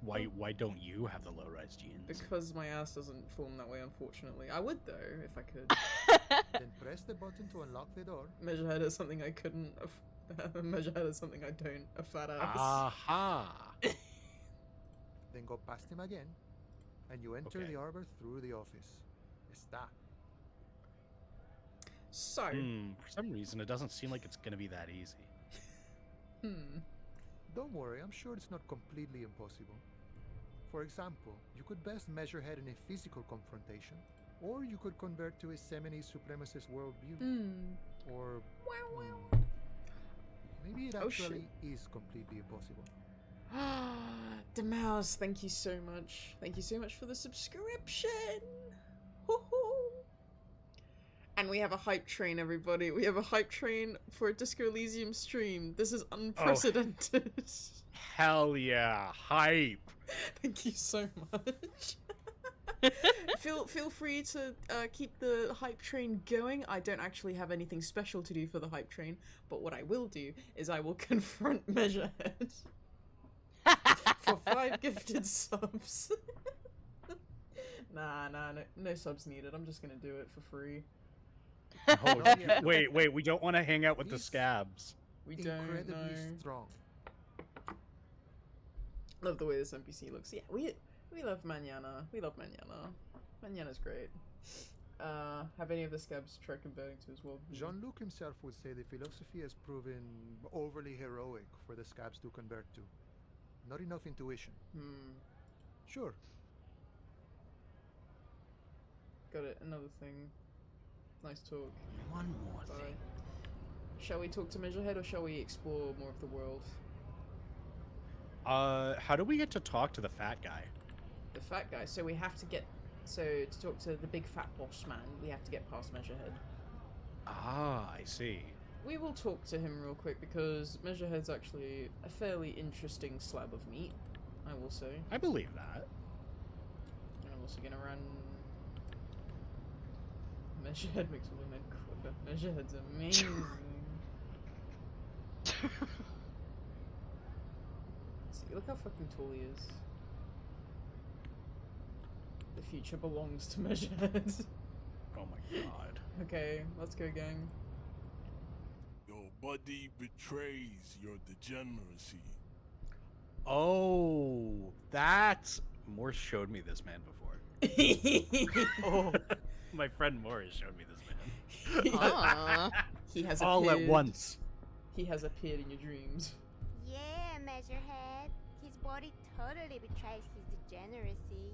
Why don't you have the low-rise jeans? Because my ass doesn't form that way, unfortunately. I would, though, if I could. Then press the button to unlock the door. Measurehead is something I couldn't. Measurehead is something I don't. A fat ass. Aha! Then go past him again, and you enter Okay. the arbor through the office. Está. So. For some reason, it doesn't seem like it's gonna be that easy. Don't worry, I'm sure it's not completely impossible. For example, you could best Measurehead in a physical confrontation, or you could convert to a Semini Supremacist worldview. Or maybe it actually is completely impossible. The mouse, thank you so much. Thank you so much for the subscription. Woohoo! And we have a hype train, everybody. We have a hype train for a Disco Elysium stream. This is unprecedented. Hell yeah, hype! Thank you so much. Feel free to keep the hype train going. I don't actually have anything special to do for the hype train, but what I will do is I will confront Measurehead for 5 gifted subs. Nah, no subs needed. I'm just gonna do it for free. Oh, wait, we don't want to hang out with the scabs. We don't. Incredibly No. strong. Love the way this NPC looks. Yeah, we love Manana. We love Manana. Manana's great. Have any of the scabs tried converting to his worldview? Jean-Luc himself would say the philosophy has proven overly heroic for the scabs to convert to. Not enough intuition. Sure. Got it. Another thing. Nice talk. One more thing. Shall we talk to Measurehead or shall we explore more of the world? How do we get to talk to the fat guy? The fat guy. So we have to get So to talk to the big fat boss man, we have to get past Measurehead. Ah, I see. We will talk to him real quick because Measurehead's actually a fairly interesting slab of meat, I will say. I believe that. And I'm also gonna run. Measurehead makes women quicker. Measurehead's amazing. See, look how fucking tall he is. The future belongs to Measurehead. Oh my god. Okay, let's go, gang. Your body betrays your degeneracy. Oh, that's... Morse showed me this man before. Oh. My friend Morris showed me this man. He has all appeared. at once. He has appeared in your dreams. Yeah, Measurehead. His body totally betrays his degeneracy.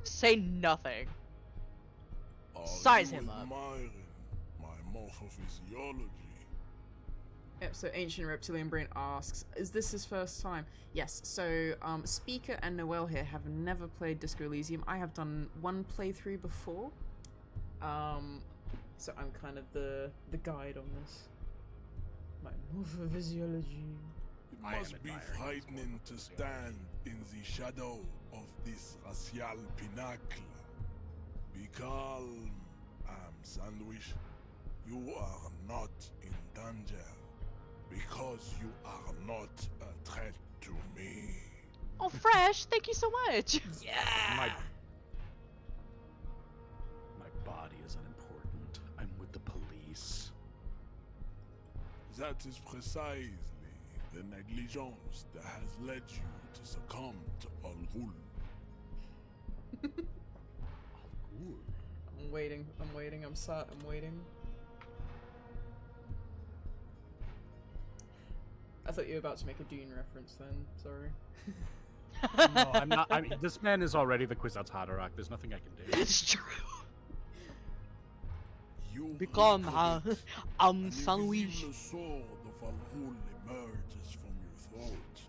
Say nothing. Are Size you him up. admiring my morphophysiology? Yep, so Ancient Reptilian Brain asks, is this his first time? Yes, so Speaker and Noelle here have never played Disco Elysium. I have done one playthrough before. So I'm kind of the guide on this. My morphophysiology. It must be frightening to stand in the shadow of this racial pinnacle. Be calm, Sandwich. You are not in danger because you are not a threat to me. Oh, Fresh, thank you so much. My body is unimportant. I'm with the police. That is precisely the negligence that has led you to succumb to Al-Ghul. I'm waiting, I'm sat, I'm waiting. I thought you were about to make a Dune reference then, sorry. No, I'm not. This man is already the Kwisatz Haderach. There's nothing I can do. It's true. You Become Sandwich. The sword of Al-Ghul emerges from your throat.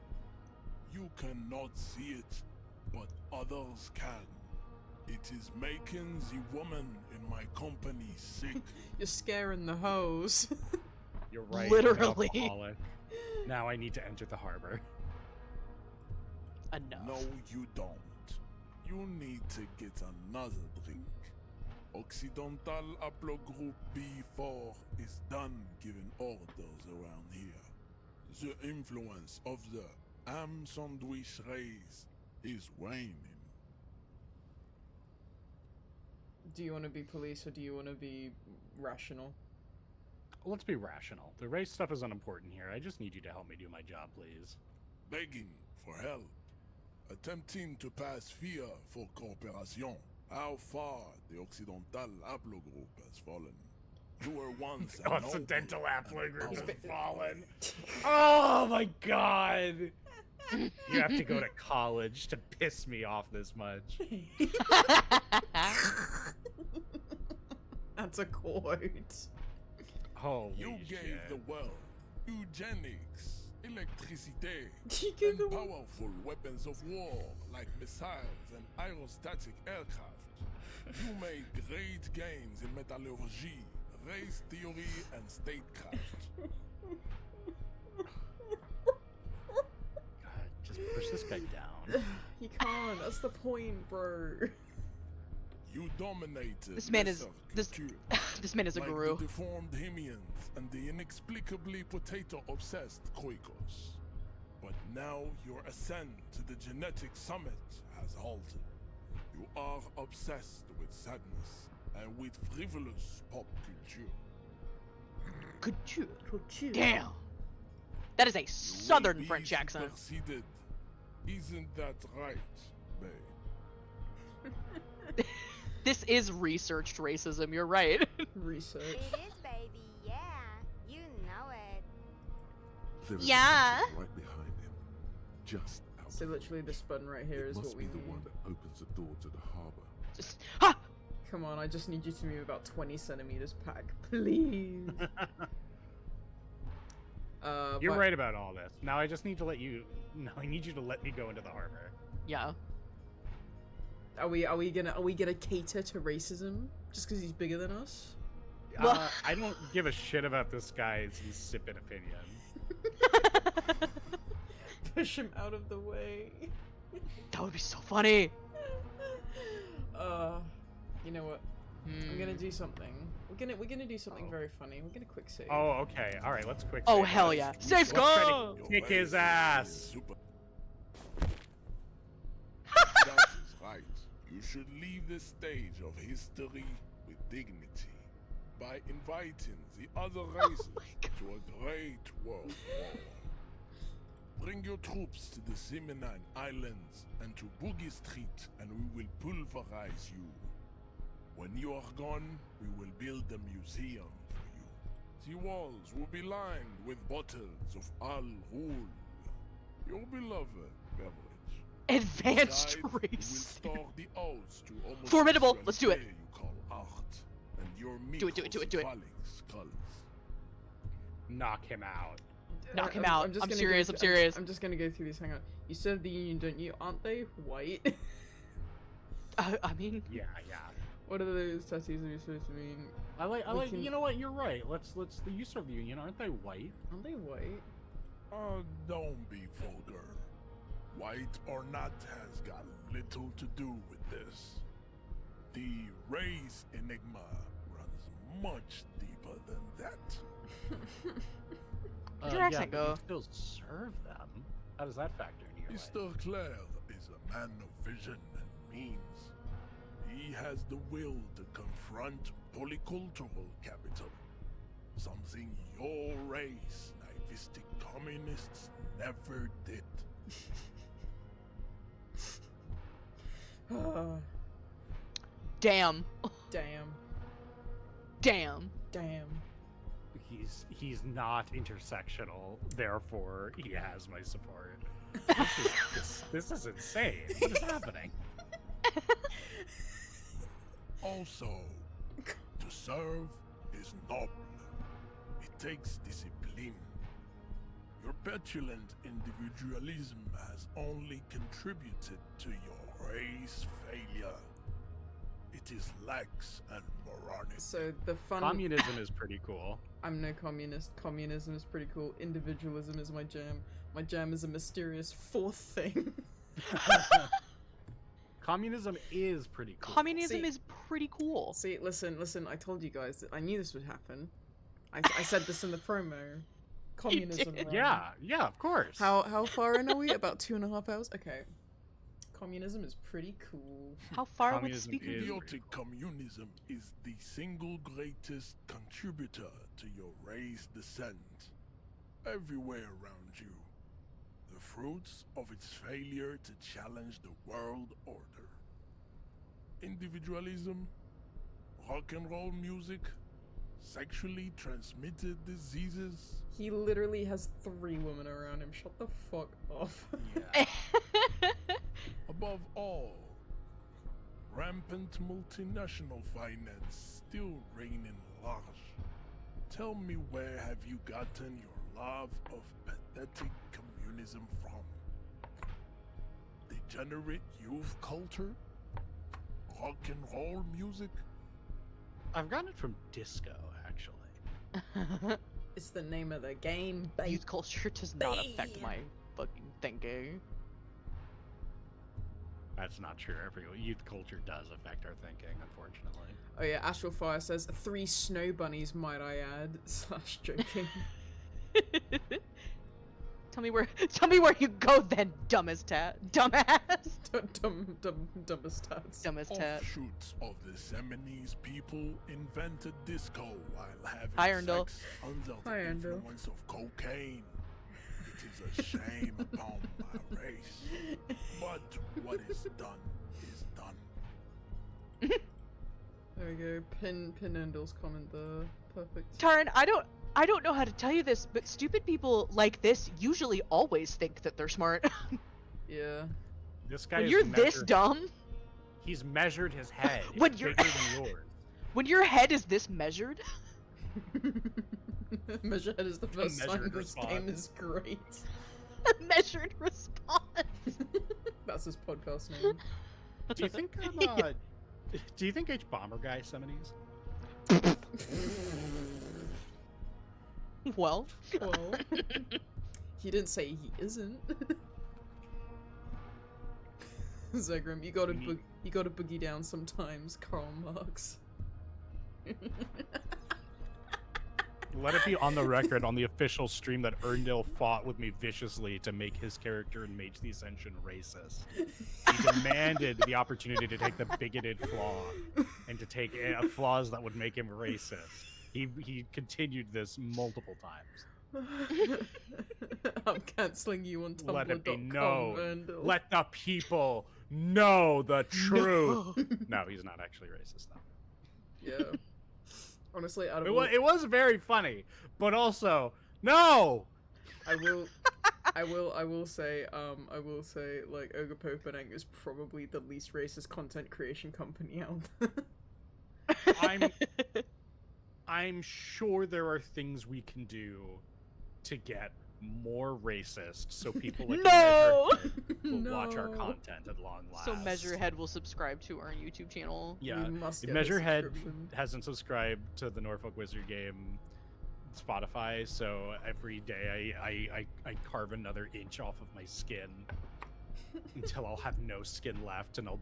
You cannot see it, but others can. It is making the woman in my company sick. You're scaring the hoes. You're right. Literally. I'm alcoholic. Now I need to enter the harbor. Enough. No, you don't. You need to get another drink. Occidental Haplogroup B4 is done giving orders around here. The influence of the Sandwich race is waning. Do you want to be police or do you want to be rational? Let's be rational. The race stuff is unimportant here. I just need you to help me do my job, please. Begging for help. Attempting to pass fear for cooperation. How far the Occidental Haplogroup has fallen. You were once a noble Occidental Haplogroup and has fallen. Oh my god! You have to go to college to piss me off this much. That's a quote. Holy You shit. gave the world eugenics, electricity, You gave and the world- powerful weapons of war like missiles and aerostatic aircraft. You made great gains in metallurgy, race theory, and statecraft. God, just push this guy down. You can't, that's the point, bro. You dominated This man is lesser this cultures, this man is a like guru. the deformed Hemians and the inexplicably potato-obsessed Khoikos. But now your ascent to the genetic summit has halted. You are obsessed with sadness and with frivolous pop culture. Couture. Damn. That is a southern Will be French accent. superseded. Isn't that right, babe? This is researched racism, you're right. Research. It is, baby, yeah. You know it. There is Yeah. a hatch right behind him. Just out. So literally this button right here It is must what we be the need. one that opens the door to the harbor. Just Come on, I just need you to move about 20 centimeters back, please. You're but- right about all this. Now I just need to let you... No, I need you to let me go into the harbor. Yeah. Are we gonna cater to racism just because he's bigger than us? I don't give a shit about this guy's insipid opinion. Push him out of the way. That would be so funny. You know what? I'm gonna do something. We're gonna do something very funny. We're gonna quick save. Oh, okay. All right, let's quick. Oh save. hell yeah! Save Let's go! kick his ass. That is right. You should leave the stage of history with dignity by inviting the other races to a great world war. Bring your troops to the Simenon Islands and to Boogie Street, and we will pulverize you. When you are gone, we will build a museum for you. The walls will be lined with bottles of Al Ghul, your beloved beverage. Advanced Inside, we will race. store the odes to Formidable. Let's do it. homosexuality you call art, and your Do it. microcephalic skulls. Knock him out. Knock him out. just I'm gonna serious. Go I'm serious. I'm just gonna go through this. Hang on. You serve the union, don't you? Aren't they white? I mean, yeah. What are those tattoos are supposed to mean? I like. We can- You know what? You're right. Let's. The use of the union. Aren't they white? Aren't they white? Don't be vulgar. White or not has got little to do with this. The race enigma runs much deeper than that. Where'd your accent but go? you still serve them. How does that factor into your life? Mr. Clare is a man of vision and means. He has the will to confront polycultural capital, something your race, naivistic communists, never did. damn. Damn. Damn. Damn. He's not intersectional, therefore he has my support. This is insane. What is happening? Also, to serve is noble. It takes discipline. Your petulant individualism has only contributed to your race failure. It is lax and moronic. So the fun. Communism is pretty cool. I'm no communist. Communism is pretty cool. Individualism is my jam. My jam is a mysterious fourth thing. Communism is pretty cool. Communism is pretty cool. See, listen. I told you guys that I knew this would happen. I said this in the promo. Communism. Run. Yeah, of course. How far in are we? About 2.5 hours. Okay. Communism is pretty cool. How far would Communism speaker? is- Idiotic communism is the single greatest contributor to your race descent. Everywhere around you. The fruits of its failure to challenge the world order. Individualism, rock and roll music, sexually transmitted diseases. He literally has 3 women around him. Shut the fuck up. Above all, rampant multinational finance still reigning large. Tell me, where have you gotten your love of pathetic communism from? Degenerate youth culture? Rock and roll music? I've gotten it from disco, actually. It's the name of the game, babe. Youth culture does not affect my fucking thinking. That's not true. Every youth culture does affect our thinking, unfortunately. Oh yeah, Astral Fire says 3 snow bunnies, might I add. / joking. Tell me where you go then, dumbass. Dumbest tats. Dumbest tat. Offshoots of the Seminoles people invented disco while having Hi, Erndl. sex under Hi, the Erndl. influence of cocaine. It is a shame upon my race. But what is done is done. There we go. Pin Endell's comment there. Perfect. Taryn, I don't know how to tell you this, but stupid people like this usually always think that they're smart. Yeah. This guy When is you're this measured- dumb, He's measured his head. It's When you're- bigger than yours. when your head is this measured, Measurehead is the first sign measured this response. game is great. measured response. That's That's his podcast name. Do you think do you think H Bomber guy Seminies? Well, he didn't say he isn't. Zegrim, you gotta boogie down sometimes, Karl Marx. Let it be on the record on the official stream that Erndale fought with me viciously to make his character in Mage the Ascension racist. He demanded the opportunity to take the bigoted flaw and to take flaws that would make him racist. He continued this multiple times. I'm canceling you on Tumblr.com. Let it be known. Erndale. Let the people know the truth. No, he's not actually racist though. Yeah. Honestly, out of It was very funny, but also no. I will say, like, Ogre Poppenang is probably the least racist content creation company out there. I'm sure there are things we can do to get more racist, so people like Measurehead will watch our content at long last. So Measurehead will subscribe to our YouTube channel. Yeah, Measurehead hasn't subscribed to the Norfolk Wizard game Spotify, so every day I carve another inch off of my skin until I'll have no skin left, and I'll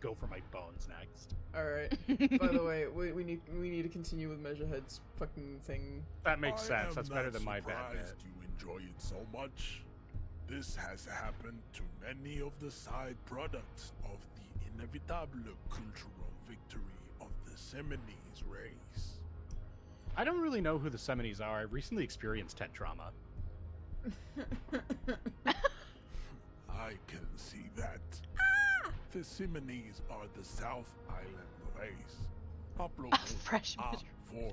go for my bones next. All right. By the way, we need to continue with Measurehead's fucking thing. That makes sense. That's better than my bad bit. You enjoy it so much. This has happened to many of the side products of the inevitable cultural victory of the Semini's race. I don't really know who the Semini's are. I recently experienced Ted trauma. I can see that. The Semini's are the South Island race. Fresh for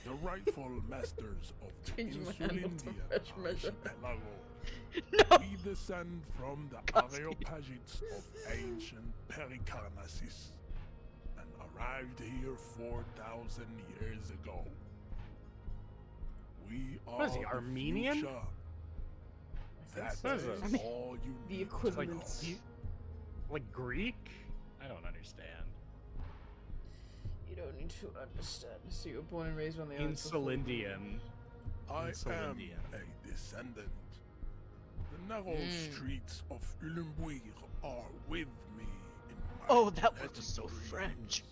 the rightful masters of the Insulindia archipelago. We descend from the Areopagites of ancient Pericarnassus and arrived here 4,000 years ago. We are What is he, Armenian? The future. That What is is this? all you The need equivalent. to know. Like Greek? I don't understand. You don't need to understand. So you were born and raised on the island. Insulindian. I am Insulindian. a descendant. The narrow streets of Ulimbuir are with me in my Oh, that was genetic so dreams. French.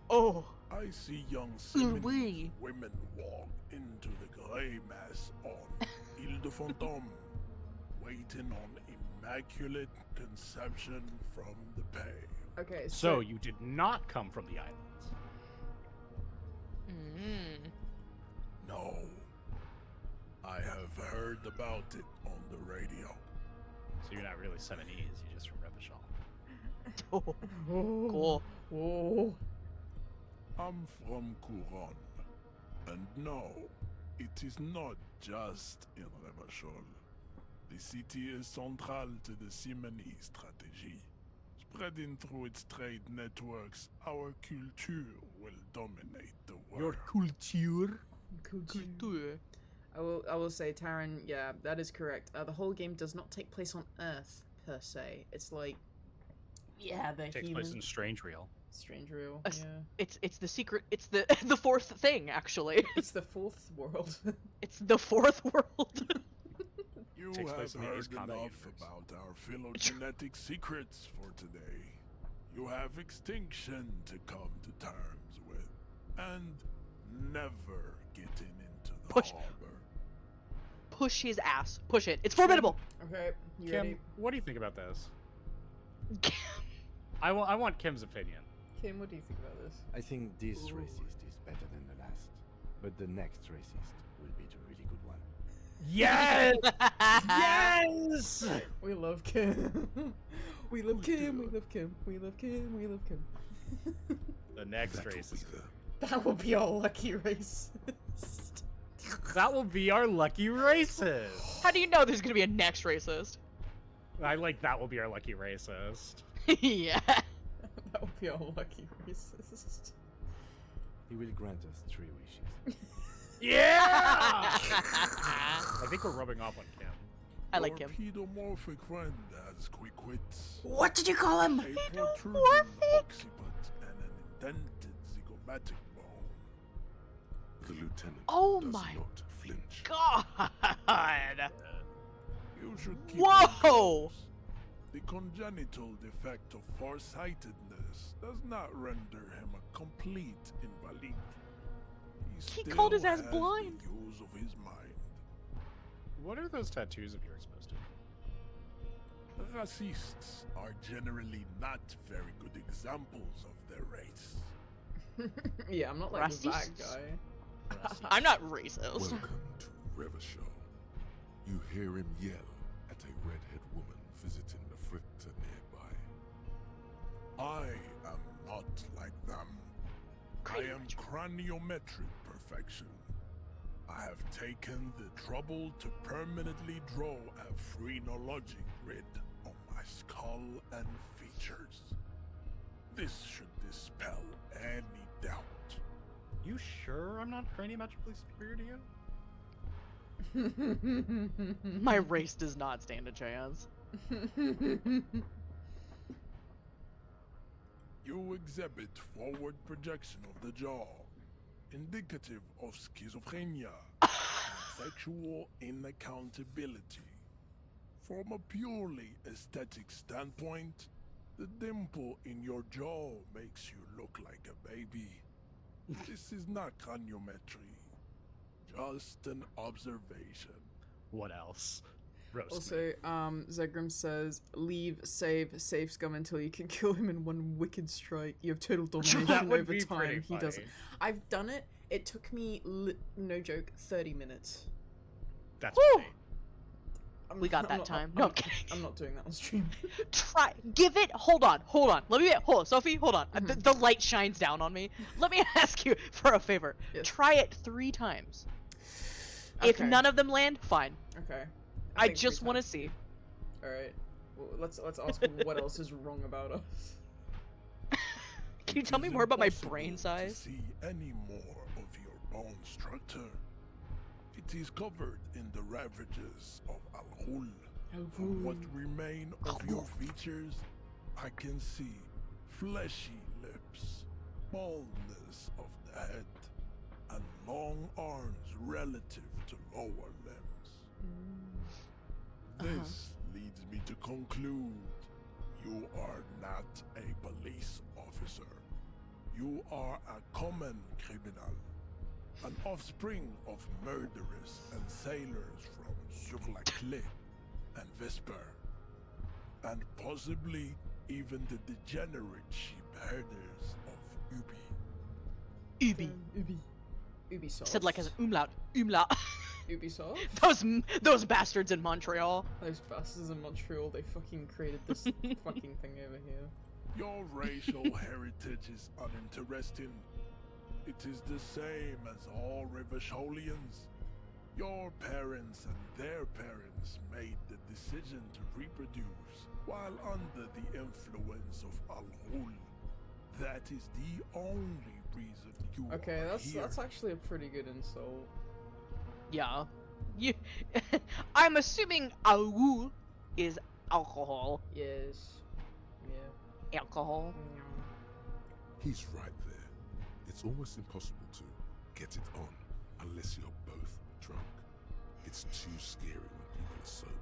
Oh. I see young Oui. Semini women walk into the grey mass on Ile de Fantôme, waiting on immaculate conception from the Pay. Okay, So you did not come from the islands. No. I have heard about it on the radio. So you're not really Seminese, you're just from Revachol. Oh. Cool. Oh. I'm from Couronne. And no, it is not just in Revachol. The city is central to the Semini strategy. Spreading through its trade networks, our culture will dominate the world. Your culture? Culture. I will say, Taryn, yeah, that is correct. The whole game does not take place on Earth, per se. It's like, yeah, they're Takes human. place in Strange Real. Strange Real, Uh, yeah. It's the secret. It's the the fourth thing, actually. It's the fourth world. It's the fourth world. You Takes have place in the heard Ace Combat enough universe. about our phylogenetic secrets for today. You have extinction to come to terms with, and never getting into the harbor. Push his ass. Push it. It's formidable. Okay, you Kim, ready? what do you think about this? I want Kim's opinion. Kim, what do you think about this? I think this racist is better than the last, but the next racist will be the really good one. Yes! Yes! We love Kim. We love Kim. We love Kim. We love Kim. We love Kim. The next race is That will be our lucky race. That will be our lucky racist. How do you know there's gonna be a next racist? I like that will be our lucky racist. Yeah. That will be our lucky racist. He will grant us 3 wishes. Yeah! I think we're rubbing off on Kim. I like him. Pedomorphic friend has quick wits. What did you call him? A protruding occiput and an indented zygomatic bone. The lieutenant does not flinch. God! You should keep Whoa! him close. The congenital defect of farsightedness does not render him a complete invalid. He called his ass has blind. The use of his mind. What are those tattoos of yours supposed to be? Racists are generally not very good examples of their race. Yeah, I'm not like that Racists? guy. I'm not racist. Welcome to Revachol. You hear him yell at a redhead woman visiting the fritter nearby. I am not like them. I am craniometric perfection. I have taken the trouble to permanently draw a phrenologic grid on my skull and features. This should dispel any doubt. You sure I'm not craniometrically superior to you? My race does not stand a chance. You exhibit forward projection of the jaw, indicative of schizophrenia and sexual inaccountability. From a purely aesthetic standpoint, the dimple in your jaw makes you look like a baby. This is not craniometry, just an observation. What else? Roast Also, Zegrim says, leave, save scum until you can kill him in one wicked strike. You have total domination would over be time. pretty He doesn't. funny. I've done it. It took me, no joke, 30 minutes. That's Woo! I'm- We got I'm that not- time. I'm No, I'm not- kidding. I'm not doing that on stream. Try. Give it. Hold on. Let me. Hold on, Sophie. Hold on. The light shines down on me. Let me ask you for a favor. Yes. Try it 3 times. If Okay. none of them land, fine. Okay. I think just 3 want to times. see. All right. Well, let's ask what else is wrong about us. Can you tell me more about my brain size? See any more of your bone structure? It is covered in the ravages of Al-Hul. From what remain of your features, I can see fleshy lips, baldness of the head, and long arms relative to lower limbs. This leads me to conclude you are not a police officer. You are a common criminal, an offspring of murderers and sailors from Sur-la-Clé and Vesper, and possibly even the degenerate sheep herders of Ubi. Ubisoft. Said like as an umlaut. Umlaut. Ubisoft? Those bastards in Montreal. Those bastards in Montreal, they fucking created this fucking thing over here. Your racial heritage is uninteresting. It is the same as all Revacholians. Your parents and their parents made the decision to reproduce while under the influence of Al-Hul. That is the only reason you Okay, are that's here. actually a pretty good insult. Yeah. You. I'm assuming Aou is alcohol. Yes. Yeah. Alcohol. He's right there. It's almost impossible to get it on unless you're both drunk. It's too scary when people are sober.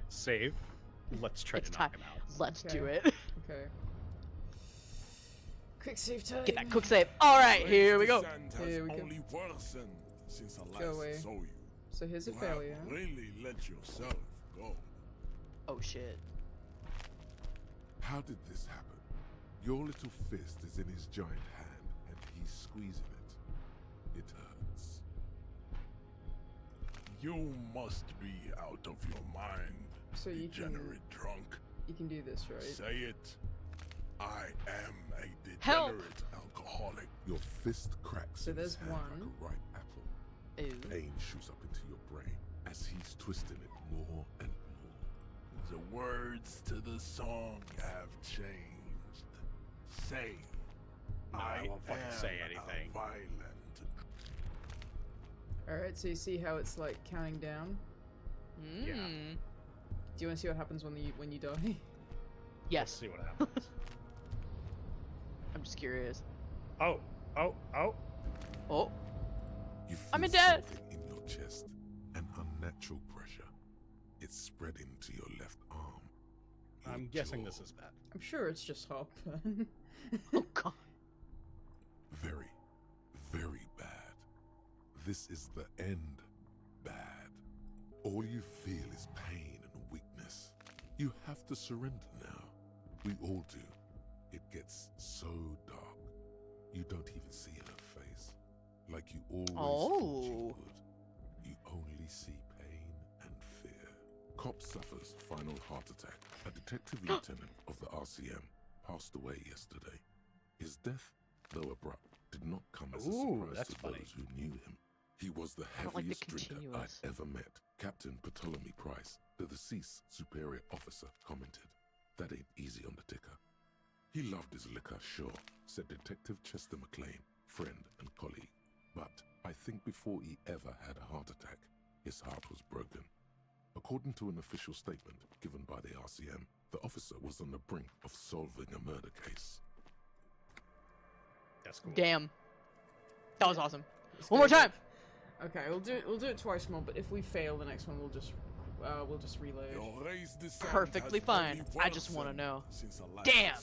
Save. Let's try It's to knock time. him out. Let's do Okay. it. Okay. Quick save time. Get that quick save. All right, here we go. Descent has Here we go. only worsened since I Go last away. saw you. So here's a You failure. have really let yourself go. Oh shit. How did this happen? Your little fist is in his giant hand, and he's squeezing it. It hurts. You must be out of your mind, So you can degenerate drunk. you can do this, right? Say it. I am a degenerate Help. alcoholic. Your fist cracks So in his there's hand one. like a ripe apple. Ew. Pain shoots up into your brain as he's twisting it more and more. The words to the song have changed. Say, No, I won't fucking am say a anything. violent. Alright, so you see how it's like counting down? Mm. Yeah. Do you want to see what happens when you die? Yes. Let's see what happens. I'm just curious. Oh. Oh. You feel I'm in debt. something in your chest, an unnatural pressure. It's spreading to your left arm. I'm guessing this is bad. I'm sure it's just heartburn. Oh god. Very, very bad. This is the end. Bad. All you feel is pain and weakness. You have to surrender now. We all do. It gets so dark. You don't even see her face. Like you always thought you would. You only see pain and fear. Cop suffers final heart attack. A detective lieutenant of the RCM passed away yesterday. His death, though abrupt, did not come as a surprise to those who knew him. He was the heaviest drinker I'd ever met. Captain Ptolemy Price, the deceased superior officer, commented, "That ain't easy on the ticker." He loved his liquor, sure, said Detective Chester McLean, friend and colleague. But I think before he ever had a heart attack, his heart was broken. According to an official statement given by the RCM, the officer was on the brink of solving a murder case. That's cool. Damn. That was awesome. One more time. Okay, we'll do it twice more, but if we fail the next one, we'll just reload. Perfectly fine. I just want to know. Damn.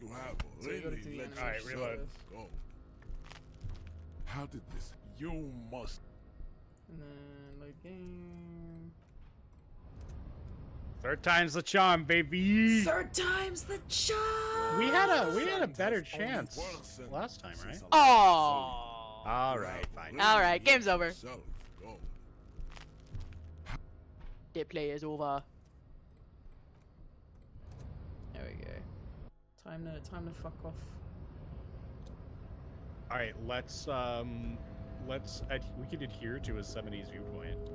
You have really Alright, reload. Go. How did this? You must. And then load game. Third time's the charm, baby. Third time's the charm. We had a better chance last time, right? Oh. All right, fine. All right, game's over. The play is over. There we go. Time to fuck off. All right, let's we could adhere to a 70s viewpoint.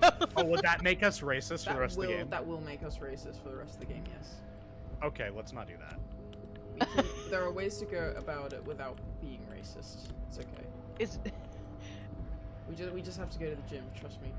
No. Oh, would that make us racist for the rest of the game? That will make us racist for the rest of the game, yes. Okay, let's not do that. There are ways to go about it without being racist. It's okay. It's we just have to go to the gym, trust me.